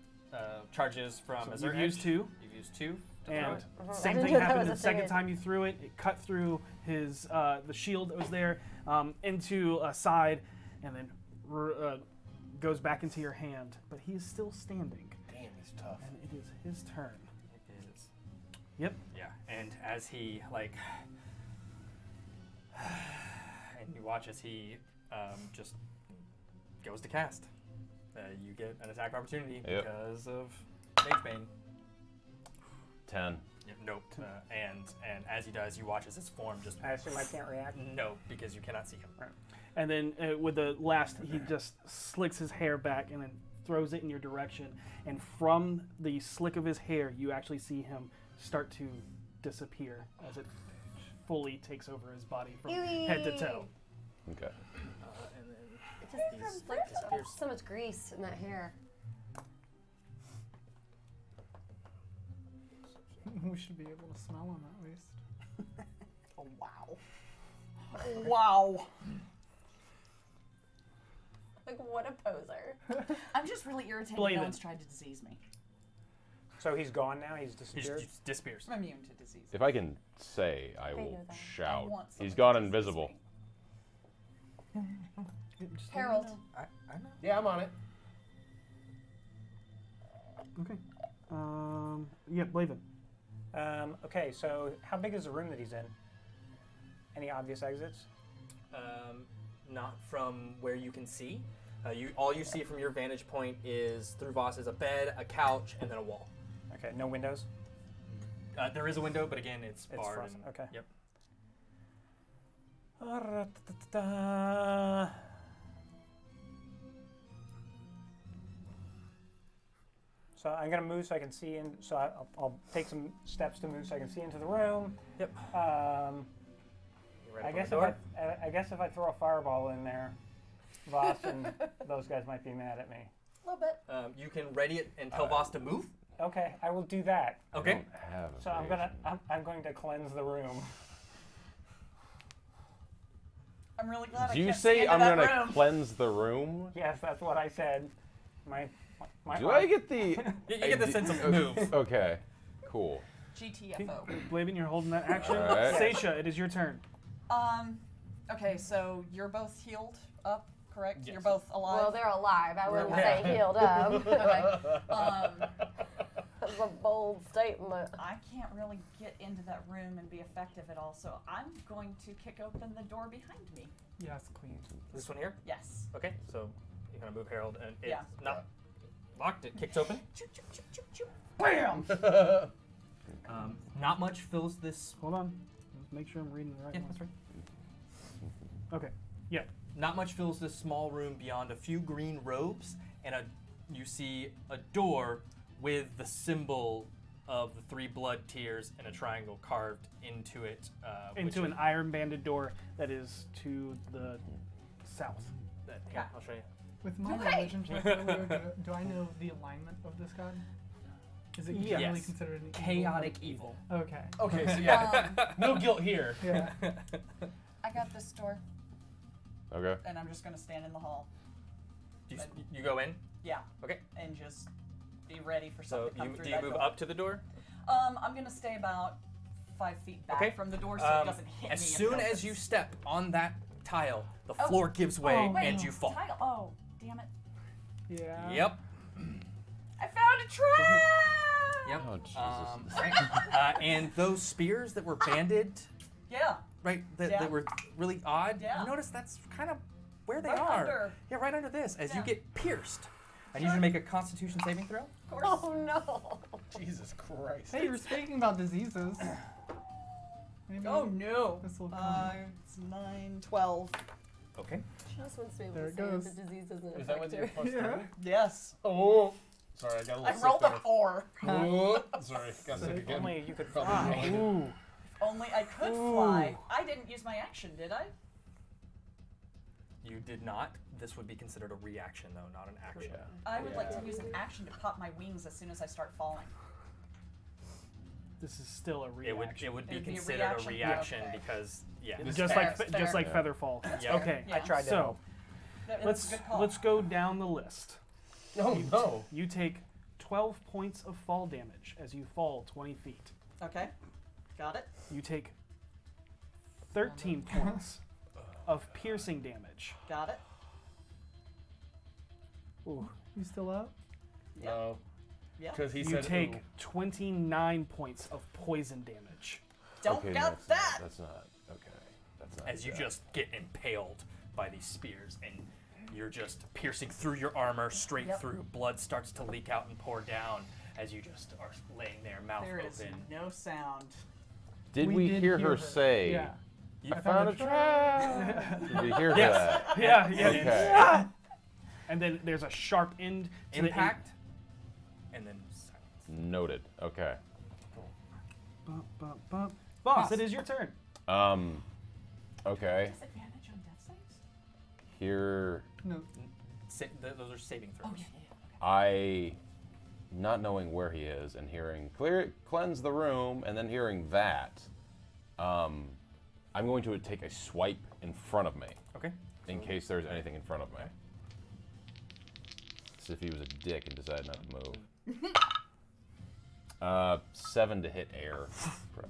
charges from So Azure you've used Edge. 2. You've used 2. to throw And it. I same didn't thing know that happened was the a thing. second time you threw it. It cut through his the shield that was there into a side, and then goes back into your hand. But he is still standing, Damn, he's tough. and it is his turn. It is. Yep. Yeah, and as he and you watch as he just goes to cast. You get an attack opportunity Yep. because of Mage Bane. 10. Yeah, nope. And as he does, you watch as his form just I assume I can't react. no, because you cannot see him. Right. And then with the last, he just slicks his hair back and then throws it in your direction. And from the slick of his hair, you actually see him start to disappear as it fully takes over his body from head to toe. Okay. And then Just there's so much grease in that hair. We should be able to smell him at least. Oh, wow. Wow. Like, what a poser. I'm just really irritated Blame no it. one's tried to disease me. So he's gone now? He's he disappeared? just disappears. I'm immune to disease. If I can say, I know will that. shout. I want He's someone gone to disease invisible. me. Harold. I know. Yeah, I'm on it. Okay. Yeah, Blaven. Okay, so how big is the room that he's in? Any obvious exits? Not from where you can see. All you see from your vantage point is through Voss is a bed, a couch, and then a wall. Okay, no windows? There is a window, but again, it's It's barred. frozen, okay. Yep. So I'm gonna move so I can see in. So I'll take some steps to move so I can see into the room. Yep. I Right guess if I throw a fireball in there, Voss and those guys might be mad at me. A little bit. you can ready it and tell Voss to move. Okay, I will do that. I Okay. don't have So I'm going to cleanse the room. I'm really glad I Do you can't see say into I'm that gonna room. cleanse the room? Yes, that's what I said. My Do heart. I get the? You get the sense of move. Okay, cool. GTFO. Blaven, you're holding that action. All right. Seisha, it is your turn. Okay, so you're both healed up, correct? Yes. You're both alive? Well, they're alive. I wouldn't Okay. say healed up. Um, That's a bold statement. I can't really get into that room and be effective at all, so I'm going to kick open the door behind me. Yes, queen. This one here. Yes. Okay. So you're gonna move Harold, and it's Yeah. not locked. It kicks open. Choop, choop, choop, choop, choop. Bam! Not much fills this. Hold on. Let's make sure I'm reading the right Yeah, one. that's right. Okay. Yeah. Not much fills this small room beyond a few green robes, and you see a door with the symbol of the 3 blood tears and a triangle carved into it. Into an iron banded door that is to the south. Yeah, I'll show you. With my Okay. religion check earlier, do I know the alignment of this god? Is it generally Yes. considered an Chaotic evil. Okay. Okay, so yeah, no guilt here. Yeah. I got this door, Okay. and I'm just going to stand in the hall. You go in. Yeah. Okay. And just be ready for So something to come through do you that move door. up to the door? I'm going to stay about 5 feet back Okay. from the door so it doesn't hit as me. if soon it as you opens. step on that tile, the Oh. floor gives way Oh, wait, and you fall. Tile. Oh, damn it. Yeah. Yep. I found a trap! Yep. Oh Jesus. And those spears that were banded, Yeah. right, that Yeah. were really odd, Yeah. you notice that's kind of where they Right are. under. Yeah, right under this. As you Yeah. get pierced I need you to make a Constitution saving throw. Oh no. Jesus Christ. Hey, you were speaking about diseases. Maybe Oh no. This will 9, 12. Okay. Just wants to be able There to it say goes. that the disease doesn't Is that affect with your her. plus Yeah. 3? Yes. Oh. Sorry, I got a I little rolled sick a there. 4. Oh, sorry, got sick If again. only you could Probably fly. not. Ooh. Only I could fly. I didn't use my action, did I? You did not. This would be considered a reaction, though, not an action. I would like to use an action to pop my wings as soon as I start falling. This is still a reaction. It would be It'd be a considered a reaction? reaction Okay. because just fair, like it's just fair. like Featherfall. Yeah. Okay. Yeah. I tried to So help. That's let's a good call. let's go down the list. Oh no. You take 12 points of fall damage as you fall 20 feet. Okay. Got it. You take 13 points of piercing damage. Got it. Ooh. You still up? No. Yeah. Because he You said take ooh. 29 points of poison damage. Don't Okay, got that's that. Not, that's not okay. That's not. as you bad. just get impaled by these spears, and you're just piercing through your armor straight Yep. through. Blood starts to leak out and pour down as you just are laying there, mouth There is open. no sound. Did we did hear her say? Yeah. I found a trap. Did we hear Yes. that? Yeah, Okay. And then there's a sharp end to Impact, and then silence. Noted. Okay. Boss, it is your turn. Okay. Disadvantage on death saves? Here, No. Those are saving throws. Oh yeah. I, not knowing where he is and hearing cleanse the room, and then hearing that, I'm going to take a swipe in front of me Okay. in case there's anything in front of me. As if he was a dick and decided not to move. 7 to hit air.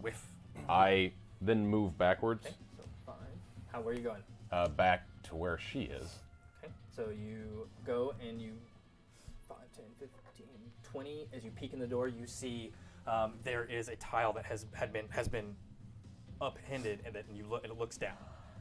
Whiff. I then move backwards, Okay. So 5. Where are you going? back to where she is. Okay. So you go and you 5, 10, 15, 20. As you peek in the door, you see there is a tile that has been upended, and then it looks down.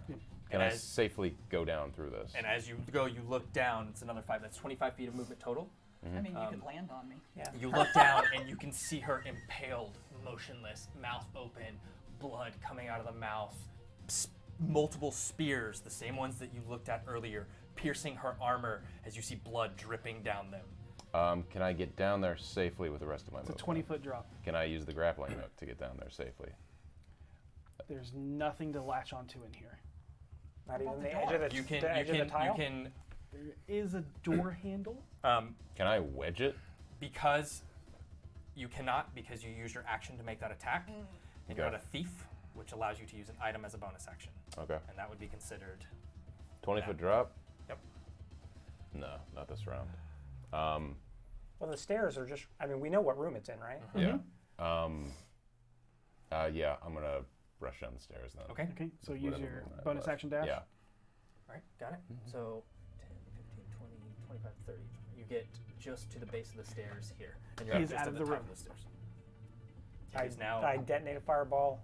Can And I as- safely go down through this? And as you go, you look down. It's another 5. That's 25 feet of movement total. I mean, you could land on me. Yeah. You look down and you can see her impaled, motionless, mouth open, blood coming out of the mouth, multiple spears, the same ones that you looked at earlier, piercing her armor as you see blood dripping down them. Can I get down there safely with the rest of my It's a movement? 20-foot drop. Can I use the grappling hook to get down there safely? There's nothing to latch onto in here. Not even the edge of the, You can, the edge of the tile? There is a door handle. Can I wedge it? because you cannot, because you use your action to make that attack, and you're Okay. not a thief, which allows you to use an item as a bonus action, Okay. and that would be considered. 20-foot drop? Yep. No, not this round. Well, the stairs are just, I mean, we know what room it's in, right? Yeah. Yeah, I'm going to rush down the stairs then. Okay. Okay, so use Whatever your room I have bonus left. action dash. Yeah. All right, got it. So 10, 15, 20, 25, 30. You get just to the base of the stairs here, and you're He up is just out at of the the top room. of the stairs. I, He is now. I detonate a fireball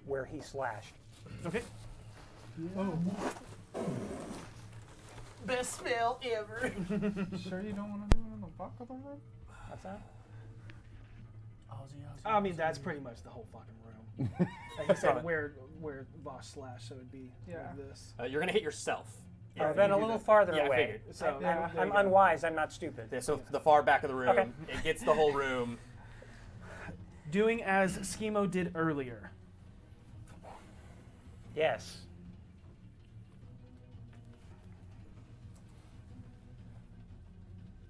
where he slashed. Okay. Oh. Best spell ever. Sure you don't want to do it in the back of the room? What's that? I mean, that's pretty much the whole fucking room. Like you said, where Vosh slashed, so it'd be Yeah. like this. You're gonna hit yourself. I've been a little farther Yeah, I away. figured. So I'm, there you I'm go. unwise. I'm not stupid. Yeah, so the far back of the room. Okay. It gets the whole room. Doing as Skeemo did earlier. Yes.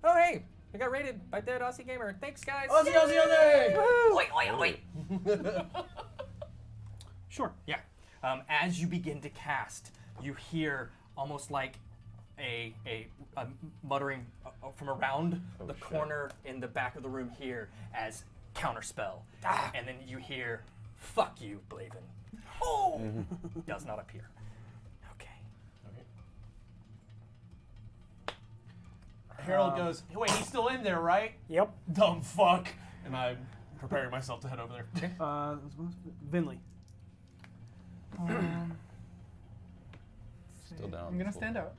Oh hey, I got rated by Dead Aussie Gamer. Thanks guys. Aussie, Aussie, Aussie! Oi, oi, oi. Sure. Yeah. As you begin to cast, you hear almost like a muttering from around the shit. corner in the back of the room here as counterspell. And then you hear, "Fuck you, Blaven." Oh! Does not appear. Okay. Harold goes, "Hey, wait, he's still in there, right?" Yep. Dumb fuck. And I'm preparing myself to head over there. Vinley. Still down. I'm gonna stand up.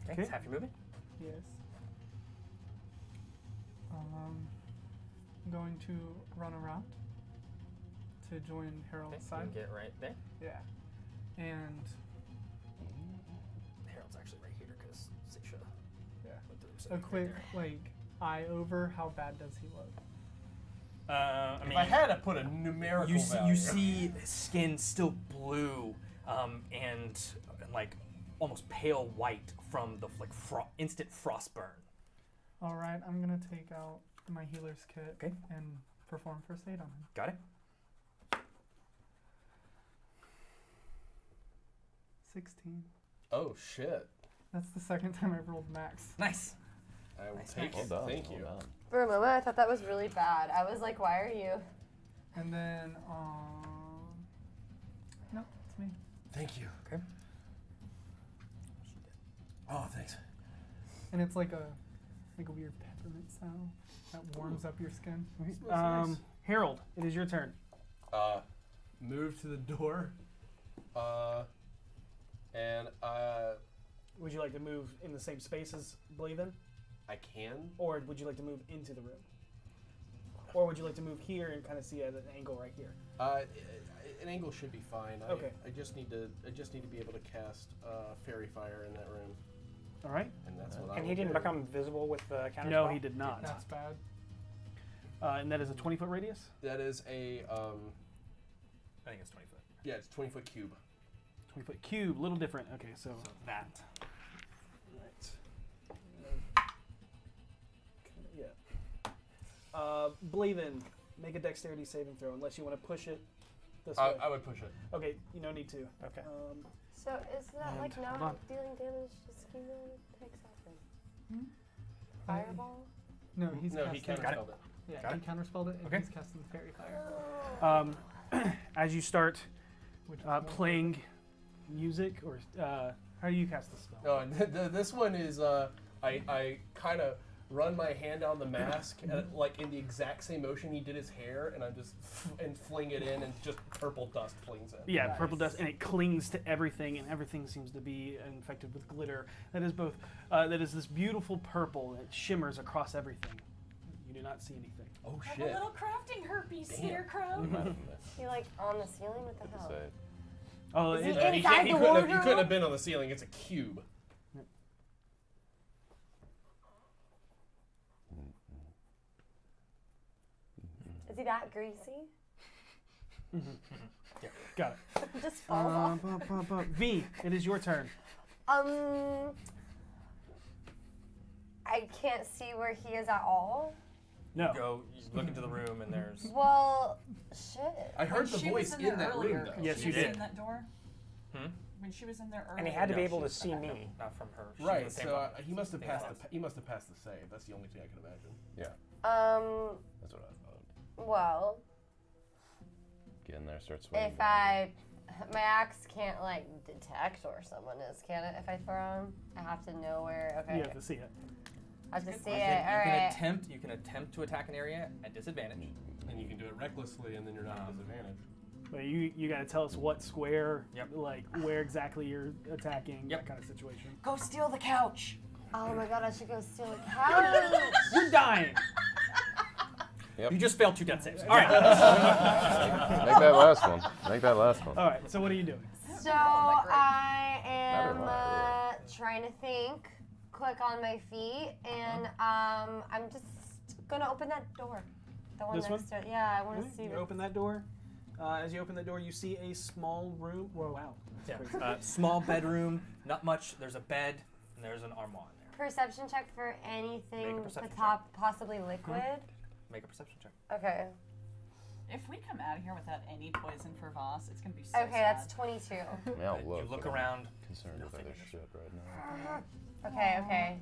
Okay. Half your movement. Yes. going to run around to join Harold's Okay, side. you get right there. Yeah. And Harold's actually right here because Seisha yeah. went through. So A right quick there. eye over. How bad does he look? I If mean, I had to put a numerical you see, value. you see his skin still blue, and like almost pale white from the like instant frost burn. All right, I'm gonna take out my healer's kit Okay. and perform first aid on him. Got it. 16. Oh shit! That's the second time I've rolled max. Nice. I will Nice, take nice. it. Well done. Thank you. Well done. For a moment, I thought that was really bad. I was like, why are you? And then, no, it's me. Thank you. Okay. Oh, thanks. And it's like a weird peppermint sound that warms up your skin. Harold, it is your turn. Move to the door. And Would you like to move in the same space as Blaven? I can. Or would you like to move into the room? Or would you like to move here and kind of see at an angle right here? An angle should be fine. Okay. I just need to be able to cast Fairy Fire in that room, All right. and that's what I. And will he didn't do. become visible with the counter No, spell? he did not. That's bad. And that is a 20-foot radius? That is a I think it's 20 foot. yeah, it's 20-foot cube. 20-foot cube, little different. Okay, so that. Right. Yeah. Blaven, make a dexterity saving throw unless you want to push it this way. I would push it. Okay, you no need to. Okay. So is that like hold on. not dealing damage to Skeemo? Takes happen. Fireball? No, he's No, he casting. counterspelled it. Yeah, Got he it. counterspelled it, and Okay. he's casting fairy fire. As you start Which is playing music, or how do you cast the spell? No, and this one is I kind of run my hand down the mask and, like in the exact same motion he did his hair, and I'm just and fling it in, and just purple dust flings in. Yeah, purple Nice. dust, and it clings to everything, and everything seems to be infected with glitter. That is both. That is this beautiful purple that shimmers across everything. You do not see anything. Oh Like shit! a little crafting herpes scarecrow. You're like on the ceiling? What the hell? Say, Oh, Is he it, inside He the couldn't wardrobe? have been on the ceiling. It's a cube. Is he that greasy? got it. Just falls off. V, it is your turn. I can't see where he is at all. No. Go you look into the room and there's Well, shit. I heard the She voice was in that earlier, room though. could Yes, she you see did. in that door? Hmm? When she was in there earlier. And he had to be No, able to she's see back. me. not from her. She's in Right. the same So room. he must have Same passed house. the he must have passed the save. That's the only thing I can imagine. yeah, Um, that's what I thought. well, Get in there, start sweating. if my axe can't like detect where someone is, can it? If I throw him, I have to know where. Okay, You have to see it. I have to see You it. All right. can attempt to attack an area at disadvantage. And you can do it recklessly, and then you're not at disadvantage. But you got to tell us what square, Yep. like where exactly you're attacking, Yep. that kind of situation. Go steal the couch. Oh my god, I should go steal a couch. You're dying. Yep. You just failed 2 death saves. All right. Make that last one. Make that last one. All right. So what are you doing? So I Neither am am I, trying to think, quick on my feet, and I'm just gonna open that door. The one This next to it. Yeah, I want to see. You what- open that door. As you open the door, you see a small room. Whoa, wow. Yeah. That's crazy. Small bedroom, not much. There's a bed and there's an armoire in there. Perception check for anything perception possibly liquid. Make a perception check. Okay. If we come out of here without any poison for Voss, it's gonna be so Okay, sad. that's 22. Yeah, You look. look but I'm around. concerned with Nothing other in this shit right now. Okay.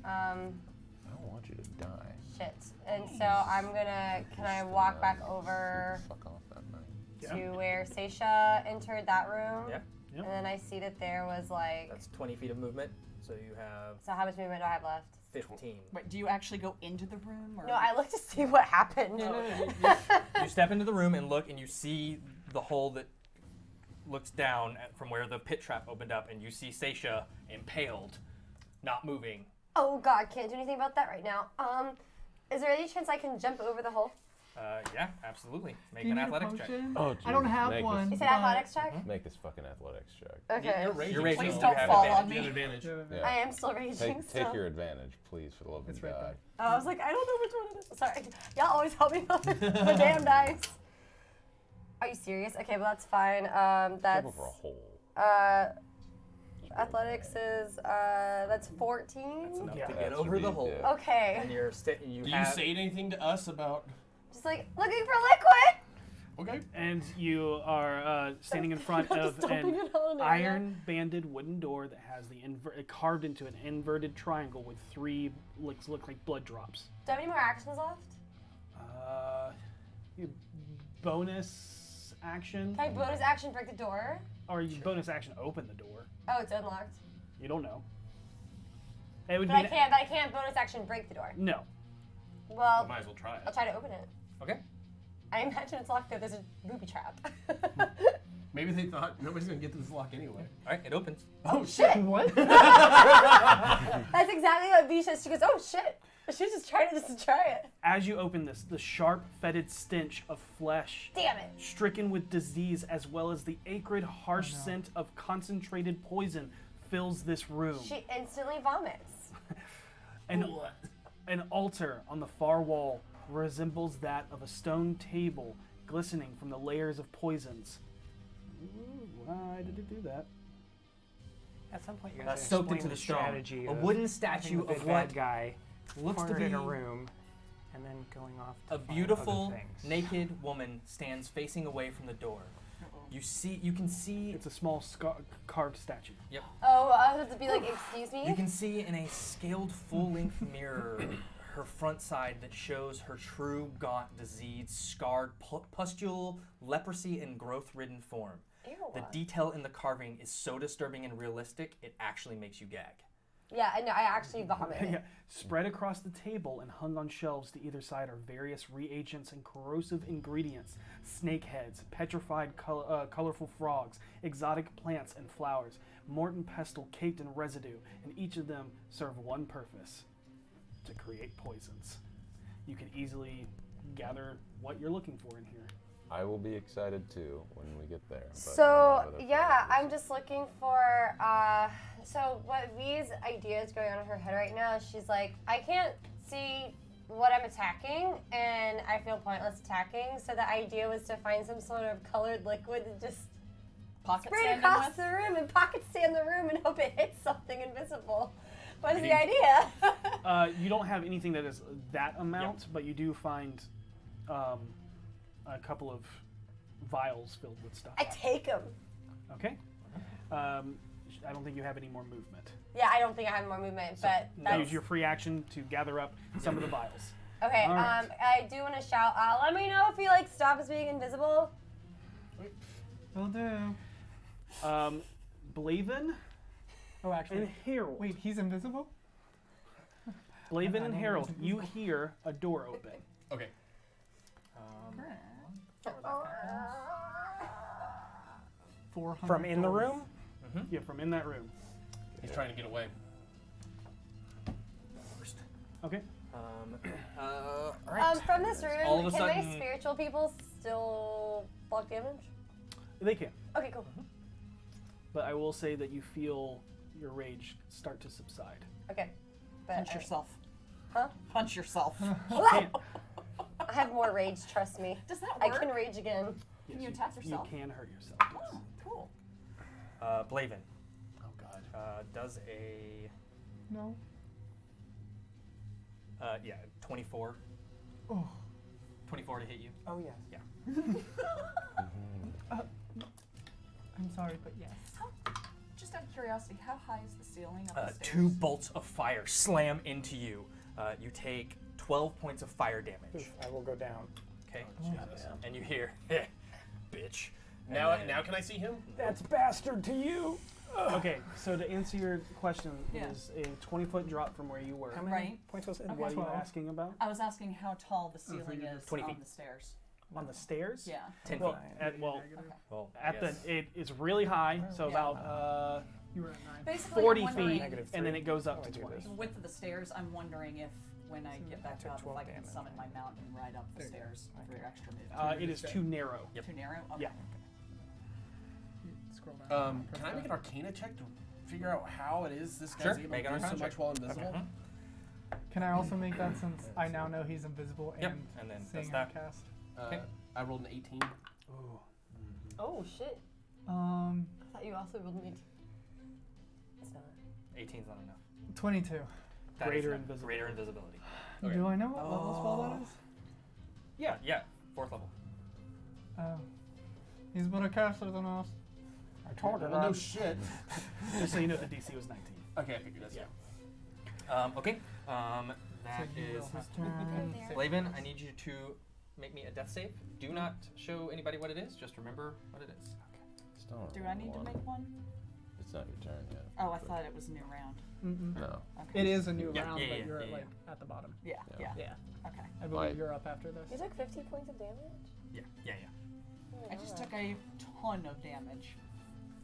I don't want you to die. Shit. And so I'm gonna. Can I walk back over Fuck off that night. to where Seisha entered that room? Yeah. Yep. And then I see that there was like. That's 20 feet of movement. So you have So how much movement do I have left? 15. Wait, do you actually go into the room? Or? No, I looked to see what happened. You step into the room and look, and you see the hole that looks down from where the pit trap opened up, and you see Seisha impaled, not moving. Oh god, can't do anything about that right now. Is there any chance I can jump over the hole? Yeah, absolutely. Make Do you an need a athletics check. potion? Oh, I don't Jesus. have Make one. You said but- athletics check? Make this fucking athletics check. Okay. You're raging. You're raging. Please so don't you have fall advantage. on You have me. advantage. Yeah. I am still raging. Take so. your advantage, please, for the love of It's right God. there. Oh, I was like, I don't know which one it is. Sorry. Y'all always help me out with the damn dice. Are you serious? Okay, well, that's fine. That's. Go for a hole. Athletics is, that's 14. Enough Yeah. to That get should over be- the hole. yeah. Okay. And you're you Do you have say anything to us about? Just like, looking for liquid! Okay. And you are standing in front I'm of just dumping an it all in there, iron-banded wooden door that has the carved into an inverted triangle with 3 look like blood drops. Do I have any more actions left? Your bonus action, Can I bonus action break the door? or your bonus action open the door. Oh, it's unlocked. You don't know. It would But be I can't bonus action break the door. no. Well, Might as well try I'll it. try to open it. Okay. I imagine it's locked though. There's a booby trap. Maybe they thought nobody's gonna get to this lock anyway. All right, it opens. Oh shit! What? That's exactly what B says. She goes, oh shit. She was just trying to try it. As you open this, the sharp, fetid stench of flesh, Damn it. stricken with disease, as well as the acrid, harsh scent of concentrated poison, fills this room. She instantly vomits. An altar on the far wall resembles that of a stone table, glistening from the layers of poisons. Ooh, why did it do that? At some point, you guys Soaked explain into the stone. strategy A of wooden having statue the big of bad what guy looks to cornered be in a room, and then going off to a find beautiful other things. naked woman stands facing away from the door. You can see It's a small carved statue. Oh, I have to be like, excuse me? You can see in a scaled full-length mirror her front side that shows her true, gaunt, diseased, scarred, pustule, leprosy, and growth-ridden form. Ew. The detail in the carving is so disturbing and realistic, it actually makes you gag. Yeah, I know. I actually vomited. Yeah. Spread across the table and hung on shelves to either side are various reagents and corrosive ingredients, snake heads, petrified colorful frogs, exotic plants and flowers, mort and pestle caked in residue, and each of them serve one purpose: to create poisons. You can easily gather what you're looking for in here. I will be excited too when we get there. But So, what other yeah, players? I'm just looking for, so what V's idea is going on in her head right now is she's like, I can't see what I'm attacking, and I feel pointless attacking, so the idea was to find some sort of colored liquid to just Pocket spray it sand across with. the room and pocket sand the room and hope it hits something invisible. What is the idea? You don't have anything that is that amount, but you do find a couple of vials filled with stuff. I take them. Okay. I don't think you have any more movement. Yeah, I don't think I have more movement, but that's... Use your free action to gather up some of the vials. Okay, All right. I do want to shout, let me know if he, like, stops being invisible. Will do. Blaven Oh, actually. and Harold. Wait, he's invisible? Blaven and Harold, you hear a door open. Okay. From in the room? Yeah, from in that room. He's trying to get away. Okay. All right. From this room, All of a can my sudden- spiritual people still block damage? They can. Okay, cool. But I will say that you feel your rage start to subside. Okay. But Punch yourself. Huh? Punch yourself. Can't. I have more rage, trust me. Does that I work? can rage again. Yes, you attack yourself? You can hurt yourself. Yes. Oh, cool. Blaven Oh god. does a No. 24. Oh. 24 to hit you. Oh, yes. I'm sorry, but yes. Just out of curiosity, how high is the ceiling of the stairs? 2 bolts of fire slam into you. You take 12 points of fire damage. I will go down. Okay. Jesus. And you hear, bitch. Now, And then- now can I see him? That's bastard to you. Okay, so to answer your question, Yeah. it is a 20-foot drop from where you were. How many Right. points was it? What are you 12. asking about? I was asking how tall the ceiling is 20 on feet. the stairs. On the stairs? Yeah. 10 Well, feet. Well, I at the guess. it's really high, so Yeah. about You were at 9. Basically, 40 I'm wondering feet, Negative and then 3. it goes up Oh, I to do 20. this. the width of the stairs. I'm wondering if when I get back took up, if 12 I can damage. summon my mount and ride up the There you go. stairs for your extra move. It is too narrow. Too narrow? Okay. Yeah. Scroll down. Can I make an Arcana check to figure out how it is this Sure, guy's able make to an do so Arcana much check. while invisible? Can I also make that since I now know he's invisible Yep, and, and then seeing that's him that. cast? Okay. I rolled an 18. Ooh. Oh shit! Um, I thought you also rolled an 18. It's not. 18's not enough. 22. That is Greater enough. invisibility. Greater invisibility. Do I know what level spell that is? Yeah, 4th level. Oh. He's better caster than us. I told her Well, no that. shit. Just so you know, the DC was 19. Okay, I figured that's Okay. That So you is will have his to- turn. There. Laven, I need you to make me a death save. Do not show anybody what it is. Just remember what it is. Still Do I need to make one? It's not your turn yet. Oh, I thought it was a new round. No. Okay. It is a new Yeah, round, yeah, but yeah, you're yeah, like at the bottom. Yeah, yeah. Yeah. Okay. I believe Like- you're up after this. You took 50 points of damage? Yeah. I just took a ton of damage.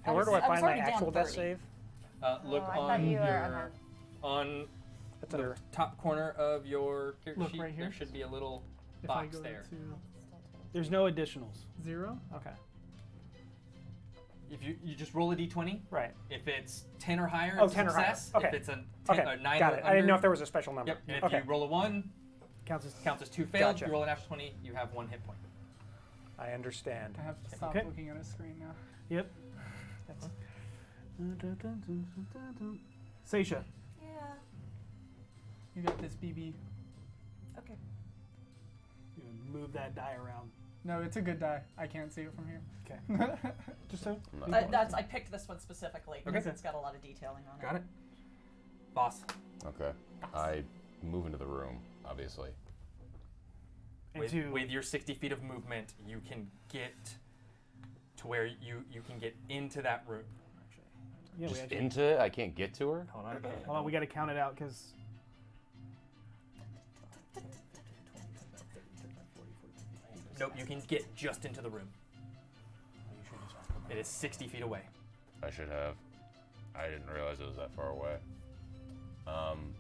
And where do I was find my already down actual death 30. save? Look Oh, I on thought you were. your on That's the under. top corner of your character Look sheet. right here. There should be a little If I box go there. to There's no additionals. 0, Okay. If you just roll a d20. Right. If it's 10 or higher, Oh, it's 10 a or higher. success. Okay. If it's a 10, Okay. 9 Got or it. I didn't know if under- there was a special number. Yep. And if Okay. you roll a 1, Counts as counts as 2 failed. Gotcha. You roll a natural 20, you have 1 hit point. I understand. I have to stop Okay. looking at his screen now. Yep. Seisha. Yeah. You got this, BB. Okay. You move that die around. No, it's a good die. I can't see it from here. Okay. Just so. I'm not- I picked this one specifically because it's got a lot of detailing on it. Got it. Boss. Okay. I move into the room, obviously. With your 60 feet of movement, you can get to where you can get into that room. Yeah, we Just actually. into it? I can't get to her? Hold on. Hold on, we got to count it out because. Nope, you can get just into the room. It is 60 feet away. I should have. I didn't realize it was that far away.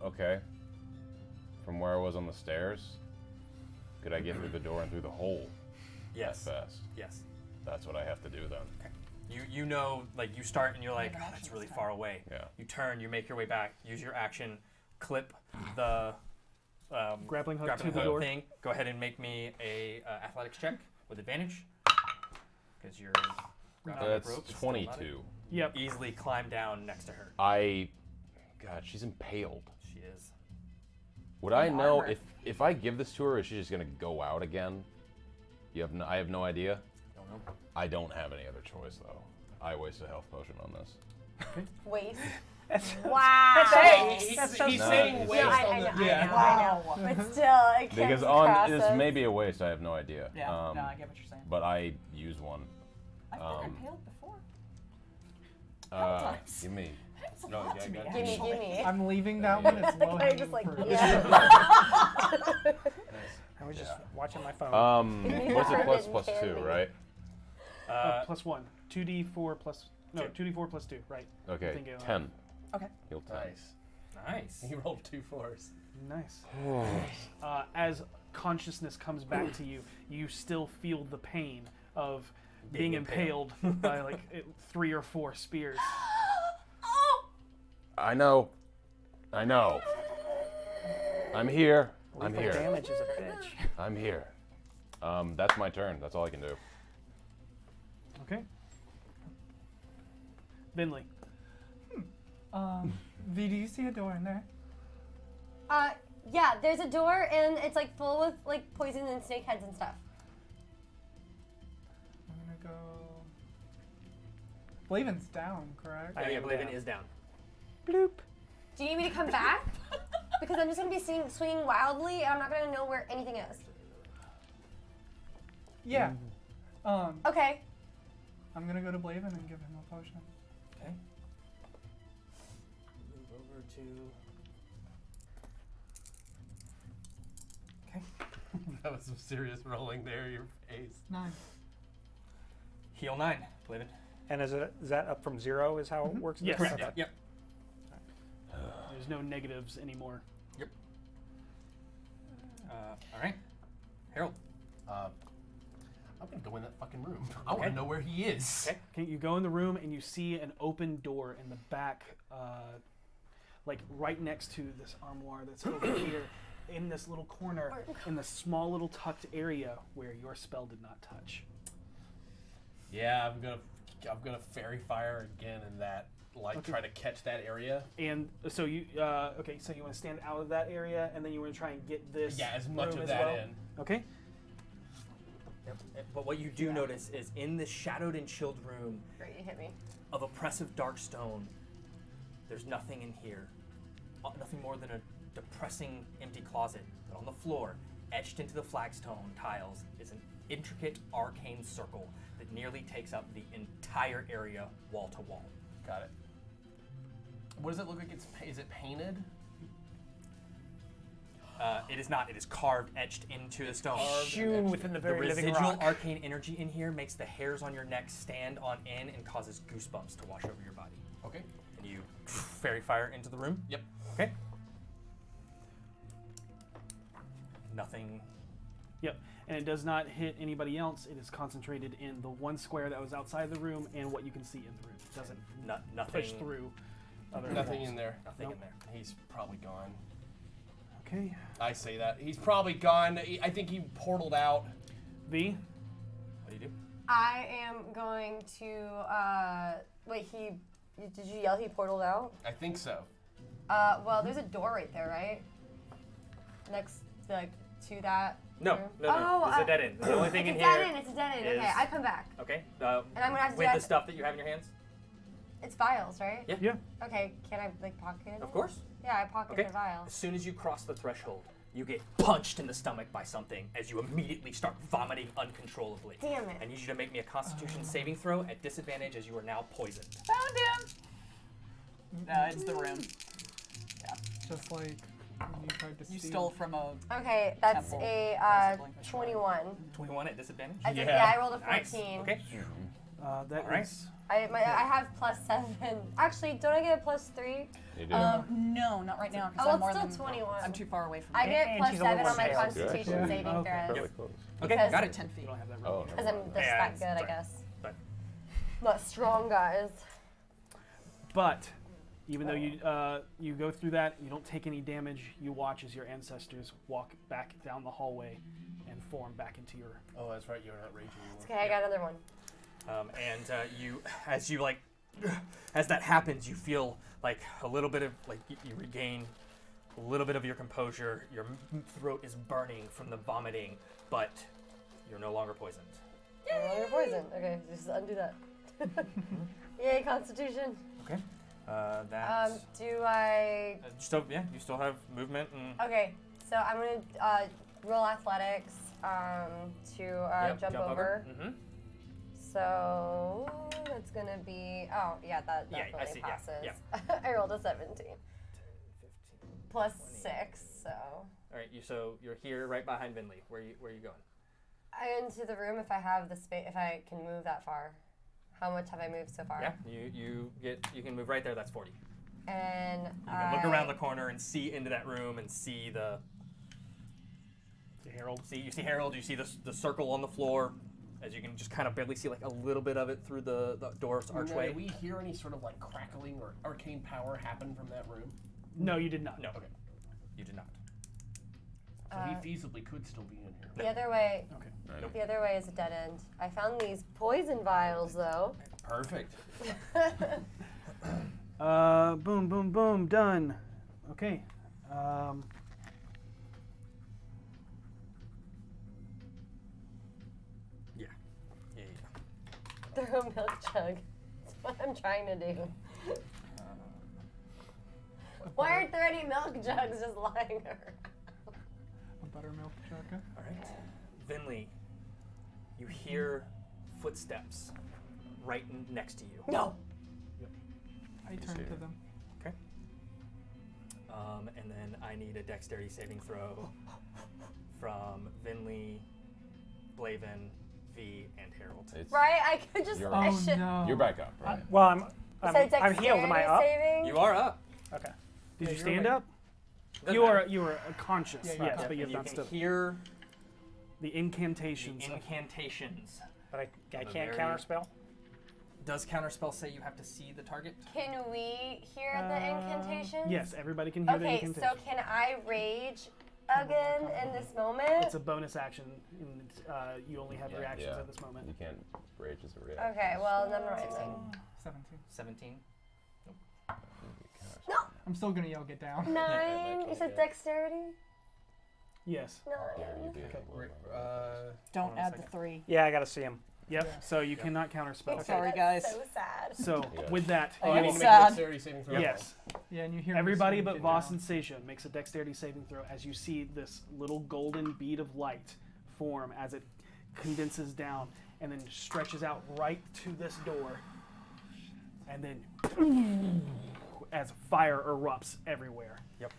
Okay. From where I was on the stairs, could I get through the door and through the hole Yes. that fast? Yes. That's what I have to do then. You know, like you start and you're like, an oh, action that's really this far time. away. Yeah. You turn, you make your way back, use your action, clip the Grappling hook grappling to the hook door. thing. Go ahead and make me a athletics check with advantage because you're grappling That's rope. Is still not it. 22. Yep. Easily climb down next to her. God, she's impaled. She is. Would I In know armor. if I give this to her, is she just gonna go out again? I have no idea. Don't know. I don't have any other choice though. I wasted a health potion on this. Waste. That's- Wow. He's No, saying it's waste No, just- I know, on I the. know, Yeah. Wow. I know. But still, it can't Because be on processed. this may be a waste. I have no idea. Yeah, no, I get what you're saying. But I use one. I've been impaled before. Give me. It's a No, lot yeah, to me, I got Gimme, actually. gimme. I'm leaving that one. It's low I hanging just like, fruit. yeah. I was just watching my phone. What's it plus Forbidden +2, candy. right? +1. 2d4 plus. No, 2d4 plus 2. Right. Okay, Thinking about 10. Okay. Heal 10. Nice. Nice. He rolled 2 4s. Nice. As consciousness comes back to you, you still feel the pain of being Being impaled by like 3 or 4 spears. I know. I'm here. I'm Lethal here. damage is a bitch. I'm here. That's my turn. That's all I can do. Okay. Binley. V, do you see a door in there? Yeah, there's a door and it's like full with like poison and snake heads and stuff. I'm gonna go. Blaven's down, correct? Yeah, am Blaven down. is down. Bloop. Do you need me to come back? Because I'm just gonna be swinging wildly and I'm not gonna know where anything is. Yeah. Okay. I'm gonna go to Blaven and give him a potion. Okay. Move over to. Okay. That was some serious rolling there, your face. 9. Heal 9, Blaven. And is that up from 0 is how it works? Yes. Okay. Yep. There's no negatives anymore. All right. Harold. I'm gonna go in that fucking room. I want to know where he is. Okay, you go in the room and you see an open door in the back, like right next to this armoire that's over here, in this little corner, in the small little tucked area where your spell did not touch. Yeah, I'm gonna fairy fire again in that, try to catch that area. And so you, so you want to stand out of that area, and then you want to try and get this. Yeah, as much room of as that well? in. Okay. Yep. But what you do notice is in this shadowed and chilled room Great, you hit me. of oppressive dark stone, there's nothing in here. Nothing more than a depressing empty closet. But on the floor, etched into the flagstone tiles, is an intricate arcane circle that nearly takes up the entire area wall to wall. Got it. What does it look like? Is it painted? It is not. It is carved, etched into the stone. Hewn within the The very living residual rock. arcane energy in here makes the hairs on your neck stand on end and causes goosebumps to wash over your body. Okay. And you fairy fire into the room? Yep. Okay. Nothing. Yep. And it does not hit anybody else. It is concentrated in the one square that was outside the room and what you can see in the room. It doesn't Nothing. push through other Nothing walls. in there. Nothing Nope. in there. He's probably gone. Okay. I say that. He's probably gone. I think he portaled out. V? What do you do? I am going to, wait, did you yell he portaled out? I think so. Well, there's a door right there, right? Next, to that No, room? no. This is a dead end. The only thing in it's here. a dead end, it's a dead end. Okay, is- I come back. Okay. And I'm gonna have to with do the that. stuff that you have in your hands? It's vials, right? Yeah. Yeah. Okay, can I, pocket it? Of course. Yeah, I pocket Okay. the vial. As soon as you cross the threshold, you get punched in the stomach by something as you immediately start vomiting uncontrollably. Damn it. I need you to make me a Constitution saving throw at disadvantage as you are now poisoned. Found him! No, it's the room. Yeah. Just like when you tried to You steal. stole from a. Okay, that's Temple, a basically. 21. 21 at disadvantage? I rolled a 14. Nice. Okay. That All right. is- I have +7. Actually, don't I get a +3? You do. No, not right now. 'Cause Oh, I'm it's more still than 21. I'm too far away from I it. get And she's a +7 little on my more pale. Constitution Yeah. saving Okay. throws. Really close. Okay, Because- got it. 10 You feet. don't have that Oh, right. Because I'm this Yeah, that it's good, I fine. guess. But Not strong, guys. But even though you go through that, you don't take any damage. You watch as your ancestors walk back down the hallway and form back into your. Oh, that's right. You're not raging anymore. Okay, I got another one. as that happens, you feel like a little bit of you regain a little bit of your composure. Your throat is burning from the vomiting, but you're no longer poisoned. No longer poison. Okay, just undo that. Yay, Constitution. Okay. That. Do I? You still have movement and. Okay, so I'm gonna roll athletics to Yep, jump over. Mm-hmm. So that's gonna be. Oh yeah, that Yeah, I definitely see, yeah, passes. yeah. I rolled a 17 15. plus 20. 6, so. All right. So you're here, right behind Vinley. Where are you going? Into the room if I have the space, if I can move that far. How much have I moved so far? Yeah. You can move right there. That's 40. And You can look around the corner and see into that room and see the. Harold. You see Harold. You see the circle on the floor, as you can just kind of barely see like a little bit of it through the door's archway. Did we hear any sort of crackling or arcane power happen from that room? No, you did not. No. Okay. You did not. So he feasibly could still be in here. The other way. Okay. The other way is a dead end. I found these poison vials though. Perfect. Boom, boom, boom. Done. Okay. Yeah. Throw a milk jug. That's what I'm trying to do. Why aren't there any milk jugs just lying around? A buttermilk jug. All right. Vinley, you hear footsteps right next to you. No. I turn to them. Okay. And then I need a dexterity saving throw from Vinley, Blaven, V, and Harold. Right? I could just. You're I up. should. No. You're back up, right? Well, You said I'm healed. Am I dexterity up? saving? You are up. Okay. Did you you're stand like- up? You are conscious, Yeah, you're yes, conscious. but you have And you not can stood. hear The incantations. the incantations. But I The can't very- counterspell. Does counterspell say you have to see the target? Can we hear the incantations? Yes, everybody can hear the Okay, incantations. so can I rage again in this moment? It's a bonus action, and you only have reactions Yeah. at this moment. You can't rage as a reaction. Okay, well, never mind then. 17. 17. I'm still gonna yell get down. 9. You said dexterity? Yes. 9. Dare you be a little more. Don't Hold on a add the second. 3. Yeah, I gotta see him. Yep. Yeah. So you cannot counterspell. Sorry, That's guys. so sad. So Yeah. with that, Oh, I need to make a sad. dexterity saving throw. yes, Yeah, and you hear me everybody scream, but "Get Voss down." and Seisha makes a dexterity saving throw as you see this little golden bead of light form as it condenses down and then stretches out right to this door, and then as fire erupts everywhere. Yep.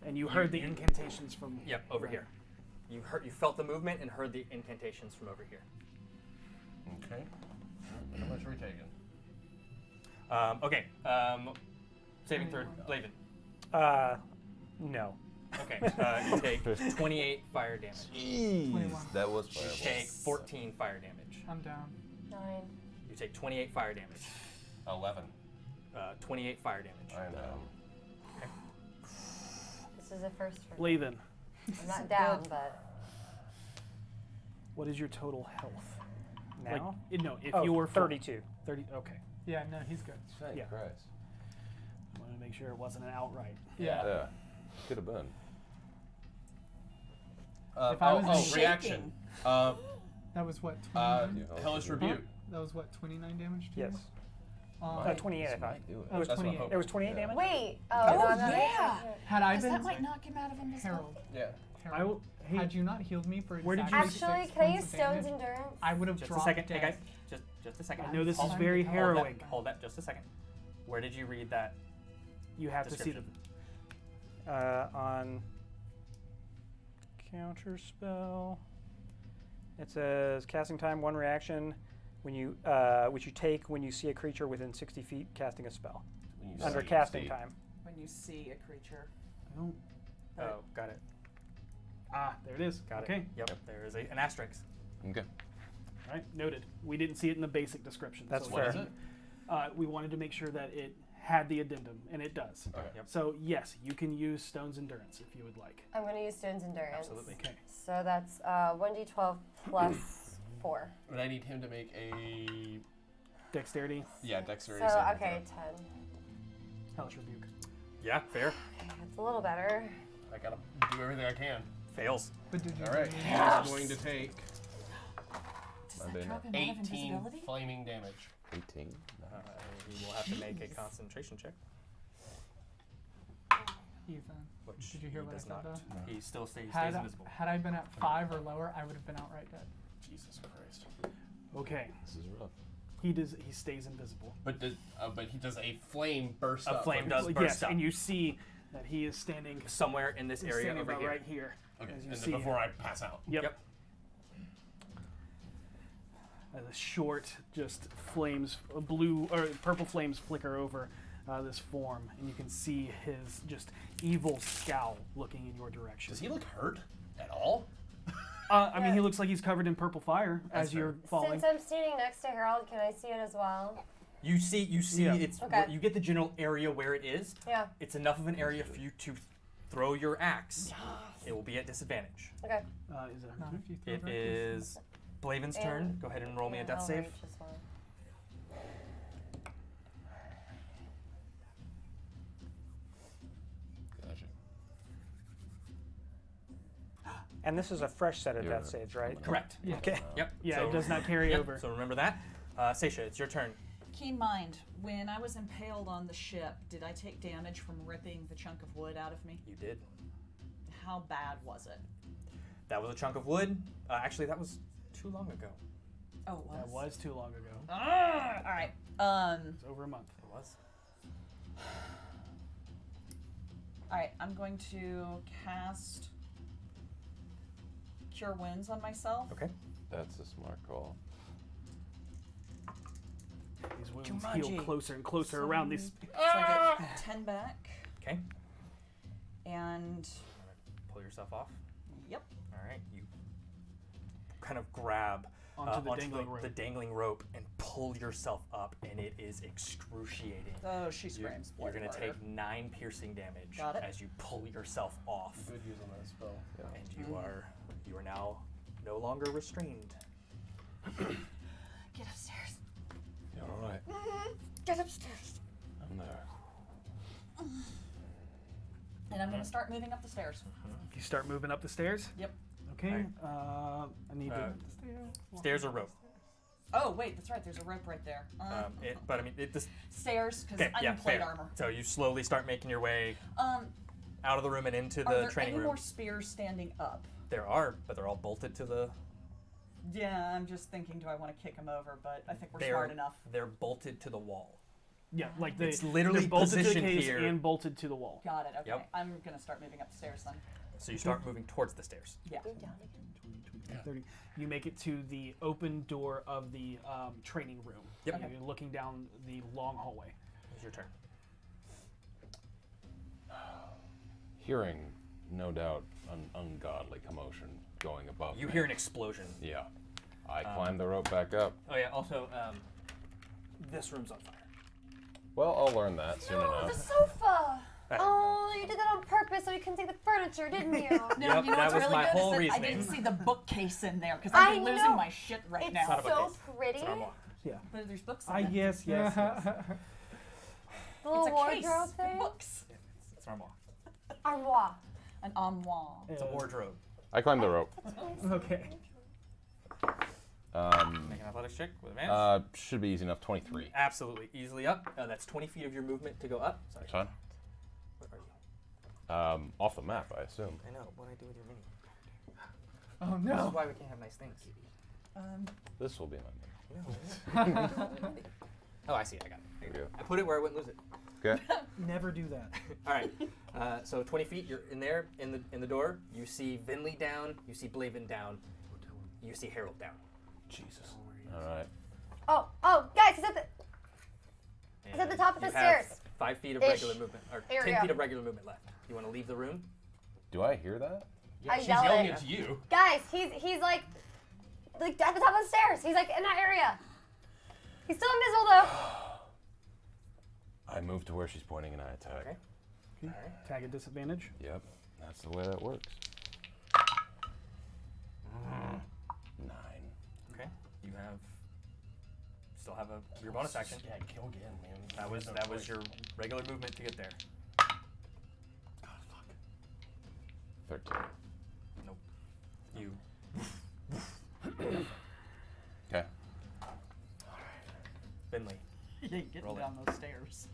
And you heard the incantations from. Yep, over here. You felt the movement and heard the incantations from over here. Okay. How much are we taking? Okay. Saving throw, Blaven. No. Okay. You take 28 fire damage. Jeez, 21. that was You fireball. take 14 fire damage. I'm down. 9. You take 28 fire damage. 11. 28 fire damage. I am down. This is a first for me. Blaven, I'm not down, but what is your total health? Now? No, if Oh, you were full. 32. 30. Okay. Yeah, no, he's good. Thank Yeah. Christ. Wanted to make sure it wasn't an outright. Yeah. Yeah. Could have been. If I was reaction. That was what? 29? Hellish Rebuke. That was what? 29 damage to Yes. you? 28, I This thought. might do it. That was That's what I'm 28. It was 28 damage? wait. Oh, Oh, no, I'm not yeah. Had I 'Cause been that might knock him out of invisibility. Harold, Yeah. I will. Hey, had you not healed me for Where did exactly you- 6 Actually, can I points use of Stone's damage, Endurance? I would have Just a dropped second. Hey dead. guys, just a second. I know this is Hold very that. harrowing. Hold that just a second. Where did you read that? You have to see the. On counterspell, it says casting time 1 reaction when you which you take when you see a creature within 60 feet casting a spell. When you Under see- casting time. When you see a creature. I don't. Oh, got it. There it is. Got Okay. it. Yep. There is an asterisk. Okay. All right. Noted. We didn't see it in the basic description. That's so fair. What is it? We wanted to make sure that it had the addendum, and it does. Okay. Yep. So yes, you can use Stone's Endurance if you would like. I'm going to use Stone's Endurance. Absolutely. Okay. So that's 1d12 plus 4. But I need him to make a Dexterity, dexterity So, saving okay, throw. 10. Hellish Rebuke. Yeah, fair. That's a little better. I gotta do everything I can. Fails. But did you All right. really- He's going to take Does My that bad. drop him out of 18 invisibility? flaming damage. 18. He will have to make a concentration check. Ethan, Which did you hear he what I does said not. though? He still stays Had, invisible. had I been at 5 or lower, I would have been outright dead. Jesus Christ. Okay. This is rough. He does. He stays invisible. But he does a flame burst A up. flame does Yes, burst up. and you see that he is standing. Somewhere in this He's area standing over about here. right here. Okay. As you And see then before him. I pass out. Yep. Yep. The short, just flames, blue or purple flames flicker over this form, and you can see his just evil scowl looking in your direction. Does he look hurt at all? I mean, he looks like he's covered in purple fire That's as you're fair. falling. Since I'm standing next to Harold, can I see it as well? You see Yeah. it's Okay. you get the general area where it is. Yeah. It's enough of an area for you to throw your axe. It will be at disadvantage. Okay. Is it Not if you throw It right is Blaven's turn. And- Go ahead and roll me a Yeah, death I'll save. reach as well. Gotcha. And this is a fresh set of Yeah. death saves, right? Correct. Yeah. Okay. Yep. Yeah, So- it does not carry yep, over. So remember that. Seisha, it's your turn. Keen mind, when I was impaled on the ship, did I take damage from ripping the chunk of wood out of me? You did. How bad was it? That was a chunk of wood. Actually, that was too long ago. Oh, it was. That was too long ago. Ah, all right. It's over a month. It was. All right. I'm going to cast Cure Wounds on myself. Okay. That's a smart call. These wounds Jumanji. heal closer and closer around these. So I get 10 back. Okay. And Pull yourself off. yep. All right, you kind of grab Onto the dangling rope. the dangling rope and pull yourself up, and it is excruciating. Oh, she screams. You're going to take 9 piercing damage Got it. as you pull yourself off, Good using that spell. and you are now no longer restrained. Get upstairs. You're all right. Get upstairs. I'm there. And I'm going to start moving up the stairs. You start moving up the stairs. Yep. Okay. I need to. Stairs or rope? Oh, wait, that's right. There's a rope right there. But I mean, this. Stairs, because Okay, I'm yeah, in plate fair. armor. So you slowly start making your way out of the room and into Are the there training any room. more spears standing up? There are, but they're all bolted to the. Yeah, I'm just thinking, do I want to kick them over? But I think we're They're smart enough. They're bolted to the wall. Yeah, like It's literally they're bolted to the positioned case here. and bolted to the wall. Got it. Okay. Yep. I'm going to start moving up the stairs then. So you start moving towards the stairs. Yeah. 30. You make it to the open door of the training room. Yep. You're looking down the long hallway. It's your turn. Hearing, no doubt, an ungodly commotion going above You me. hear an explosion. Yeah. I climb the rope back up. Oh yeah. Also, this room's on fire. Well, I'll learn that soon No, the enough. sofa. Oh, you did that on purpose so we couldn't take the furniture, didn't you? No, Yep, you know that what's was really my good whole is that reasoning. I didn't see the bookcase in there because I I've been know. losing my shit right It's now. not a so bookcase. pretty. It's an armoire. Yeah. But there's books in I it. yes. The It's little a case wardrobe with thing. books. It's an armoire. Armoire. An armoire. It's a wardrobe. I climb the rope. Okay. Make an athletics check with advantage. Should be easy enough. 23. Absolutely, easily up. That's 20 feet of your movement to go up. Sorry. Fine. What are you? Off the map, I assume. I know. What do I do with your mini? Oh This no. is why we can't have nice things. This will be my name. Oh, I see. I got it. There we go. I put it where I wouldn't lose it. Okay. Never do that. All right. So 20 feet. You're in there. In the door. You see Vinley down. You see Blavin down. You see Harold down. Jesus. All right. Oh, guys, he's at the. It's at the top of You the have stairs. 5 feet of Ish. regular movement, or 10 Area. feet of regular movement left. You want to leave the room? Do I hear that? Yeah, I she's yell yelling it. it to you. Guys, he's like at the top of the stairs. He's like in that area. He's still invisible though. I move to where she's pointing and I attack. Okay. Okay. Tag at disadvantage. Yep. That's the way that works. 9. Okay. You still have your bonus action. Yeah, kill again, man. That was your regular movement to get there. 13. Nope. You. Okay. Finley. You ain't getting Roll it. down those stairs.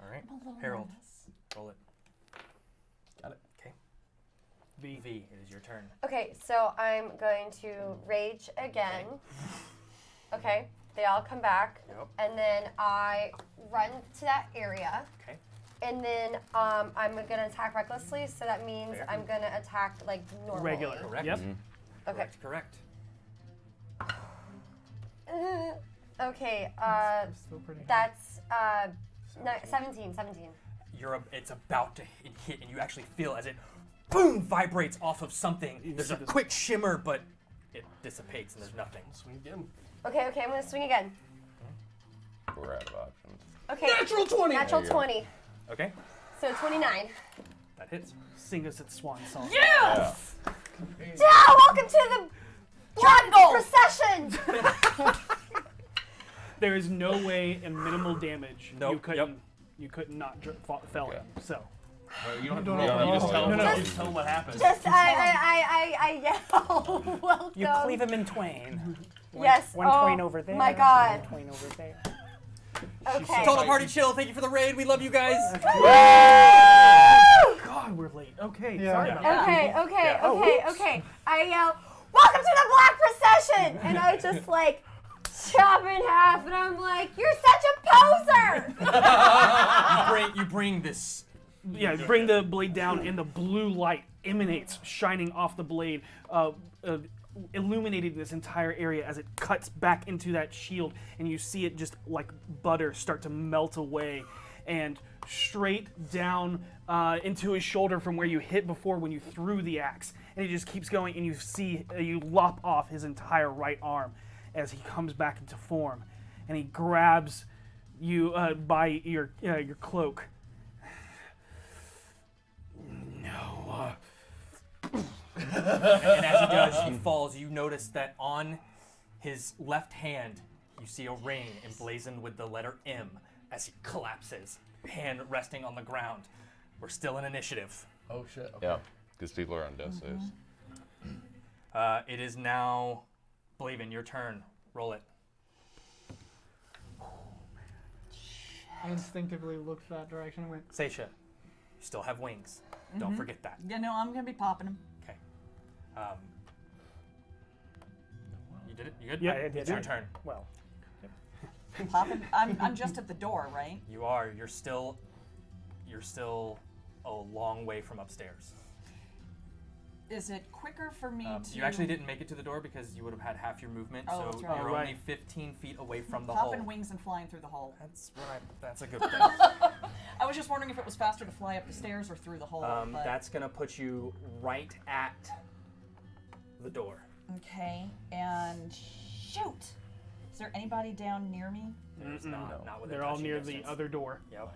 All right. Harold. Roll it. Got it. Okay. V. V. It is your turn. Okay, so I'm going to rage again. Okay, they all come back, Yep. and then I run to that area. Okay. And then I'm gonna attack recklessly, so that means Fair. I'm gonna attack like normally. Regular. Correct. Yep. Okay. Correct. Okay. Still pretty high. That's 17. It's about to hit, and you actually feel as it, boom, vibrates off of something. There's a quick shimmer, but it dissipates, and there's nothing. Swing again. Okay, I'm gonna swing again. We're out of options. Okay. Natural 20! Natural There you go. 20. Okay. So 29. That hits. Sing us at Swan Song. Yes! Yeah, welcome to the blood procession! There is no way in minimal damage Nope, you couldn't not fell him. So You don't have to don't roll. have to You just roll. tell them. No, no. You just tell them what happens. Just, I yell, welcome. You cleave him in twain. Yes. One oh, twain over there. My God. One twain over there. Okay. Total party chill. Thank you for the raid. We love you guys. God, we're late. Okay, Yeah. sorry Yeah. about that. Okay. I yell, welcome to the black procession! And I just like chop in half, and I'm like, you're such a poser! You bring this. Yeah, bring the blade down, and the blue light emanates, shining off the blade. illuminating this entire area as it cuts back into that shield, and you see it just like butter start to melt away, and straight down into his shoulder from where you hit before when you threw the axe, and he just keeps going, and you see you lop off his entire right arm as he comes back into form, and he grabs you by your cloak. No. And as he does, he falls. You notice that on his left hand, you see a ring emblazoned with the letter M as he collapses, hand resting on the ground. We're still in initiative. Oh shit. Okay. Yeah, because people are on death saves. It is now, Blaven, your turn. Roll it. I instinctively looked that direction and went, Seisha, you still have wings. Don't forget that. Yeah, no, I'm gonna be popping him. Okay. You did it? You good? Yeah, I did It's your it. turn. Well, Popping. I'm just at the door, right? You are. You're still a long way from upstairs. Is it quicker for me to? You actually didn't make it to the door because you would have had half your movement, Oh, so that's right. you're Oh, right. only 15 feet away from the hole. popping wings and flying through the hole. That's right. That's a good thing. I was just wondering if it was faster to fly up the stairs or through the hole. But... That's gonna put you right at the door. Okay, and shoot. Is there anybody down near me? There's not within They're all touching near distance. the other door. Yep.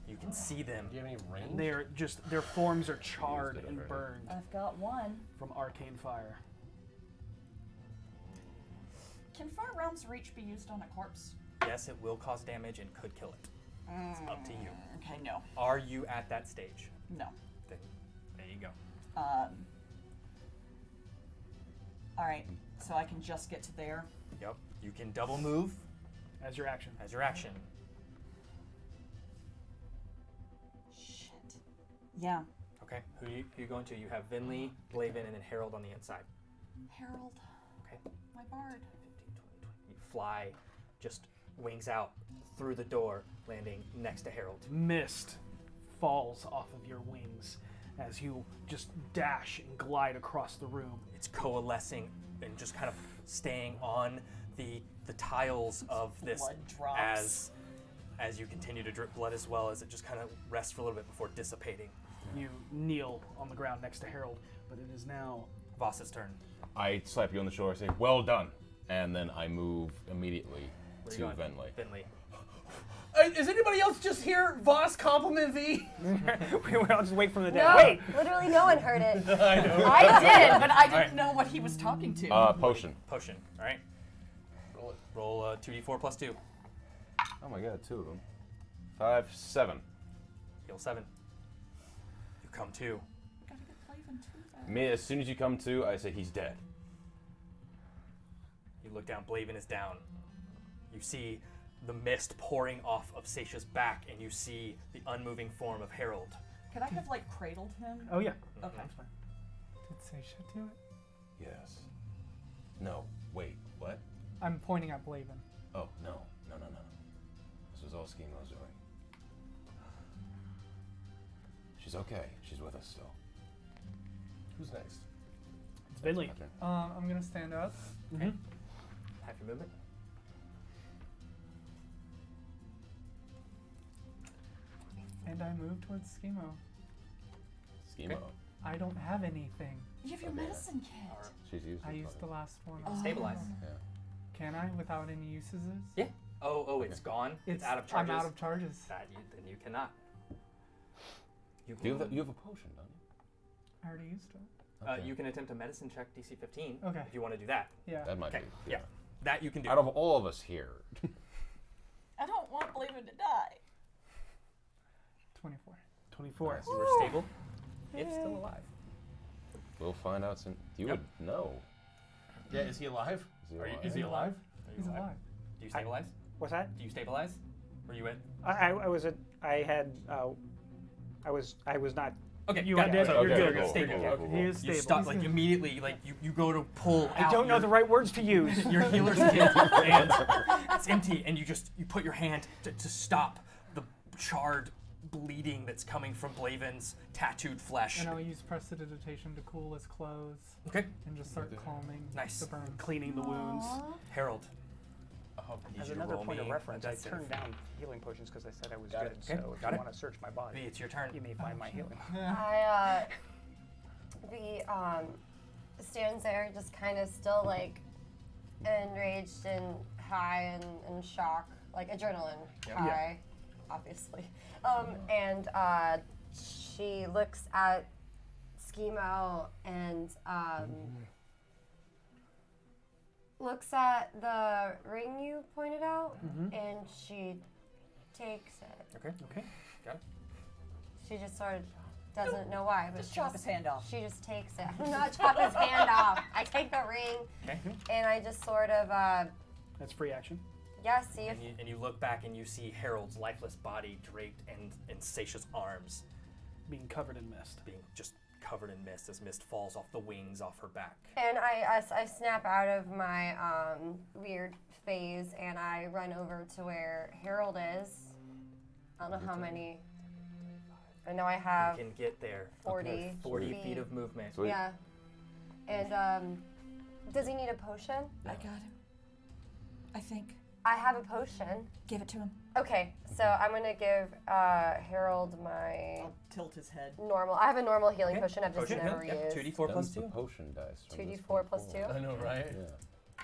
You can see them. Do you have any range? They're just their forms are charred and burned I've got one. from arcane fire. Can Far Realm's Reach be used on a corpse? Yes, it will cause damage and could kill it. It's up to you. Okay, no. Are you at that stage? No. Then there you go. Alright, so I can just get to there. Yep. You can double move As your action. as your action. Shit. Yeah. Okay. Who you going to? You have Vinley, Blaven, and then Harold on the inside. Harold. Okay. My bard. 15, 20, 20. You fly, just wings out through the door, landing next to Harold. Mist falls off of your wings as you just dash and glide across the room. It's coalescing and just kind of staying on the tiles of this Blood drops. as you continue to drip blood, as well as it just kind of rests for a little bit before dissipating. You kneel on the ground next to Harold, but it is now Voss's turn. I slap you on the shoulder, say, "Well done," and then I move immediately Where to you going? Venley. Finley. Is anybody else just here? Voss compliment V? we all just wait for the day. No, Wait, literally no one heard it. I know. I did, but I didn't Alright. know what he was talking to. Potion. Potion. All right. Roll it. Roll 2d4 plus 2. Oh my god, 2 of them. 5, 7. Heal 7. You come to. Gotta get Blaven too, though. Me, as soon as you come to, I say he's dead. You look down. Blaven is down. You see the mist pouring off of Seisha's back, and you see the unmoving form of Harold. Could I have, like, cradled him? Oh yeah. Okay. That's fine. did Seisha do it? Yes. No. Wait. What? I'm pointing at Blaven. Oh no. No. This was all Skeemo was doing. She's okay. She's with us still. Who's next? It's Vinley. My turn. I'm gonna stand up Mm-hmm. Half your movement. and I move towards Skeemo. Skeemo. Okay. I don't have anything. You have your Okay. medicine kit. She's used. I it, used the buddy. last one. Stabilize. Yeah. Can I without any uses? Yeah. Oh, it's gone. It's out of charges. I'm out of charges. Then you cannot. You You can, have a potion, don't you? I already used it. Okay. you can attempt a medicine check DC 15 Okay. if you want to do that. Yeah. That might Okay. be. Yeah. That you can do. Out of all of us here, I don't want Blaven to die. 24. 24. Nice. you were stable. It's still alive. we'll find out soon. You Yep. would know. Yeah, is he alive? Is he alive? Is he alive? He's alive. Do you stabilize? what's that? Do you stabilize? Were you in? I was at. I had. I was not. Okay, You got are it. dead. So You're you're good. stable. Okay, cool, He is You stable. stop like immediately. Like you go to pull. I out don't know your- the right words to use. your healer's kit and it's empty, and you put your hand to stop the charred bleeding that's coming from Blaven's tattooed flesh. And I'll use prestidigitation to cool his clothes. Okay. And just start calming Nice. the burn. Cleaning the wounds. Harold. As another point of reference, I turned down healing potions because I said I was good. So if you want to search my body, It's your turn. you may find my healing. Stands there just kind of still like enraged and high and in shock, like adrenaline high, obviously. And she looks at Skeemo and looks at the ring you pointed out, and she takes it. Okay. Got it. She just sort of doesn't know why, but Just chop his hand off. she just takes it. I do not chop his hand off. I take the ring, and I just sort of, That's free action. see if And you look back and you see Harold's lifeless body draped in Seisha's arms, Being covered in mist. being just covered in mist as mist falls off the wings off her back. And I snap out of my weird phase and I run over to where Harold is. I don't know how many. I know I have You can get there. 40 40 feet. feet of movement. Sweet. Yeah. And does he need a potion? I got him. I think. I have a potion. Give it to him. Okay, so I'm gonna give Harold my I'll tilt his head. normal. I have a normal healing potion I've just never used. 2d4 plus Them's the 2. potion dice. from this 2d4 plus point 2. forward. I know, right? Yeah.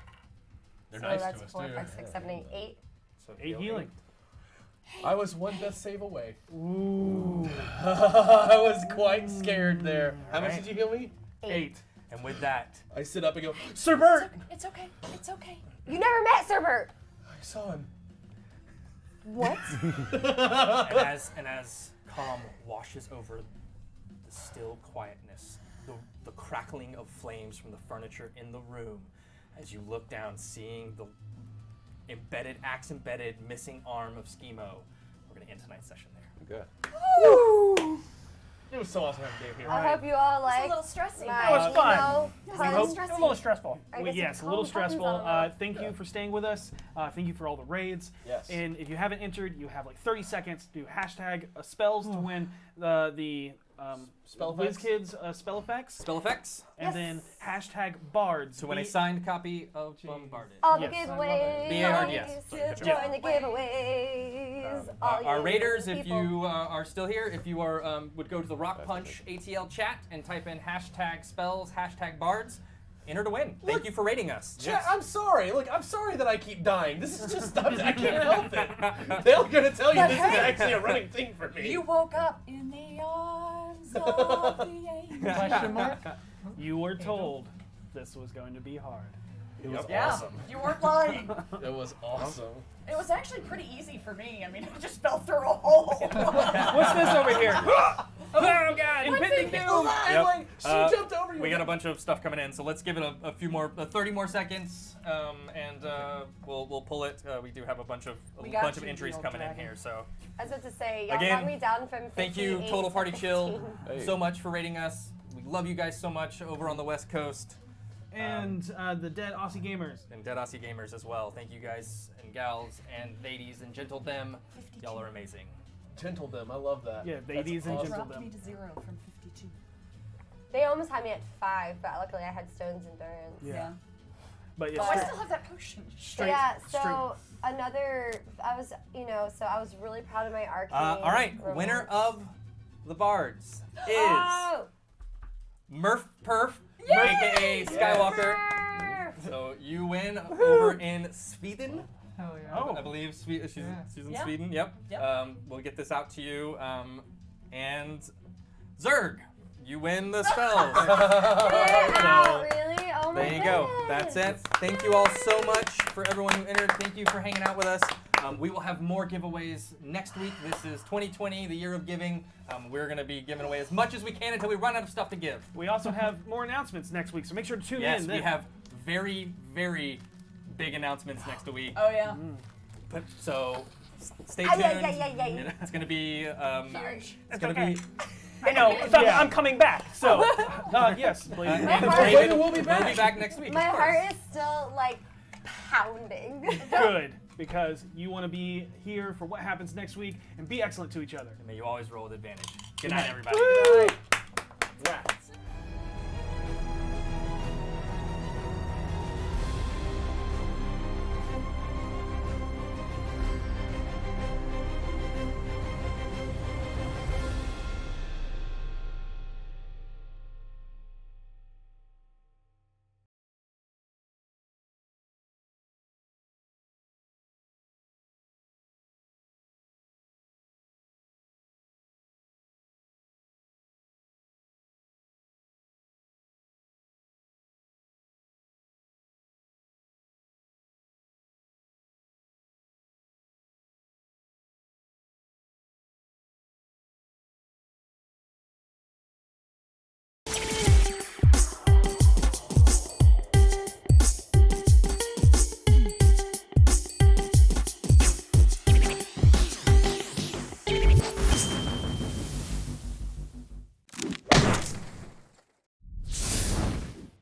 They're So nice that's to us 4, too. 5, 6, 7, 8, 8. So 8 healing. I was one death save away. Ooh. I was quite scared there. How much did you heal me? 8. And with that, I sit up and go, Sir Bert! It's okay. It's okay. You never met Sir Bert. I saw him. What? and as calm washes over the still quietness, the crackling of flames from the furniture in the room, as you look down, seeing the axe-embedded, missing arm of Skeemo. We're going to end tonight's session there. Good. It was so awesome having Dave here. I hope you all It's like a little stressy. my, That was fun. you know, hope- puns. A little stressful. I Well, guess yes, a you little call puns, stressful. I don't know. Thank you for staying with us. Thank you for all the raids. Yes. And if you haven't entered, you have like 30 seconds to do hashtag spells to win the Spell effects? WizKids spell effects. Spell effects. And then hashtag bards. To win a signed copy of Bombarded. All the Yes. giveaways. BARD, all yes. you Sorry, to yeah. join the giveaways. all Our you raiders, if people. you are still here, if you are would go to the RockPunch ATL chat and type in hashtag spells, hashtag bards, enter to win. Thank you for rating us. Chat, I'm sorry. Look, I'm sorry that I keep dying. This is just, I can't help it. They're going to tell you But this hey, is actually a running thing for me. You woke up in the arms of the angel. Question mark? You were told this was going to be hard. It was Yeah, awesome. you weren't lying. It was awesome. It was actually pretty easy for me. I mean, I just fell through a hole. What's this over here? Oh God! Impending doom! And like, she Uh, jumped over you. We got a bunch of stuff coming in, so let's give it a few more, 30 more seconds, and we'll pull it. We do have a bunch of got you, entries Neil coming in Dragon. here. So I was about to say, y'all Again, got me down from 58 thank you, Total Party to Chill, 15. Hey. so much for rating us. We love you guys so much over on the West Coast, And the dead Aussie gamers. and Dead Aussie Gamers as well. Thank you guys and gals and ladies and gentle them. Y'all are amazing. Gentle them. I love that. Yeah, That's ladies and awesome. gentle Dropped me them. to 0 from 52. They almost had me at 5, but luckily I had Stone's Endurance. Yeah. But Oh, yeah, I still have that potion. straight. Yeah, straight. so another, I was really proud of my arcane. All right, romance. winner of the Bards is Oh! Murph Perf, aka Skywalker. So you win over in Sweden. Hell yeah. Oh. I believe she's in Yeah. Sweden. Yep. Yep. We'll get this out to you. And Zerg, you win the spells. Wow, really? Oh my There you go. goodness. That's it. Thank you all so much for everyone who entered. Thank you for hanging out with us. We will have more giveaways next week. This is 2020, the year of giving. We're going to be giving away as much as we can until we run out of stuff to give. We also have more announcements next week, so make sure to tune Yes, in. we have very, very big announcements next week. Oh yeah. So stay Ay, tuned. ay, ay, ay, ay. It's going to be. Huge. It's going to okay. be. I know. So Yeah. I'm coming back. So Yes, And Blade. heart- David will be back next week. My of course. heart is still like pounding. Good. because you want to be here for what happens next week and be excellent to each other. And may you always roll with advantage. Good night, night. everybody. Woo!